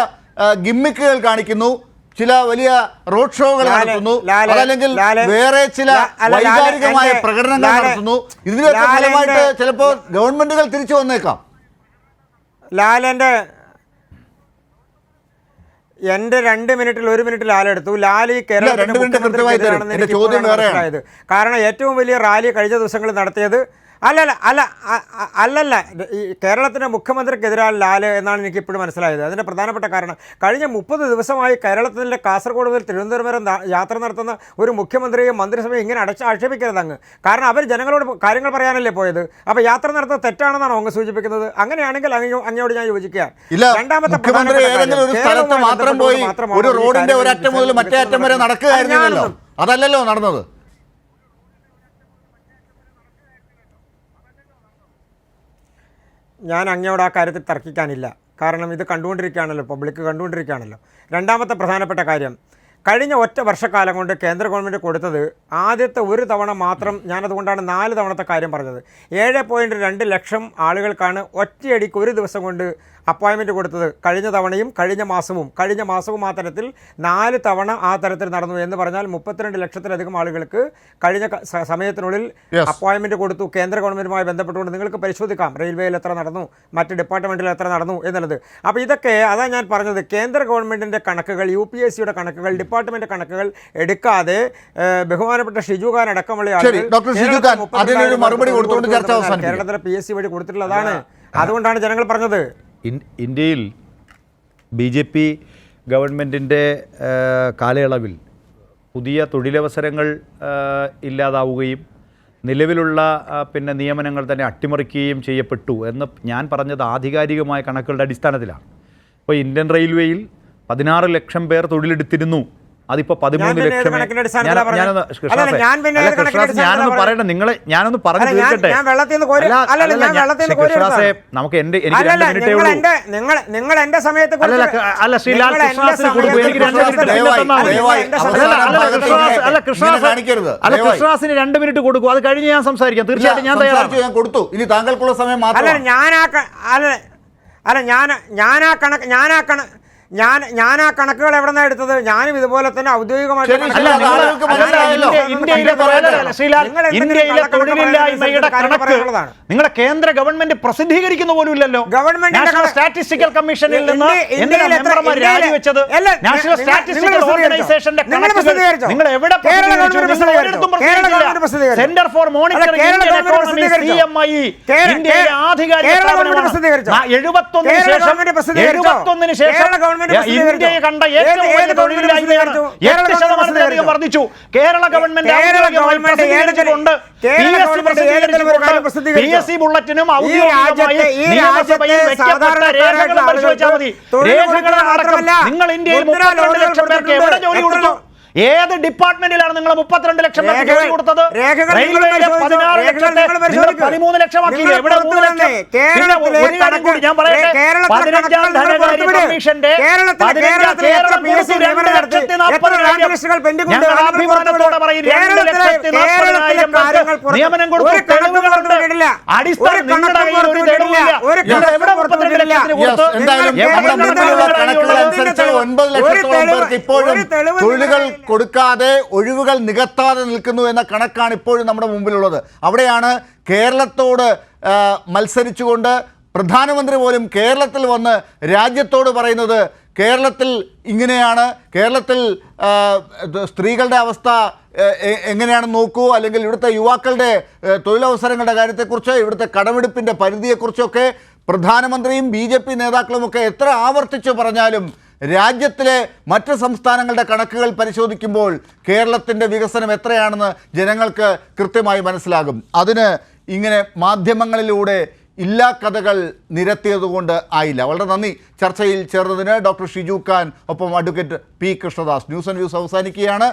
ഗിമ്മിക്കുകൾ കാണിക്കുന്നു, ചില വലിയ റോഡ് ഷോകൾ നടത്തുന്നു, അല്ലെങ്കിൽ വേറെ ചില വൈകാരികമായ പ്രകടനങ്ങൾ നടത്തുന്നു. ഇതിനൊക്കെ ഫലമായിട്ട് ചിലപ്പോൾ ഗവൺമെന്റുകൾ തിരിച്ചു വന്നേക്കാം. എൻ്റെ 2 മിനിറ്റിൽ 1 മിനിറ്റ് ലാലെടുത്തു. ലാലി കേരളത്തിന്റെ കാരണം ഏറ്റവും വലിയ റാലി കഴിഞ്ഞ ദിവസങ്ങളിൽ നടത്തിയത് അല്ലല്ല ഈ കേരളത്തിൻ്റെ മുഖ്യമന്ത്രിക്കെതിരായ ലാല് എന്നാണ് എനിക്ക് ഇപ്പോഴും മനസ്സിലായത്. അതിൻ്റെ പ്രധാനപ്പെട്ട കാരണം കഴിഞ്ഞ 30 ദിവസമായി കേരളത്തിൻ്റെ കാസർഗോഡ് മുതൽ തിരുവനന്തപുരം വരെ യാത്ര നടത്തുന്ന ഒരു മുഖ്യമന്ത്രിയും മന്ത്രിസഭയും ഇങ്ങനെ ആക്ഷേപിക്കരുത് അങ്ങ്. കാരണം അവർ ജനങ്ങളോട് കാര്യങ്ങൾ പറയാനല്ലേ പോയത്. അപ്പോൾ യാത്ര നടത്തുന്നത് തെറ്റാണെന്നാണ് അങ്ങ് സൂചിപ്പിക്കുന്നത്. അങ്ങനെയാണെങ്കിൽ അങ്ങയോട് ഞാൻ യോജിക്കുക. രണ്ടാമത്തെ അതല്ലല്ലോ നടന്നത്. ഞാൻ അങ്ങയോട് ആ കാര്യത്തിൽ തർക്കിക്കാനില്ല. കാരണം ഇത് കണ്ടുകൊണ്ടിരിക്കുകയാണല്ലോ, പബ്ലിക് കണ്ടുകൊണ്ടിരിക്കുകയാണല്ലോ. രണ്ടാമത്തെ പ്രധാനപ്പെട്ട കാര്യം, കഴിഞ്ഞ ഒറ്റ വർഷക്കാലം കൊണ്ട് കേന്ദ്ര ഗവൺമെൻറ് കൊടുത്തത് ആദ്യത്തെ ഒരു തവണ മാത്രം, ഞാനതുകൊണ്ടാണ് 4 തവണത്തെ കാര്യം പറഞ്ഞത്, 7.2 ലക്ഷം ആളുകൾക്കാണ് ഒറ്റയടിക്ക് ഒരു ദിവസം കൊണ്ട് അപ്പോയിൻമെൻറ്റ് കൊടുത്തത്. കഴിഞ്ഞ തവണയും കഴിഞ്ഞ മാസവും ആ തരത്തിൽ 4 തവണ ആ തരത്തിൽ നടന്നു എന്ന് പറഞ്ഞാൽ 32 ലക്ഷത്തിലധികം ആളുകൾക്ക് കഴിഞ്ഞ സമയത്തിനുള്ളിൽ അപ്പോയിൻമെൻറ്റ് കൊടുത്തു. കേന്ദ്ര ഗവൺമെൻറ്റുമായി ബന്ധപ്പെട്ടുകൊണ്ട് നിങ്ങൾക്ക് പരിശോധിക്കാം റെയിൽവേയിൽ എത്ര നടന്നു, മറ്റ് ഡിപ്പാർട്ട്മെൻറ്റിൽ എത്ര നടന്നു എന്നുള്ളത്. അപ്പോൾ ഇതൊക്കെ അതാണ് ഞാൻ പറഞ്ഞത്, കേന്ദ്ര ഗവൺമെൻറ്റിൻ്റെ കണക്കുകൾ, UPSCയുടെ കണക്കുകൾ, ഡിപ്പാർട്ട്മെൻറ്റ് കണക്കുകൾ എടുക്കാതെ ബഹുമാനപ്പെട്ട ഷിജുഖാൻ അടക്കമുള്ള ആളുകൾ കേരളത്തിലെ PSC വഴി കൊടുത്തിട്ടുള്ളതാണ്. അതുകൊണ്ടാണ് ജനങ്ങൾ പറഞ്ഞത്. ഇന്ത്യയിൽ BJP ഗവൺമെൻറ്റിൻ്റെ കാലയളവിൽ പുതിയ തൊഴിലവസരങ്ങൾ ഇല്ലാതാവുകയും നിലവിലുള്ള നിയമനങ്ങൾ തന്നെ അട്ടിമറിക്കുകയും ചെയ്യപ്പെട്ടു എന്ന് ഞാൻ പറഞ്ഞത് ആധികാരികമായ കണക്കുകളുടെ അടിസ്ഥാനത്തിലാണ്. ഇപ്പോൾ ഇന്ത്യൻ റെയിൽവേയിൽ 16 ലക്ഷം പേർ തൊഴിലെടുത്തിരുന്നു. അതിപ്പോ 13 പിന്നെ ഏത് ലക്ഷം. കണക്കിന്റെ അടിസ്ഥാനത്തിലാ പറഞ്ഞത്? ഞാനൊന്ന് അല്ലല്ല, ഞാൻ പിന്നെ ഏത് കണക്കിന്റെ ഞാനൊന്ന് അടിസ്ഥാനത്തിലാ പറയട്ടെ, ഞാനൊന്ന് പറഞ്ഞു അല്ല, തീർക്കട്ടെ. ഞാൻ വെള്ളത്തിൽ നിന്ന് കോരി അല്ലല്ല, ഞാൻ വെള്ളത്തിൽ നിന്ന് കോരി കൃഷ്ണദാസേ, നമുക്ക് എനിക്ക് 2 അല്ലല്ല, മിനിറ്റേ ഉള്ളൂ. നിങ്ങൾ എന്റെ സമയത്ത് അല്ല ശ്രീ ലാൽ കൃഷ്ണദാസിന് കൊടുക്കൂ, എനിക്ക് 2 മിനിറ്റ് പിന്നെ തന്നാൽ മതി. കൃഷ്ണദാസിന് 2 മിനിറ്റ് കൊടുക്കൂ, അത് കഴിഞ്ഞ് ഞാൻ സംസാരിക്കാം. തീർച്ചയായിട്ടും ഞാൻ തയ്യാറാണ്. ഞാൻ കൊടുത്തു, ഇനി താങ്കൾക്കുള്ള സമയം അല്ല മാത്രം. ഞാൻ ആ കണക്കുകൾ എവിടെ നിന്നാണ് എടുത്തത്? ഞാനും ഇതുപോലെ തന്നെ ഔദ്യോഗികമായിട്ട് ശരി, ശരി, അത് ആളുകൾക്ക് മനസ്സിലായല്ലോ. ഇന്ത്യയിലെ തൊഴിലില്ലായ്മയുടെ കണക്ക് നിങ്ങളുടെ കേന്ദ്ര ഗവൺമെന്റ് പ്രസിദ്ധീകരിക്കുന്ന പോലും ഇല്ലല്ലോ. നാഷണൽ സ്റ്റാറ്റിസ്റ്റിക്കൽ കമ്മീഷനിൽ നിന്ന് എന്തിനാ മെമ്പർമാർ രാജിവെച്ചത്? നാഷണൽ സ്റ്റാറ്റിസ്റ്റിക്കൽ ഓർഗനൈസേഷന്റെ കണക്കുകൾ നിങ്ങൾ എവിടെ പ്രസിദ്ധീകരിച്ചു? Centre for monitoring Indian economy CMI ഇന്ത്യയിലെ ആധികാരിക സ്ഥാപനമാണ്. 71 ശേഷം ഇന്ത്യയെ കണ്ട ഏറ്റവും വലിയ തൊഴിലില്ലായ്മയാണ്. 8% വർദ്ധിച്ചു. കേരള ഗവൺമെന്റ് പ്രസിദ്ധീകരിച്ചിട്ടുണ്ട്. PSC ബുള്ളറ്റിനും ഔദ്യോഗികമായി നിയമസഭയിൽ വെക്കപ്പെട്ട രേഖകൾ പരിശോധിച്ചാൽ മതി. രേഖകൾ അടക്കം നിങ്ങൾ ഇന്ത്യയിൽ 32 ലക്ഷം പേർക്ക് എവിടെ ജോലി കൊടുത്തു? ഏത് ഡിപ്പാർട്ട്മെന്റിലാണ് നിങ്ങൾ 32 ലക്ഷം പേർക്ക് ജോലി കൊടുത്തത്? റെയിൽവേയിലെ 16 ലക്ഷത്തെ 13 ലക്ഷമാക്കി. എവിടെ 3 ലക്ഷം? പിന്നെ ഒരു കാര്യം കൂടി ഞാൻ പറയട്ടെ, 15ാം ധനകാര്യ കമ്മീഷന്റെ കേരളം കൊടുത്തു 2,40,000. ഞങ്ങൾ അഭിമാനത്തോടെ പറയും 2,40,000 പേർക്ക് നിയമനം കൊടുത്തു. തെളിവുകളുണ്ട്. അടിസ്ഥാന നിങ്ങളുടെ കയ്യിൽ ഒരു തെളിവില്ല. നിങ്ങൾ എവിടെ 32 ലക്ഷത്തിന് കൊടുത്തു? എന്തായാലും കണക്കുകൾ അനുസരിച്ച് 9 ലക്ഷത്തോളം പേർക്ക് ഇപ്പോഴും തൊഴിലുകൾ കൊടുക്കാതെ ഒഴിവുകൾ നികത്താതെ നിൽക്കുന്നു എന്ന കണക്കാണ് ഇപ്പോഴും നമ്മുടെ മുമ്പിലുള്ളത്. അവിടെയാണ് കേരളത്തോട് മത്സരിച്ചുകൊണ്ട് പ്രധാനമന്ത്രി പോലും കേരളത്തിൽ വന്ന് രാജ്യത്തോട് പറയുന്നത് കേരളത്തിൽ ഇങ്ങനെയാണ്, കേരളത്തിൽ സ്ത്രീകളുടെ അവസ്ഥ എങ്ങനെയാണെന്ന് നോക്കൂ, അല്ലെങ്കിൽ ഇവിടുത്തെ യുവാക്കളുടെ തൊഴിലവസരങ്ങളുടെ കാര്യത്തെക്കുറിച്ച്, ഇവിടുത്തെ കടമെടുപ്പിൻ്റെ പരിധിയെക്കുറിച്ചൊക്കെ പ്രധാനമന്ത്രിയും BJP നേതാക്കളുമൊക്കെ എത്ര ആവർത്തിച്ച് പറഞ്ഞാലും രാജ്യത്തിലെ മറ്റ് സംസ്ഥാനങ്ങളുടെ കണക്കുകൾ പരിശോധിക്കുമ്പോൾ കേരളത്തിൻ്റെ വികസനം എത്രയാണെന്ന് ജനങ്ങൾക്ക് കൃത്യമായി മനസ്സിലാകും. അതിന് ഇങ്ങനെ മാധ്യമങ്ങളിലൂടെ ഇല്ലാ കഥകൾ നിരത്തിയതുകൊണ്ട് ആയില്ല. വളരെ നന്ദി ചർച്ചയിൽ ചേർന്നതിന് ഡോക്ടർ ഷിജു ഖാൻ, ഒപ്പം advocate P. Krishnadas. News and views അവസാനിക്കുകയാണ്.